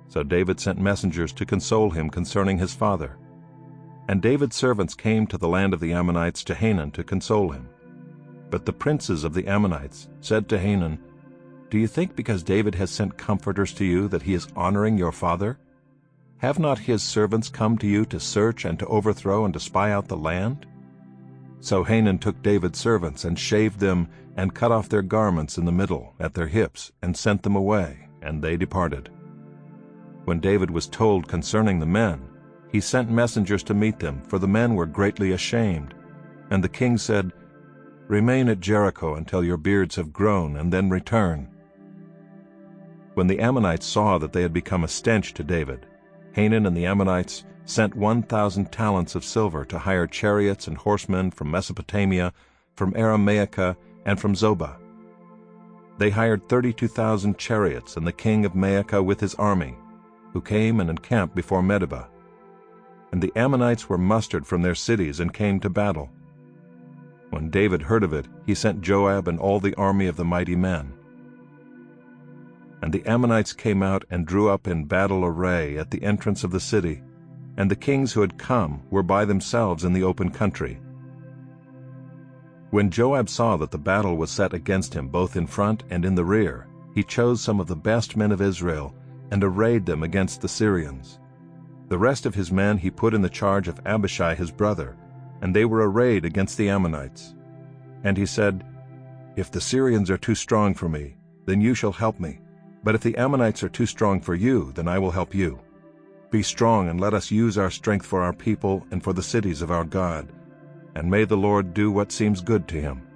So David sent messengers to console him concerning his father. And David's servants came to the land of the Ammonites to Hanun to console him. But the princes of the Ammonites said to Hanun, Do you think because David has sent comforters to you that he is honoring your father? Have not his servants come to you to search and to overthrow and to spy out the land? So Hanun took David's servants and shaved them and cut off their garments in the middle at their hips and sent them away, and they departed. When David was told concerning the men, he sent messengers to meet them, for the men were greatly ashamed. And the king said, Remain at Jericho until your beards have grown, and then return. When the Ammonites saw that they had become a stench to David, Hanun and the Ammonites sent 1,000 talents of silver to hire chariots and horsemen from Mesopotamia, from Aramaica, and from Zobah. They hired 32,000 chariots and the king of Maacah with his army, who came and encamped before Medeba. And the Ammonites were mustered from their cities and came to battle. When David heard of it, he sent Joab and all the army of the mighty men. And the Ammonites came out and drew up in battle array at the entrance of the city, and the kings who had come were by themselves in the open country. When Joab saw that the battle was set against him both in front and in the rear, he chose some of the best men of Israel and arrayed them against the Syrians. The rest of his men he put in the charge of Abishai his brother, and they were arrayed against the Ammonites. And he said, If the Syrians are too strong for me, then you shall help me. But if the Ammonites are too strong for you, then I will help you. Be strong, and let us use our strength for our people and for the cities of our God. And may the Lord do what seems good to him.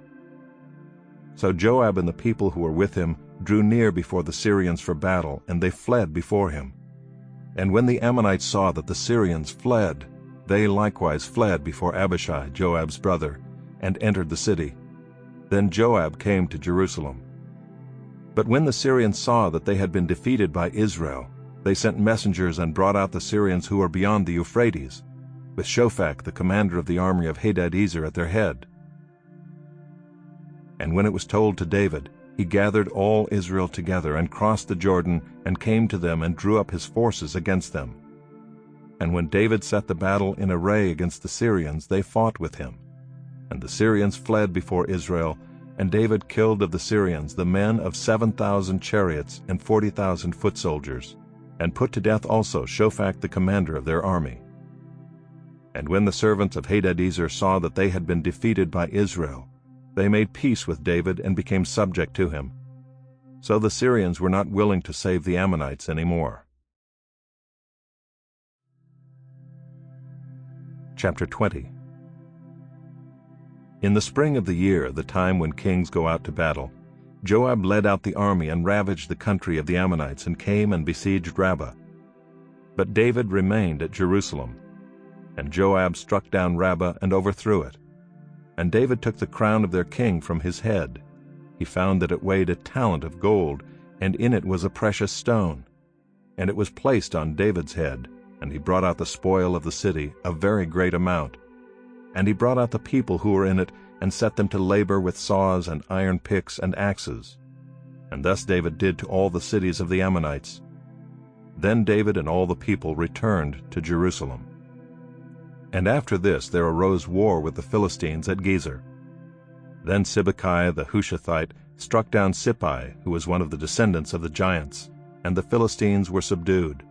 So Joab and the people who were with him drew near before the Syrians for battle, and they fled before him. And when the Ammonites saw that the Syrians fled, they likewise fled before Abishai, Joab's brother, and entered the city. Then Joab came to Jerusalem. But when the Syrians saw that they had been defeated by Israel, they sent messengers and brought out the Syrians who were beyond the Euphrates, with Shophak the commander of the army of Hadadezer at their head. And when it was told to David, he gathered all Israel together and crossed the Jordan and came to them and drew up his forces against them. And when David set the battle in array against the Syrians, they fought with him. And the Syrians fled before Israel, and David killed of the Syrians the men of 7,000 chariots and 40,000 foot soldiers, and put to death also Shophak the commander of their army. And when the servants of Hadadezer saw that they had been defeated by Israel, they made peace with David and became subject to him. So the Syrians were not willing to save the Ammonites any more. Chapter 20. In the spring of the year, the time when kings go out to battle, Joab led out the army and ravaged the country of the Ammonites and came and besieged Rabbah. But David remained at Jerusalem. And Joab struck down Rabbah and overthrew it. And David took the crown of their king from his head. He found that it weighed a talent of gold, and in it was a precious stone. And it was placed on David's head, and he brought out the spoil of the city, a very great amount. And he brought out the people who were in it, and set them to labor with saws and iron picks and axes. And thus David did to all the cities of the Ammonites. Then David and all the people returned to Jerusalem. And after this there arose war with the Philistines at Gezer. Then Sibbecai the Hushathite struck down Sippai, who was one of the descendants of the giants, and the Philistines were subdued.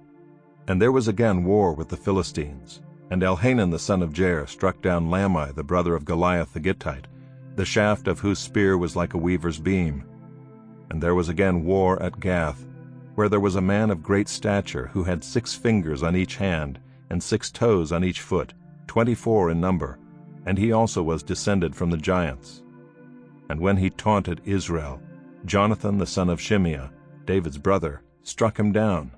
And there was again war with the Philistines. And Elhanan the son of Jair struck down Lamai the brother of Goliath the Gittite, the shaft of whose spear was like a weaver's beam. And there was again war at Gath, where there was a man of great stature who had 6 fingers on each hand and 6 toes on each foot, 24 in number, and he also was descended from the giants. And when he taunted Israel, Jonathan the son of Shimeah, David's brother, struck him down.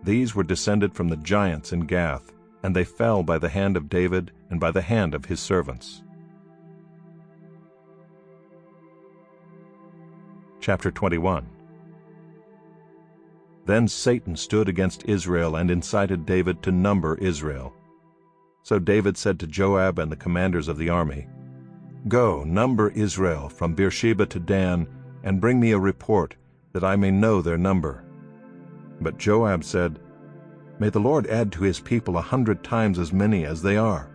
These were descended from the giants in Gath, and they fell by the hand of David and by the hand of his servants. Chapter 21. Then Satan stood against Israel and incited David to number Israel. So David said to Joab and the commanders of the army, "Go, number Israel from Beersheba to Dan, and bring me a report, that I may know their number." But Joab said, "May the Lord add to his people 100 times as many as they are.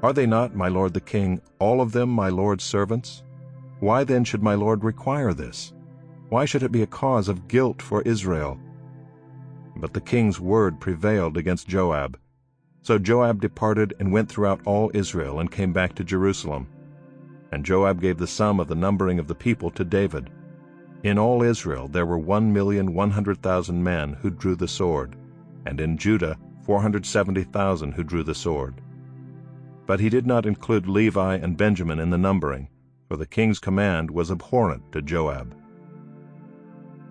Are they not, my lord the king, all of them my lord's servants? Why then should my lord require this? Why should it be a cause of guilt for Israel?" But the king's word prevailed against Joab. So Joab departed and went throughout all Israel and came back to Jerusalem. And Joab gave the sum of the numbering of the people to David. In all Israel there were 1,100,000 men who drew the sword, and in Judah 470,000 who drew the sword. But he did not include Levi and Benjamin in the numbering, for the king's command was abhorrent to Joab.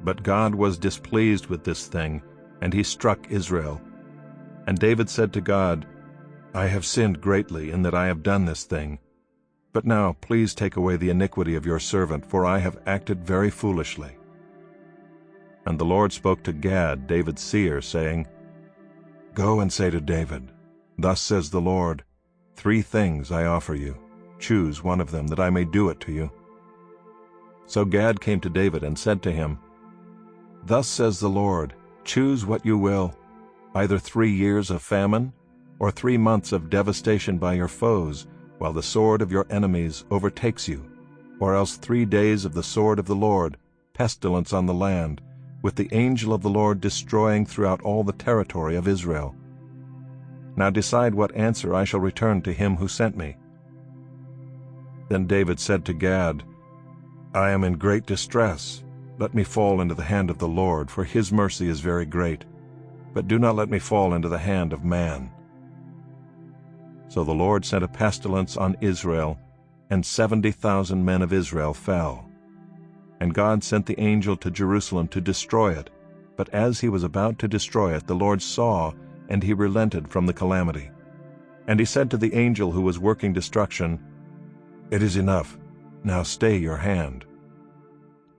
But God was displeased with this thing, and he struck Israel. And David said to God, "I have sinned greatly in that I have done this thing. But now please take away the iniquity of your servant, for I have acted very foolishly." And the Lord spoke to Gad, David's seer, saying, "Go and say to David, Thus says the Lord, 3 things I offer you. Choose one of them, that I may do it to you." So Gad came to David and said to him, "Thus says the Lord, choose what you will, either 3 years of famine, or 3 months of devastation by your foes, while the sword of your enemies overtakes you, or else 3 days of the sword of the Lord, pestilence on the land, with the angel of the Lord destroying throughout all the territory of Israel. Now decide what answer I shall return to him who sent me." Then David said to Gad, "I am in great distress. Let me fall into the hand of the Lord, for his mercy is very great. But do not let me fall into the hand of man." So the Lord sent a pestilence on Israel, and 70,000 men of Israel fell. And God sent the angel to Jerusalem to destroy it. But as he was about to destroy it, the Lord saw, and he relented from the calamity. And he said to the angel who was working destruction, "It is enough. Now stay your hand."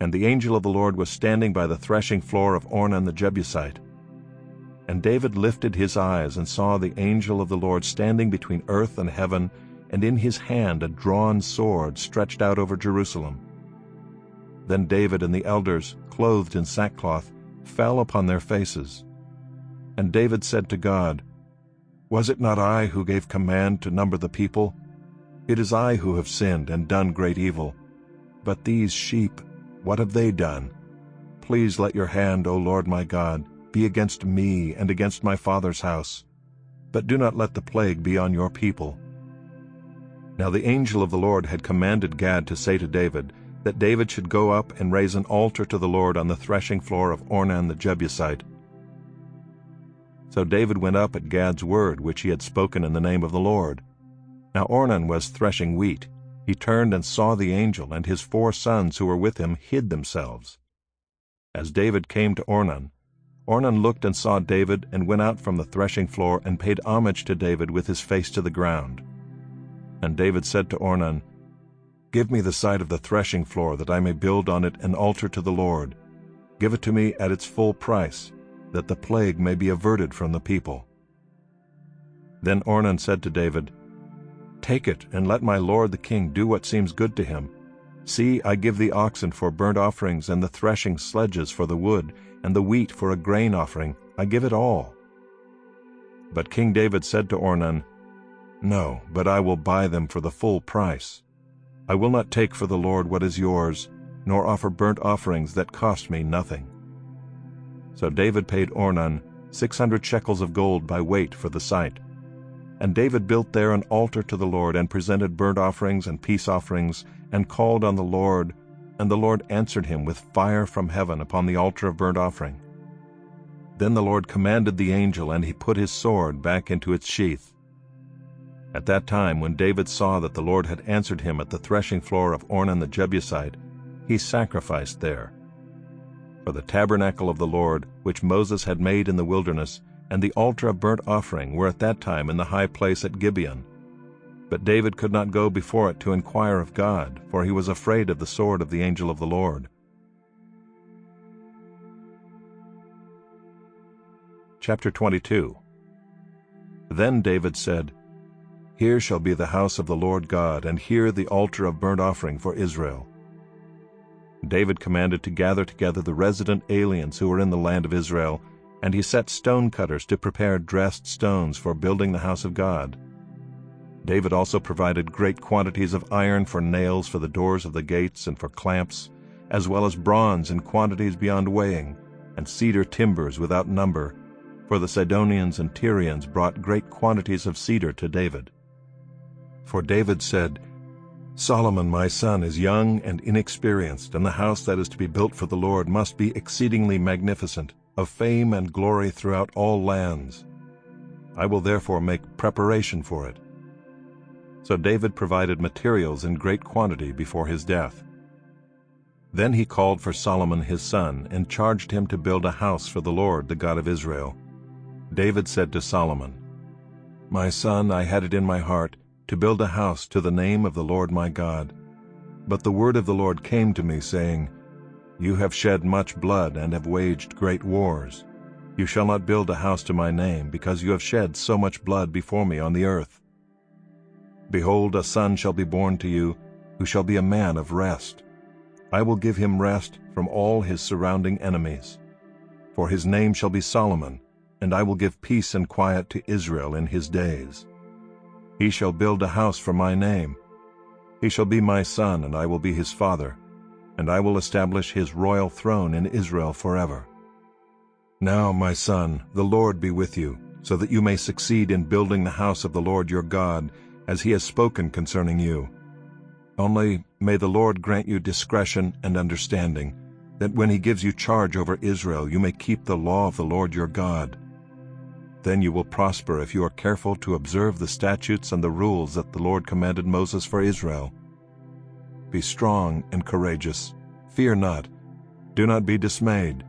And the angel of the Lord was standing by the threshing floor of Ornan the Jebusite. And David lifted his eyes and saw the angel of the Lord standing between earth and heaven, and in his hand a drawn sword stretched out over Jerusalem. Then David and the elders, clothed in sackcloth, fell upon their faces. And David said to God, "Was it not I who gave command to number the people? It is I who have sinned and done great evil. But these sheep, what have they done? Please let your hand, O Lord my God, be against me and against my father's house. But do not let the plague be on your people." Now the angel of the Lord had commanded Gad to say to David, that David should go up and raise an altar to the Lord on the threshing floor of Ornan the Jebusite. So David went up at Gad's word, which he had spoken in the name of the Lord. Now Ornan was threshing wheat. He turned and saw the angel, and his 4 sons who were with him hid themselves. As David came to Ornan, Ornan looked and saw David, and went out from the threshing floor and paid homage to David with his face to the ground. And David said to Ornan, "Give me the site of the threshing floor, that I may build on it an altar to the Lord. Give it to me at its full price, that the plague may be averted from the people." Then Ornan said to David, "Take it, and let my lord the king do what seems good to him. See, I give the oxen for burnt offerings, and the threshing sledges for the wood, and the wheat for a grain offering. I give it all." But King David said to Ornan, "No, but I will buy them for the full price. I will not take for the Lord what is yours, nor offer burnt offerings that cost me nothing." So David paid Ornan 600 shekels of gold by weight for the site. And David built there an altar to the Lord, and presented burnt offerings and peace offerings, and called on the Lord, and the Lord answered him with fire from heaven upon the altar of burnt offering. Then the Lord commanded the angel, and he put his sword back into its sheath. At that time, when David saw that the Lord had answered him at the threshing floor of Ornan the Jebusite, he sacrificed there. For the tabernacle of the Lord, which Moses had made in the wilderness, and the altar of burnt offering were at that time in the high place at Gibeon. But David could not go before it to inquire of God, for he was afraid of the sword of the angel of the Lord. Chapter 22. Then David said, Here shall be the house of the Lord God, and here the altar of burnt offering for Israel. David commanded to gather together the resident aliens who were in the land of Israel, and he set stone cutters to prepare dressed stones for building the house of God. David also provided great quantities of iron for nails for the doors of the gates and for clamps, as well as bronze in quantities beyond weighing, and cedar timbers without number, for the Sidonians and Tyrians brought great quantities of cedar to David. For David said, Solomon my son is young and inexperienced, and the house that is to be built for the Lord must be exceedingly magnificent, of fame and glory throughout all lands. I will therefore make preparation for it. So David provided materials in great quantity before his death. Then he called for Solomon his son, and charged him to build a house for the Lord, the God of Israel. David said to Solomon, My son, I had it in my heart to build a house to the name of the Lord my God. But the word of the Lord came to me, saying, You have shed much blood and have waged great wars. You shall not build a house to my name, because you have shed so much blood before me on the earth. Behold, a son shall be born to you, who shall be a man of rest. I will give him rest from all his surrounding enemies. For his name shall be Solomon, and I will give peace and quiet to Israel in his days. He shall build a house for my name. He shall be my son, and I will be his father, and I will establish his royal throne in Israel forever. Now, my son, the Lord be with you, so that you may succeed in building the house of the Lord your God, as he has spoken concerning you. Only may the Lord grant you discretion and understanding, that when he gives you charge over Israel you may keep the law of the Lord your God. Then you will prosper if you are careful to observe the statutes and the rules that the Lord commanded Moses for Israel. Be strong and courageous. Fear not. Do not be dismayed.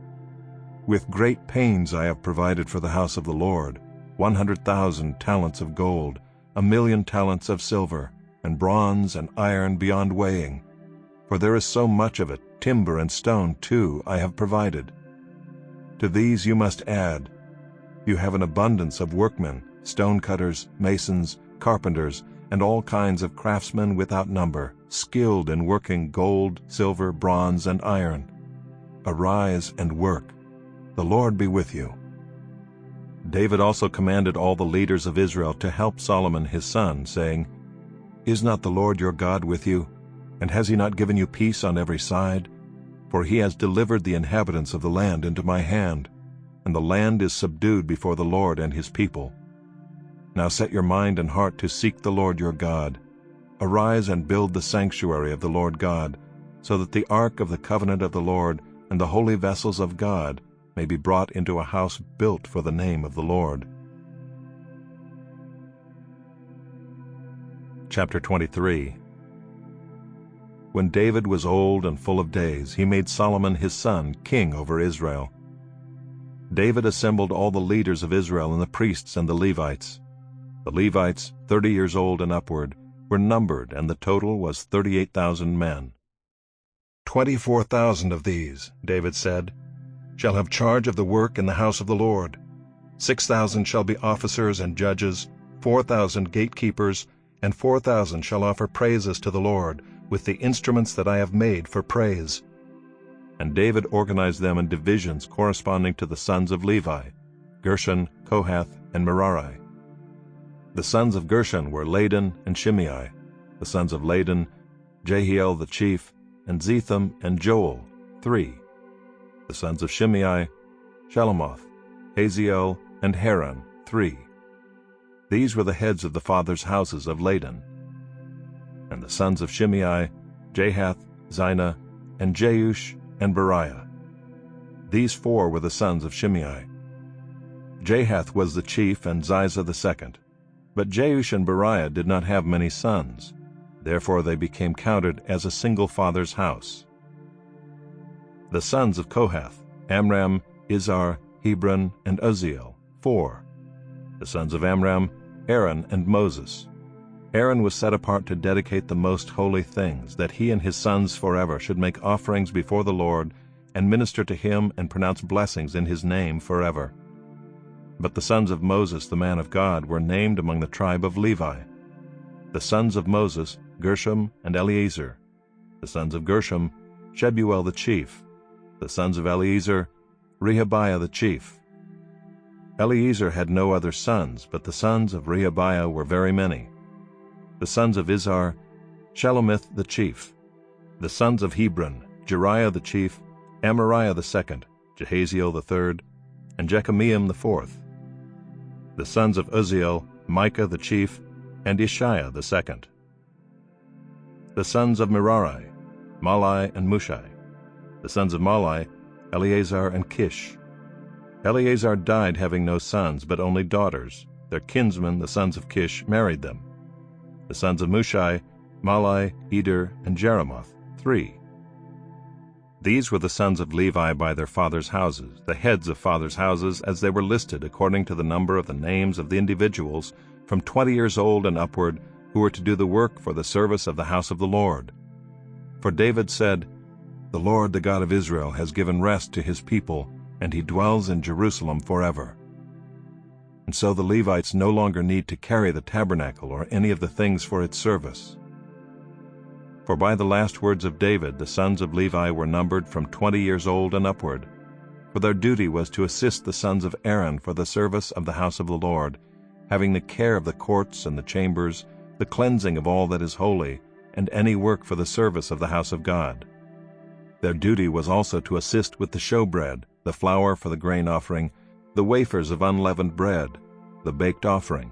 With great pains I have provided for the house of the Lord 100,000 talents of gold, 1,000,000 talents of silver, and bronze and iron beyond weighing. For there is so much of it, timber and stone too, I have provided. To these you must add, you have an abundance of workmen, stone cutters, masons, carpenters, and all kinds of craftsmen without number, skilled in working gold, silver, bronze, and iron. Arise and work. The Lord be with you. David also commanded all the leaders of Israel to help Solomon his son, saying, Is not the Lord your God with you? And has he not given you peace on every side? For he has delivered the inhabitants of the land into my hand, and the land is subdued before the Lord and his people. Now set your mind and heart to seek the Lord your God. Arise and build the sanctuary of the Lord God, so that the ark of the covenant of the Lord and the holy vessels of God may be brought into a house built for the name of the Lord. Chapter 23. When David was old and full of days, he made Solomon his son king over Israel. David assembled all the leaders of Israel and the priests and the Levites. The Levites, 30 years old and upward, were numbered, and the total was 38,000 men. 24,000 of these, David said, shall have charge of the work in the house of the Lord. 6,000 shall be officers and judges, 4,000 gatekeepers, and 4,000 shall offer praises to the Lord, with the instruments that I have made for praise. And David organized them in divisions corresponding to the sons of Levi, Gershon, Kohath, and Merari. The sons of Gershon were Ladan and Shimei. The sons of Ladan, Jehiel the chief, and Zetham and Joel, 3. The sons of Shimei, Shelomoth, Haziel, and Haran, 3. These were the heads of the fathers' houses of Ladan. And the sons of Shimei, Jahath, Zina, and Jeush, and Beriah. These 4 were the sons of Shimei. Jahath was the chief, and Ziza the second. But Jeush and Beriah did not have many sons. Therefore they became counted as a single father's house. The sons of Kohath, Amram, Izhar, Hebron, and Uzziel, 4. The sons of Amram, Aaron and Moses. Aaron was set apart to dedicate the most holy things, that he and his sons forever should make offerings before the Lord, and minister to him and pronounce blessings in his name forever. But the sons of Moses, the man of God, were named among the tribe of Levi. The sons of Moses, Gershom and Eleazar. The sons of Gershom, Shebuel the chief. The sons of Eleazar, Rehabiah the chief. Eleazar had no other sons, but the sons of Rehabiah were very many. The sons of Izhar, Shelomith the chief. The sons of Hebron, Jeriah the chief, Amariah the second, Jehaziel the third, and Jekameam the fourth. The sons of Uzziel, Micah the chief, and Ishiah the second. The sons of Merari, Malai and Mushai. The sons of Malai, Eleazar and Kish. Eleazar died having no sons, but only daughters. Their kinsmen, the sons of Kish, married them. The sons of Mushai, Malai, Eder, and Jeremoth, 3. These were the sons of Levi by their fathers' houses, the heads of fathers' houses, as they were listed according to the number of the names of the individuals from 20 years old and upward, who were to do the work for the service of the house of the Lord. For David said, "The Lord, the God of Israel, has given rest to his people, and he dwells in Jerusalem forever." And so the Levites no longer need to carry the tabernacle or any of the things for its service. For by the last words of David, the sons of Levi were numbered from 20 years old and upward, for their duty was to assist the sons of Aaron for the service of the house of the Lord, having the care of the courts and the chambers, the cleansing of all that is holy, and any work for the service of the house of God. Their duty was also to assist with the showbread, the flour for the grain offering, the wafers of unleavened bread, the baked offering,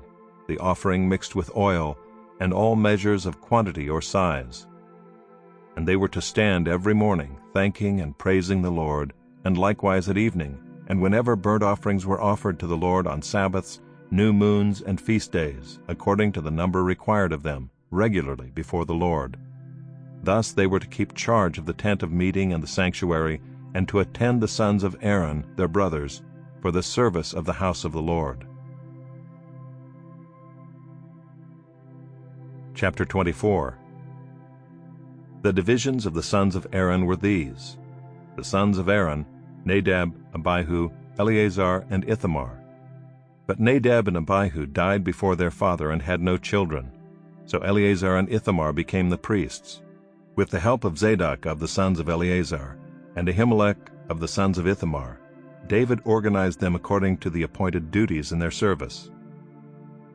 the offering mixed with oil, and all measures of quantity or size. And they were to stand every morning, thanking and praising the Lord, and likewise at evening, and whenever burnt offerings were offered to the Lord on Sabbaths, new moons, and feast days, according to the number required of them, regularly before the Lord. Thus they were to keep charge of the tent of meeting and the sanctuary, and to attend the sons of Aaron, their brothers, for the service of the house of the Lord. Chapter 24. The divisions of the sons of Aaron were these: the sons of Aaron, Nadab, Abihu, Eleazar, and Ithamar. But Nadab and Abihu died before their father and had no children. So Eleazar and Ithamar became the priests. With the help of Zadok of the sons of Eleazar, and Ahimelech of the sons of Ithamar, David organized them according to the appointed duties in their service.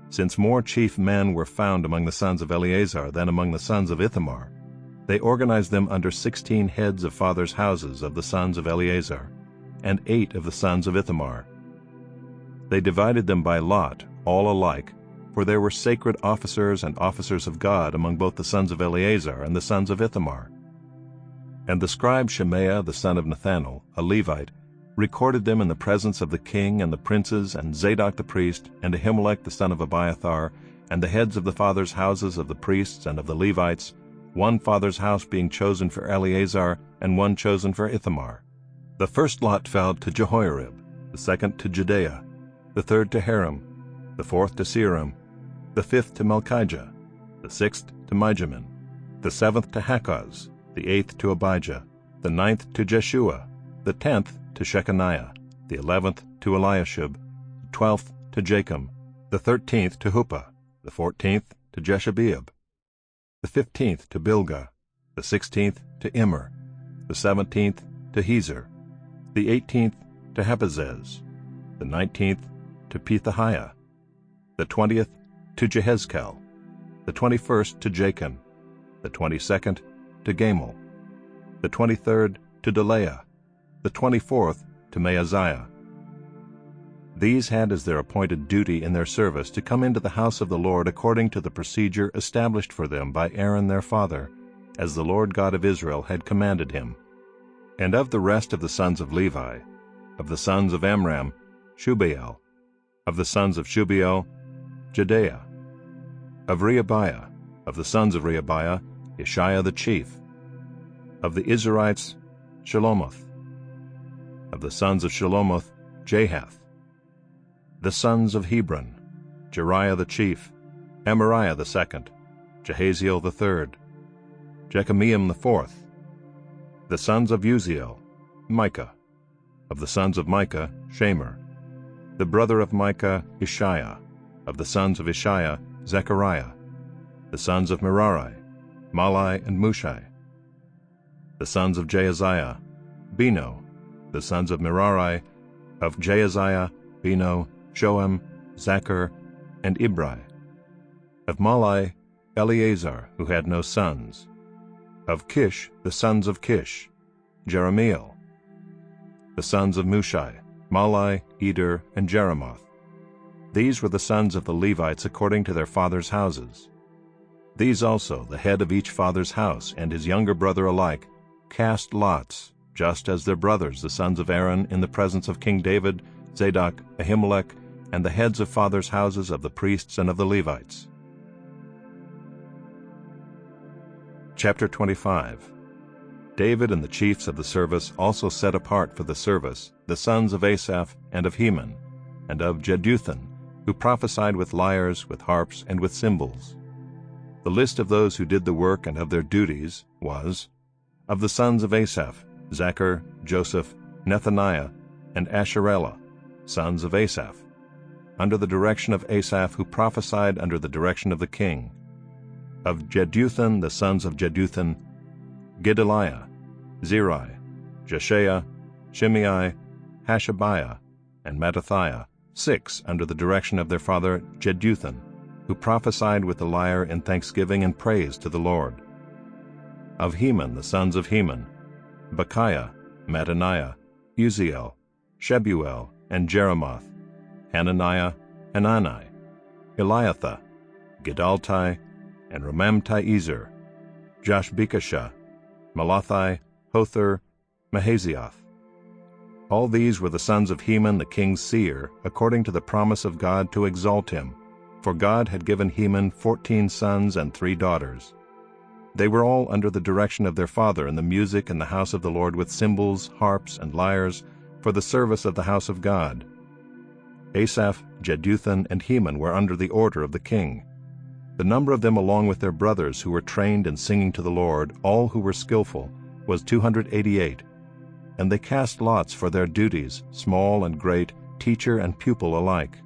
Since more chief men were found among the sons of Eleazar than among the sons of Ithamar, they organized them under 16 heads of fathers' houses of the sons of Eleazar, and 8 of the sons of Ithamar. They divided them by lot, all alike, for there were sacred officers and officers of God among both the sons of Eleazar and the sons of Ithamar. And the scribe Shemaiah the son of Nethanel, a Levite, recorded them in the presence of the king and the princes, and Zadok the priest, and Ahimelech the son of Abiathar, and the heads of the fathers' houses of the priests and of the Levites, one father's house being chosen for Eleazar, and one chosen for Ithamar. The first lot fell to Jehoiarib, the second to Judea, the third to Haram, the fourth to Seram, the fifth to Malchijah, the sixth to Mijamin, the seventh to Hakkoz, the eighth to Abijah, the ninth to Jeshua, the 10th to Shechaniah, the 11th to Eliashib, the 12th to Jachim, the 13th to Huppah, the 14th to Jeshabeab, the 15th to Bilgah, the 16th to Immer, the 17th to Hezer, the 18th to Hapazez, the 19th to Pethahiah, the 20th to Jehezkel, the 21st to Jachin, the 22nd to Gamal, the 23rd to Delaiah, the 24th to Maaziah. These had as their appointed duty in their service to come into the house of the Lord according to the procedure established for them by Aaron their father, as the Lord God of Israel had commanded him. And of the rest of the sons of Levi, of the sons of Amram, Shubael; of the sons of Shubael, Jedaiah; of Rehabiah, of the sons of Rehabiah, Ishiah the chief; of the Izharites, Shelomoth; of the sons of Shelomoth, Jahath; The sons of Hebron, Jeriah the chief, Amariah the second, Jehaziel the third, Jekameam the fourth. The sons of Uziel, Micah. Of the sons of Micah, Shamer. The brother of Micah, Ishiah. Of the sons of Ishiah, Zechariah. The sons of Merari, Malai and Mushai. The sons of Jaaziah, Beno. The sons of Merari, of Jaaziah, Beno, Shoam, Zachar, and Ibri. Of Malai, Eleazar, who had no sons. Of Kish, the sons of Kish, Jeremiel. The sons of Mushai, Malai, Eder, and Jeremoth. These were the sons of the Levites according to their fathers' houses. These also, the head of each father's house and his younger brother alike, cast lots, just as their brothers, the sons of Aaron, in the presence of King David, Zadok, Ahimelech, and the heads of fathers' houses of the priests and of the Levites. Chapter 25. David and the chiefs of the service also set apart for the service the sons of Asaph and of Heman, and of Jeduthun, who prophesied with lyres, with harps, and with cymbals. The list of those who did the work and of their duties was: of the sons of Asaph, Zachar, Joseph, Nethaniah, and Asherellah, sons of Asaph, under the direction of Asaph, who prophesied under the direction of the king. Of Jeduthun, the sons of Jeduthun, Gedaliah, Zeri, Jeshaiah, Shimei, Hashabiah, and Mattathiah, 6 under the direction of their father Jeduthun, who prophesied with the lyre in thanksgiving and praise to the Lord. Of Heman, the sons of Heman, Bechiah, Mattaniah, Uziel, Shebuel, and Jeremoth, Hananiah, Hanani, Eliathah, Gedaltai, and Romamti-Ezer, Joshbekashah, Malathi, Hothir, Mahazioth. All these were the sons of Heman the king's seer, according to the promise of God to exalt him, for God had given Heman 14 sons and 3 daughters. They were all under the direction of their father in the music in the house of the Lord with cymbals, harps, and lyres, for the service of the house of God. Asaph, Jeduthun, and Heman were under the order of the king. The number of them along with their brothers who were trained in singing to the Lord, all who were skillful, was 288. And they cast lots for their duties, small and great, teacher and pupil alike.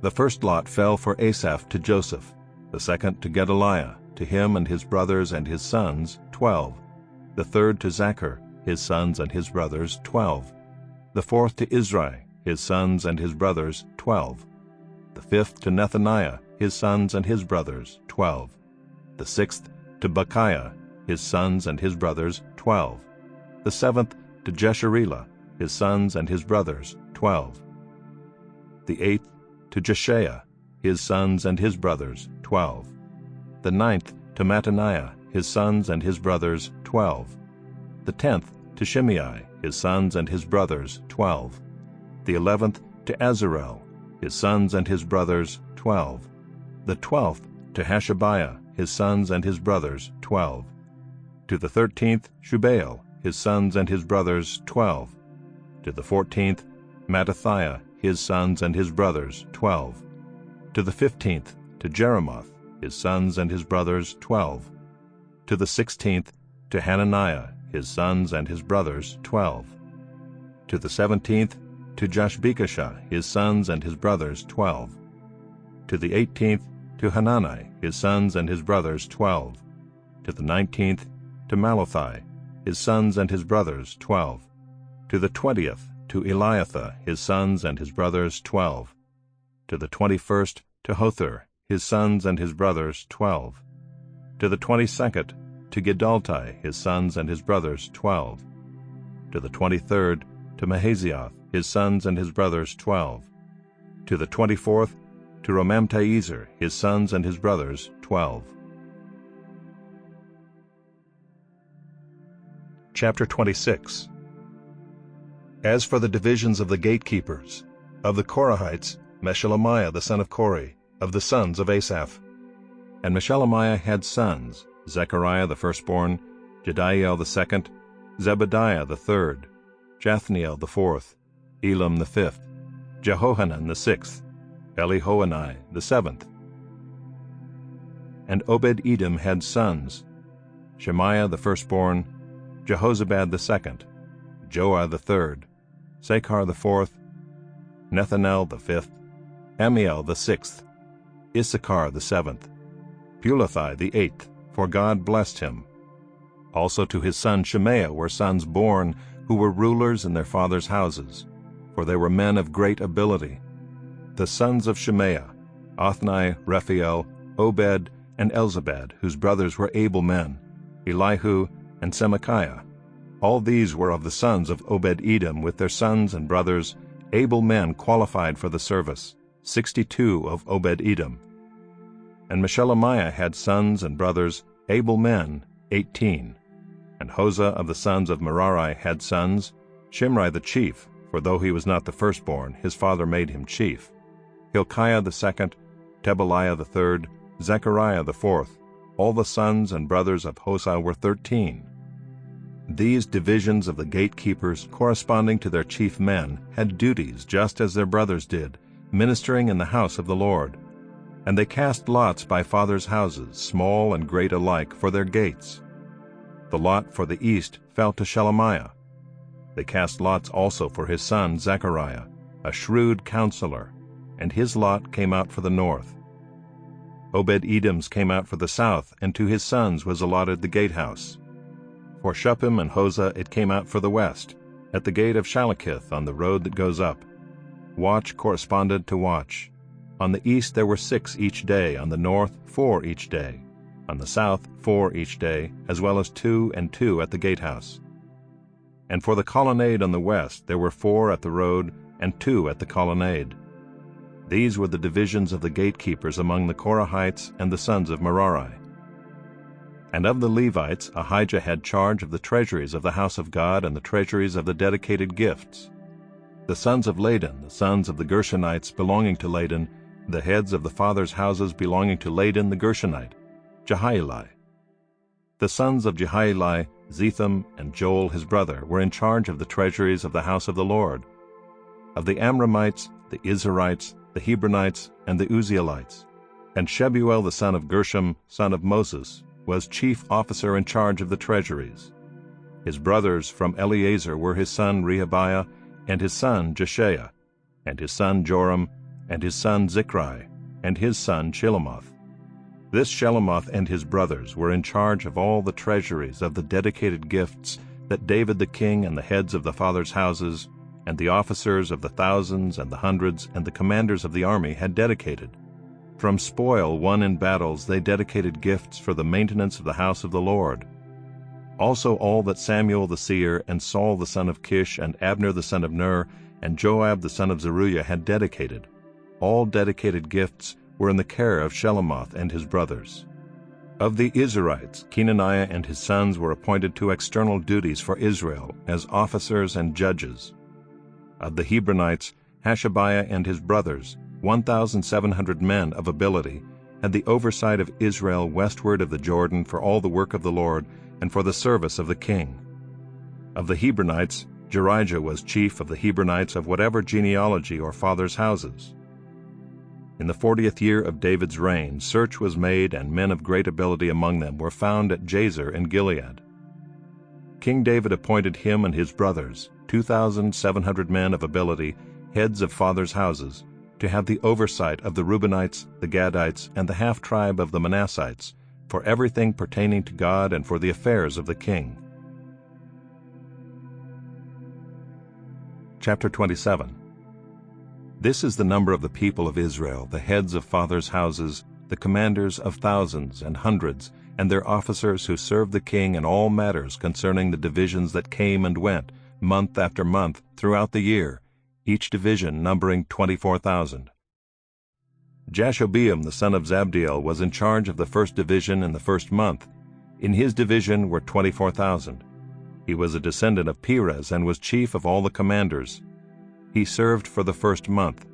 The first lot fell for Asaph to Joseph, the second to Gedaliah, to him and his brothers and his sons, 12. The third to Zachar, his sons and his brothers, 12. The fourth to Izri, his sons and his brothers, 12. The fifth to Nethaniah, his sons and his brothers, 12. The sixth to Bechiah, his sons and his brothers, 12. The seventh to Jesharelah, his sons and his brothers, 12. The eighth to Jeshaiah, his sons and his brothers, 12. The ninth to Mattaniah, his sons and his brothers, 12. The 10th to Shimei, his sons and his brothers, 12. The 11th to Azarel, his sons and his brothers, 12. The 12th to Hashabiah, his sons and his brothers, 12. To the 13th Shubael, his sons and his brothers, 12. To the 14th Mattathiah, his sons and his brothers, 12. To the 15th to Jeremoth, his sons and his brothers, 12. To the 16th to Hananiah, his sons and his brothers, 12. To the 17th to Joshbekashah, his sons and his brothers, 12. To the 18th to Hanani, his sons and his brothers, 12. To the 19th to Malathi, his sons and his brothers, 12. To the 20th to Eliathah, his sons and his brothers, 12. To the 21st to Hothir, his sons and his brothers, 12. To the 22nd to Gedaltai, his sons and his brothers, 12. To the 23rd to Mahazioth, his sons and his brothers, 12. To the 24th to Romamti-Ezer, his sons and his brothers, 12. Chapter 26. As for the divisions of the gatekeepers, of the Korahites, Meshelemiah the son of Kori, of the sons of Asaph. And Meshelemiah had sons, Zechariah the firstborn, Jediael the second, Zebadiah the third, Jathniel the fourth, Elam the fifth, Jehohanan the sixth, Elihoenai the seventh. And Obed-Edom had sons, Shemaiah the firstborn, Jehozabad the second, Joah the third, Sakar the fourth, Nethanel the fifth, Amiel the sixth, Issachar the seventh, Pulathai the eighth, for God blessed him. Also to his son Shemaiah were sons born, who were rulers in their fathers' houses, for they were men of great ability. The sons of Shemaiah, Othni, Rephael, Obed, and Elzabad, whose brothers were able men, Elihu and Semachiah. All these were of the sons of Obed-Edom, with their sons and brothers, able men qualified for the service, 62 of Obed-Edom. And Meshelemiah had sons and brothers, able men, 18. And Hosah of the sons of Merari had sons, Shimri the chief, for though he was not the firstborn, his father made him chief, Hilkiah the second, Tebaliah the third, Zechariah the fourth. All the sons and brothers of Hosah were 13. These divisions of the gatekeepers, corresponding to their chief men, had duties just as their brothers did, ministering in the house of the Lord. And they cast lots by fathers' houses, small and great alike, for their gates. The lot for the east fell to Shelemiah. They cast lots also for his son Zechariah, a shrewd counselor, and his lot came out for the north. Obed-Edom's came out for the south, and to his sons was allotted the gatehouse. For Shuppim and Hosah it came out for the west, at the gate of Shalakith on the road that goes up. Watch corresponded to watch. On the east there were 6 each day, on the north 4 each day, on the south 4 each day, as well as 2 and 2 at the gatehouse. And for the colonnade on the west there were 4 at the road, and 2 at the colonnade. These were the divisions of the gatekeepers among the Korahites and the sons of Merari. And of the Levites Ahijah had charge of the treasuries of the house of God and the treasuries of the dedicated gifts. The sons of Ladan, the sons of the Gershonites belonging to Ladan, the heads of the fathers' houses belonging to Ladan the Gershonite, Jehieli. The sons of Jehieli, Zetham and Joel his brother, were in charge of the treasuries of the house of the Lord. Of the Amramites, the Izharites, the Hebronites, and the Uzzielites. And Shebuel the son of Gershom, son of Moses, was chief officer in charge of the treasuries. His brothers from Eleazar were his son Rehabiah, and his son Jeshaiah, and his son Joram, and his son Zichri, and his son Shelomoth. This Shelomoth and his brothers were in charge of all the treasuries of the dedicated gifts that David the king and the heads of the fathers' houses, and the officers of the thousands and the hundreds and the commanders of the army had dedicated. From spoil won in battles they dedicated gifts for the maintenance of the house of the Lord. Also all that Samuel the seer, and Saul the son of Kish, and Abner the son of Ner, and Joab the son of Zeruiah had dedicated. All dedicated gifts were in the care of Shelomoth and his brothers. Of the Israelites, Kenaniah and his sons were appointed to external duties for Israel as officers and judges. Of the Hebronites, Hashabiah and his brothers, 1,700 men of ability, had the oversight of Israel westward of the Jordan for all the work of the Lord and for the service of the king. Of the Hebronites, Jerijah was chief of the Hebronites of whatever genealogy or fathers' houses. In the 40th year of David's reign, search was made, and men of great ability among them were found at Jazer in Gilead. King David appointed him and his brothers, 2,700 men of ability, heads of fathers' houses, to have the oversight of the Reubenites, the Gadites, and the half-tribe of the Manassites, for everything pertaining to God and for the affairs of the king. Chapter 27. This is the number of the people of Israel, the heads of fathers' houses, the commanders of thousands and hundreds, and their officers who served the king in all matters concerning the divisions that came and went, month after month, throughout the year, each division numbering 24,000. Jashobeam the son of Zabdiel was in charge of the first division in the first month. In his division were 24,000. He was a descendant of Perez and was chief of all the commanders. He served for the first month.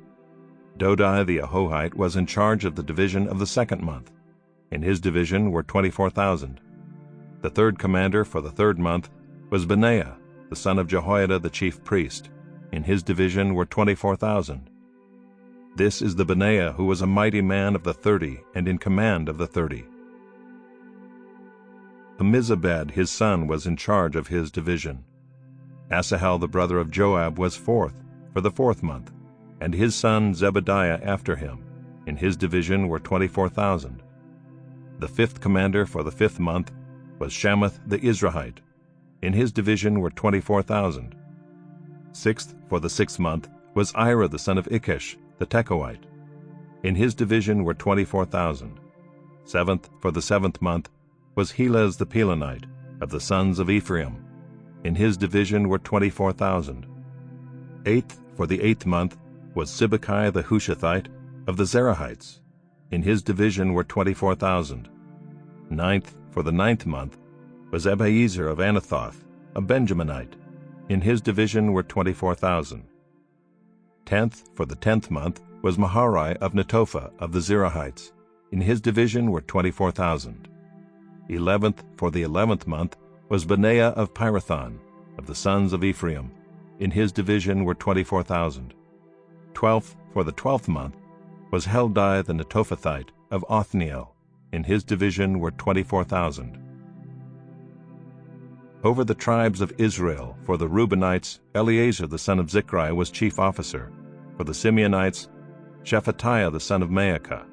Dodai the Ahohite was in charge of the division of the second month. In his division were 24,000. The third commander for the third month was Benaiah, the son of Jehoiada the chief priest. In his division were 24,000. This is the Benaiah who was a mighty man of the 30, and in command of the 30. Ammizabad his son was in charge of his division. Asahel the brother of Joab was fourth, for the 4th month, and his son Zebadiah after him. In his division were 24,000. The 5th commander for the 5th month was Shamath the Israelite. In his division were 24,000. 6th for the 6th month was Ira the son of Ikkesh, the Tekoite. In his division were 24,000. 7th for the 7th month was Helez the Pelonite, of the sons of Ephraim. In his division were 24,000. 8th for the 8th month was Sibbecai the Hushathite, of the Zerahites. In his division were 24,000. 9th for the 9th month was Ebiezer of Anathoth, a Benjaminite. In his division were 24,000. 10th for the 10th month was Maharai of Netophah of the Zerahites. In his division were 24,000. 11th for the 11th month was Benaiah of Pirathon, of the sons of Ephraim. In his division were 24,000. 12th for the 12th month was Heldai the Netophathite of Othniel. In his division were 24,000. Over the tribes of Israel, for the Reubenites, Eleazar the son of Zichri was chief officer. For the Simeonites, Shephatiah the son of Maacah.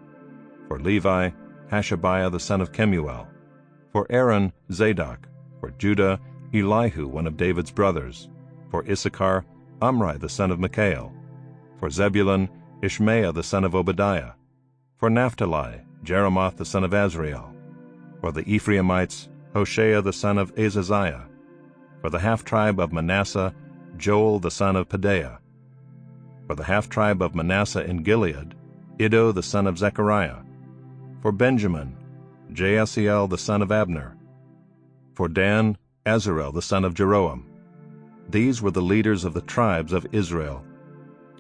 For Levi, Hashabiah the son of Kemuel. For Aaron, Zadok. For Judah, Elihu one of David's brothers. For Issachar, Amri the son of Mikael. For Zebulun, Ishmael the son of Obadiah. For Naphtali, Jeremoth the son of Azriel. For the Ephraimites, Hoshea the son of Azaziah. For the half-tribe of Manasseh, Joel the son of Pedaiah. For the half-tribe of Manasseh in Gilead, Iddo the son of Zechariah. For Benjamin, Jaasiel the son of Abner. For Dan, Azarel the son of Jeroam. These were the leaders of the tribes of Israel.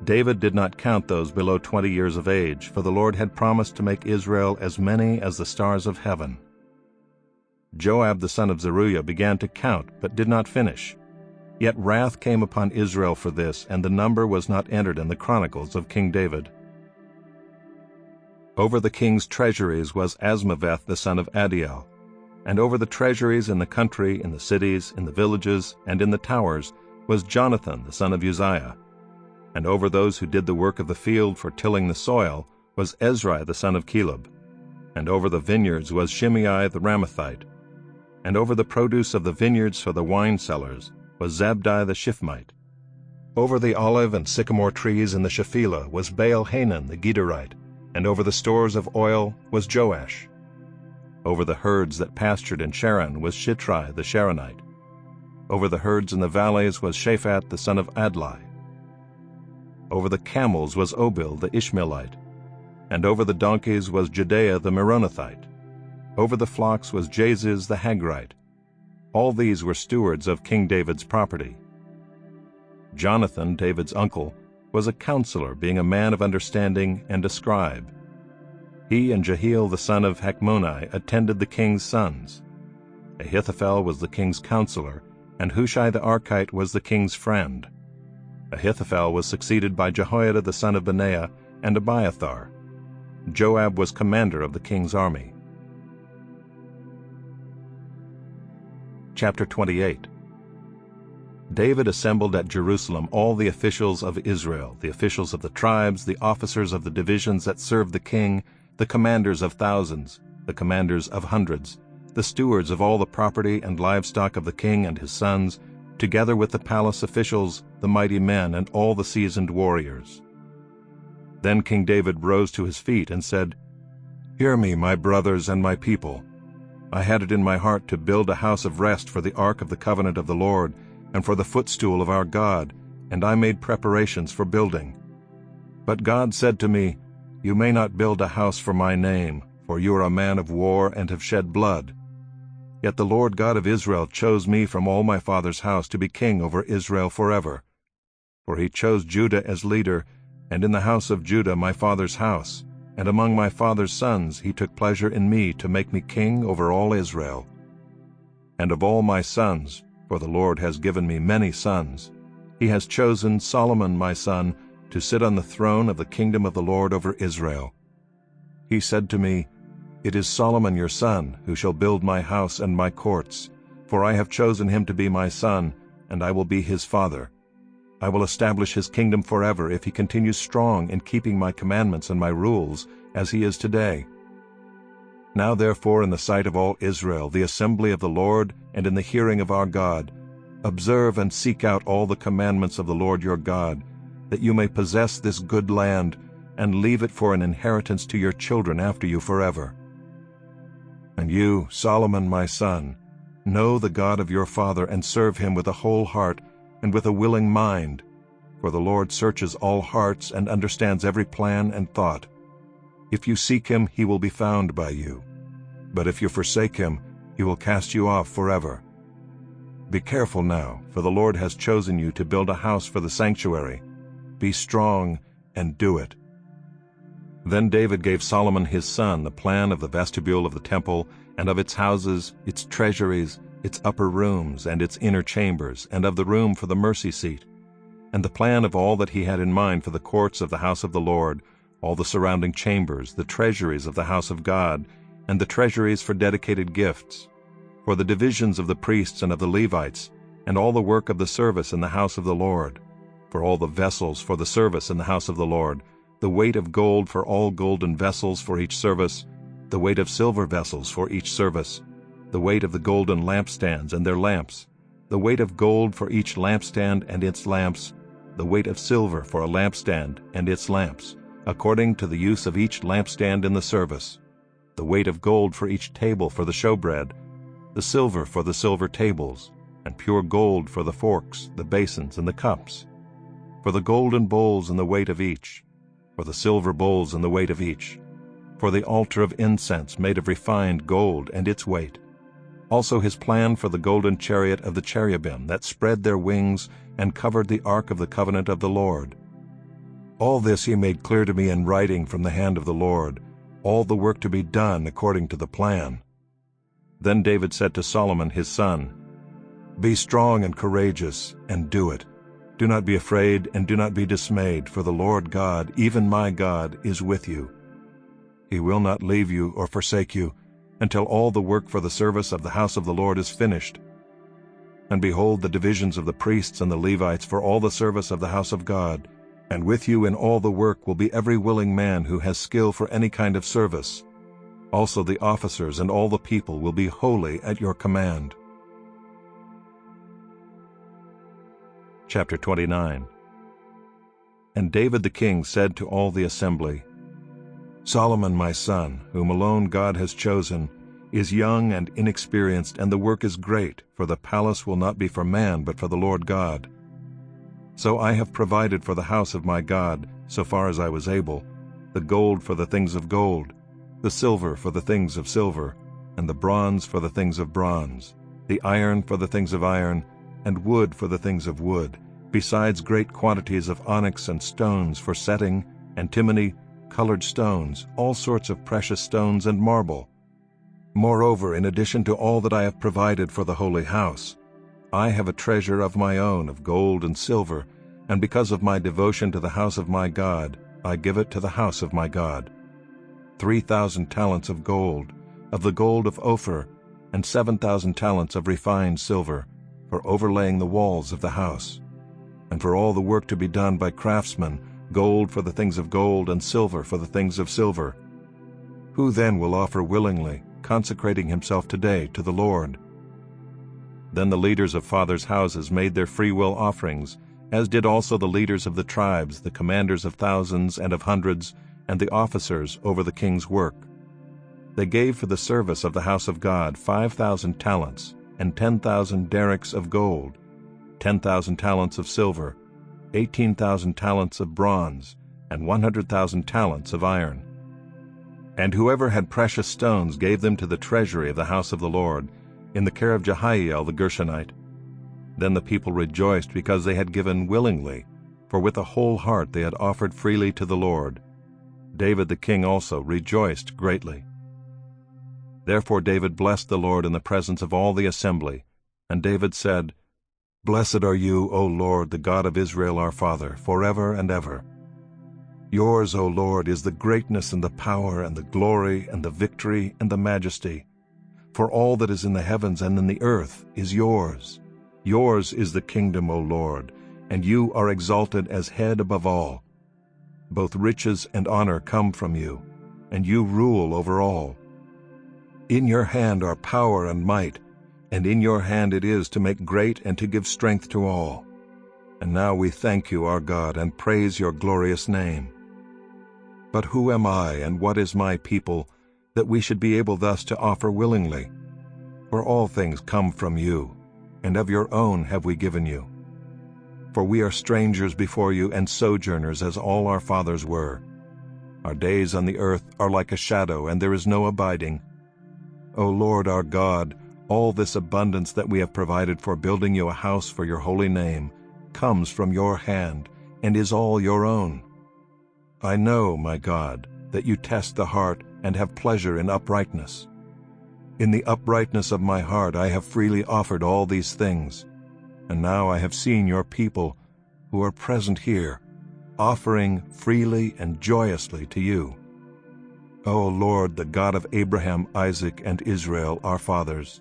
David did not count those below 20 years of age, for the Lord had promised to make Israel as many as the stars of heaven. Joab the son of Zeruiah began to count, but did not finish. Yet wrath came upon Israel for this, and the number was not entered in the Chronicles of King David. Over the king's treasuries was Asmaveth the son of Adiel. And over the treasuries in the country, in the cities, in the villages, and in the towers was Jonathan the son of Uzziah. And over those who did the work of the field for tilling the soil was Ezri the son of Caleb. And over the vineyards was Shimei the Ramathite. And over the produce of the vineyards for the wine cellars was Zabdi the Shifmite. Over the olive and sycamore trees in the Shephelah was Baal-Hanan the Gederite. And over the stores of oil was Joash. Over the herds that pastured in Sharon was Shitrai the Sharonite. Over the herds in the valleys was Shaphat the son of Adlai. Over the camels was Obil the Ishmaelite. And over the donkeys was Judea the Meronothite. Over the flocks was Jaziz the Hagrite. All these were stewards of King David's property. Jonathan, David's uncle, was a counselor, being a man of understanding and a scribe. He and Jehiel the son of Hachmoni attended the king's sons. Ahithophel was the king's counselor, and Hushai the Archite was the king's friend. Ahithophel was succeeded by Jehoiada the son of Benaiah and Abiathar. Joab was commander of the king's army. Chapter 28. David assembled at Jerusalem all the officials of Israel, the officials of the tribes, the officers of the divisions that served the king, the commanders of thousands, the commanders of hundreds, the stewards of all the property and livestock of the king and his sons, together with the palace officials, the mighty men, and all the seasoned warriors. Then King David rose to his feet and said, "Hear me, my brothers and my people. I had it in my heart to build a house of rest for the ark of the covenant of the Lord, and for the footstool of our God, and I made preparations for building. But God said to me, 'You may not build a house for my name, for you are a man of war and have shed blood.' Yet the Lord God of Israel chose me from all my father's house to be king over Israel forever. For he chose Judah as leader, and in the house of Judah my father's house, and among my father's sons he took pleasure in me to make me king over all Israel. And of all my sons, for the Lord has given me many sons, he has chosen Solomon my son to sit on the throne of the kingdom of the Lord over Israel. He said to me, It is Solomon your son who shall build my house and my courts, for I have chosen him to be my son, and I will be his father. I will establish his kingdom forever if he continues strong in keeping my commandments and my rules, as he is today. Now therefore in the sight of all Israel, the assembly of the Lord, and in the hearing of our God, observe and seek out all the commandments of the Lord your God, that you may possess this good land, and leave it for an inheritance to your children after you forever. And you, Solomon my son, know the God of your father, and serve him with a whole heart and with a willing mind, for the Lord searches all hearts and understands every plan and thought. If you seek him, he will be found by you. But if you forsake him, he will cast you off forever. Be careful now, for the Lord has chosen you to build a house for the sanctuary. Be strong and do it. Then David gave Solomon his son the plan of the vestibule of the temple, and of its houses, its treasuries, its upper rooms, and its inner chambers, and of the room for the mercy seat, and the plan of all that he had in mind for the courts of the house of the Lord, all the surrounding chambers, the treasuries of the house of God, and the treasuries for dedicated gifts, for the divisions of the priests and of the Levites, and all the work of the service in the house of the Lord, for all the vessels for the service in the house of the Lord, the weight of gold for all golden vessels for each service, the weight of silver vessels for each service, the weight of the golden lampstands and their lamps, the weight of gold for each lampstand and its lamps, the weight of silver for a lampstand and its lamps, according to the use of each lampstand in the service, the weight of gold for each table for the showbread, the silver for the silver tables, and pure gold for the forks, the basins, and the cups, for the golden bowls and the weight of each, for the silver bowls and the weight of each, for the altar of incense made of refined gold and its weight, also his plan for the golden chariot of the cherubim that spread their wings and covered the ark of the covenant of the Lord. All this he made clear to me in writing from the hand of the Lord, all the work to be done according to the plan. Then David said to Solomon his son, Be strong and courageous, and do it. Do not be afraid, and do not be dismayed, for the Lord God, even my God, is with you. He will not leave you or forsake you, until all the work for the service of the house of the Lord is finished. And behold, the divisions of the priests and the Levites for all the service of the house of God, and with you in all the work will be every willing man who has skill for any kind of service. Also the officers and all the people will be wholly at your command. Chapter 29. And David the king said to all the assembly, Solomon my son, whom alone God has chosen, is young and inexperienced, and the work is great, for the palace will not be for man but for the Lord God. So I have provided for the house of my God, so far as I was able, the gold for the things of gold, the silver for the things of silver, and the bronze for the things of bronze, the iron for the things of iron, and wood for the things of wood, besides great quantities of onyx and stones for setting, antimony, colored stones, all sorts of precious stones, and marble. Moreover, in addition to all that I have provided for the holy house, I have a treasure of my own of gold and silver, and because of my devotion to the house of my God, I give it to the house of my God. 3,000 talents of the gold of Ophir, and 7,000 talents of refined silver, for overlaying the walls of the house, and for all the work to be done by craftsmen, gold for the things of gold, and silver for the things of silver. Who then will offer willingly, consecrating himself today to the Lord? Then the leaders of fathers' houses made their freewill offerings, as did also the leaders of the tribes, the commanders of thousands and of hundreds, and the officers over the king's work. They gave for the service of the house of God 5,000 talents, and 10,000 derricks of gold, 10,000 talents of silver, 18,000 talents of bronze, and 100,000 talents of iron. And whoever had precious stones gave them to the treasury of the house of the Lord, in the care of Jehiel the Gershonite. Then the people rejoiced because they had given willingly, for with a whole heart they had offered freely to the Lord. David the king also rejoiced greatly. Therefore David blessed the Lord in the presence of all the assembly. And David said, Blessed are you, O Lord, the God of Israel our Father, forever and ever. Yours, O Lord, is the greatness and the power and the glory and the victory and the majesty. For all that is in the heavens and in the earth is yours. Yours is the kingdom, O Lord, and you are exalted as head above all. Both riches and honor come from you, and you rule over all. In your hand are power and might, and in your hand it is to make great and to give strength to all. And now we thank you, our God, and praise your glorious name. But who am I, and what is my people, that we should be able thus to offer willingly? For all things come from you, and of your own have we given you. For we are strangers before you and sojourners, as all our fathers were. Our days on the earth are like a shadow, and there is no abiding. O Lord our God, all this abundance that we have provided for building you a house for your holy name comes from your hand, and is all your own. I know, my God, that you test the heart and have pleasure in uprightness. In the uprightness of my heart I have freely offered all these things, and now I have seen your people, who are present here, offering freely and joyously to you. O Lord, the God of Abraham, Isaac, and Israel, our fathers,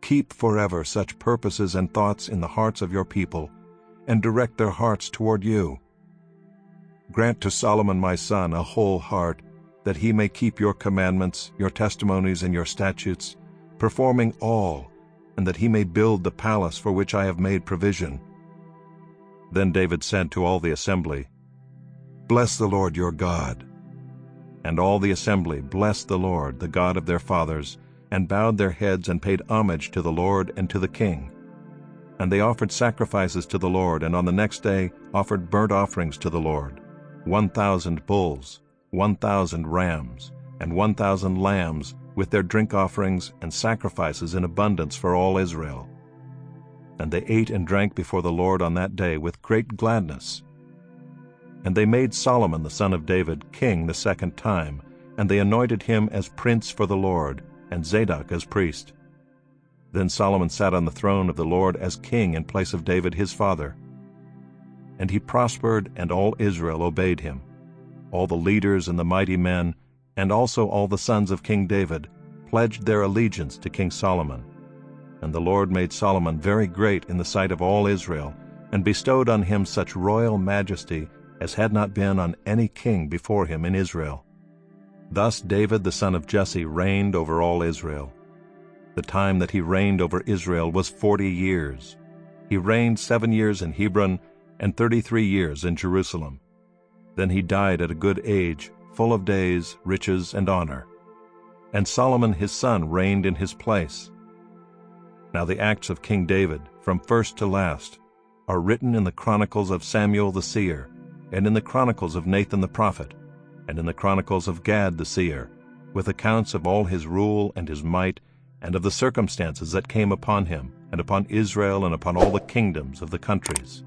keep forever such purposes and thoughts in the hearts of your people, and direct their hearts toward you. Grant to Solomon my son a whole heart, that he may keep your commandments, your testimonies, and your statutes, performing all, and that he may build the palace for which I have made provision. Then David said to all the assembly, Bless the Lord your God. And all the assembly blessed the Lord, the God of their fathers, and bowed their heads and paid homage to the Lord and to the king. And they offered sacrifices to the Lord, and on the next day offered burnt offerings to the Lord, 1,000 bulls, 1,000 rams, and 1,000 lambs, with their drink offerings and sacrifices in abundance for all Israel. And they ate and drank before the Lord on that day with great gladness. And they made Solomon the son of David king the second time, and they anointed him as prince for the Lord, and Zadok as priest. Then Solomon sat on the throne of the Lord as king in place of David his father. And he prospered, and all Israel obeyed him. All the leaders and the mighty men, and also all the sons of King David, pledged their allegiance to King Solomon. And the Lord made Solomon very great in the sight of all Israel, and bestowed on him such royal majesty as had not been on any king before him in Israel. Thus David the son of Jesse reigned over all Israel. The time that he reigned over Israel was 40 years. He reigned 7 years in Hebron, and 33 years in Jerusalem. Then he died at a good age, full of days, riches, and honor. And Solomon his son reigned in his place. Now the acts of King David, from first to last, are written in the Chronicles of Samuel the seer, and in the Chronicles of Nathan the prophet, and in the Chronicles of Gad the seer, with accounts of all his rule and his might, and of the circumstances that came upon him, and upon Israel, and upon all the kingdoms of the countries.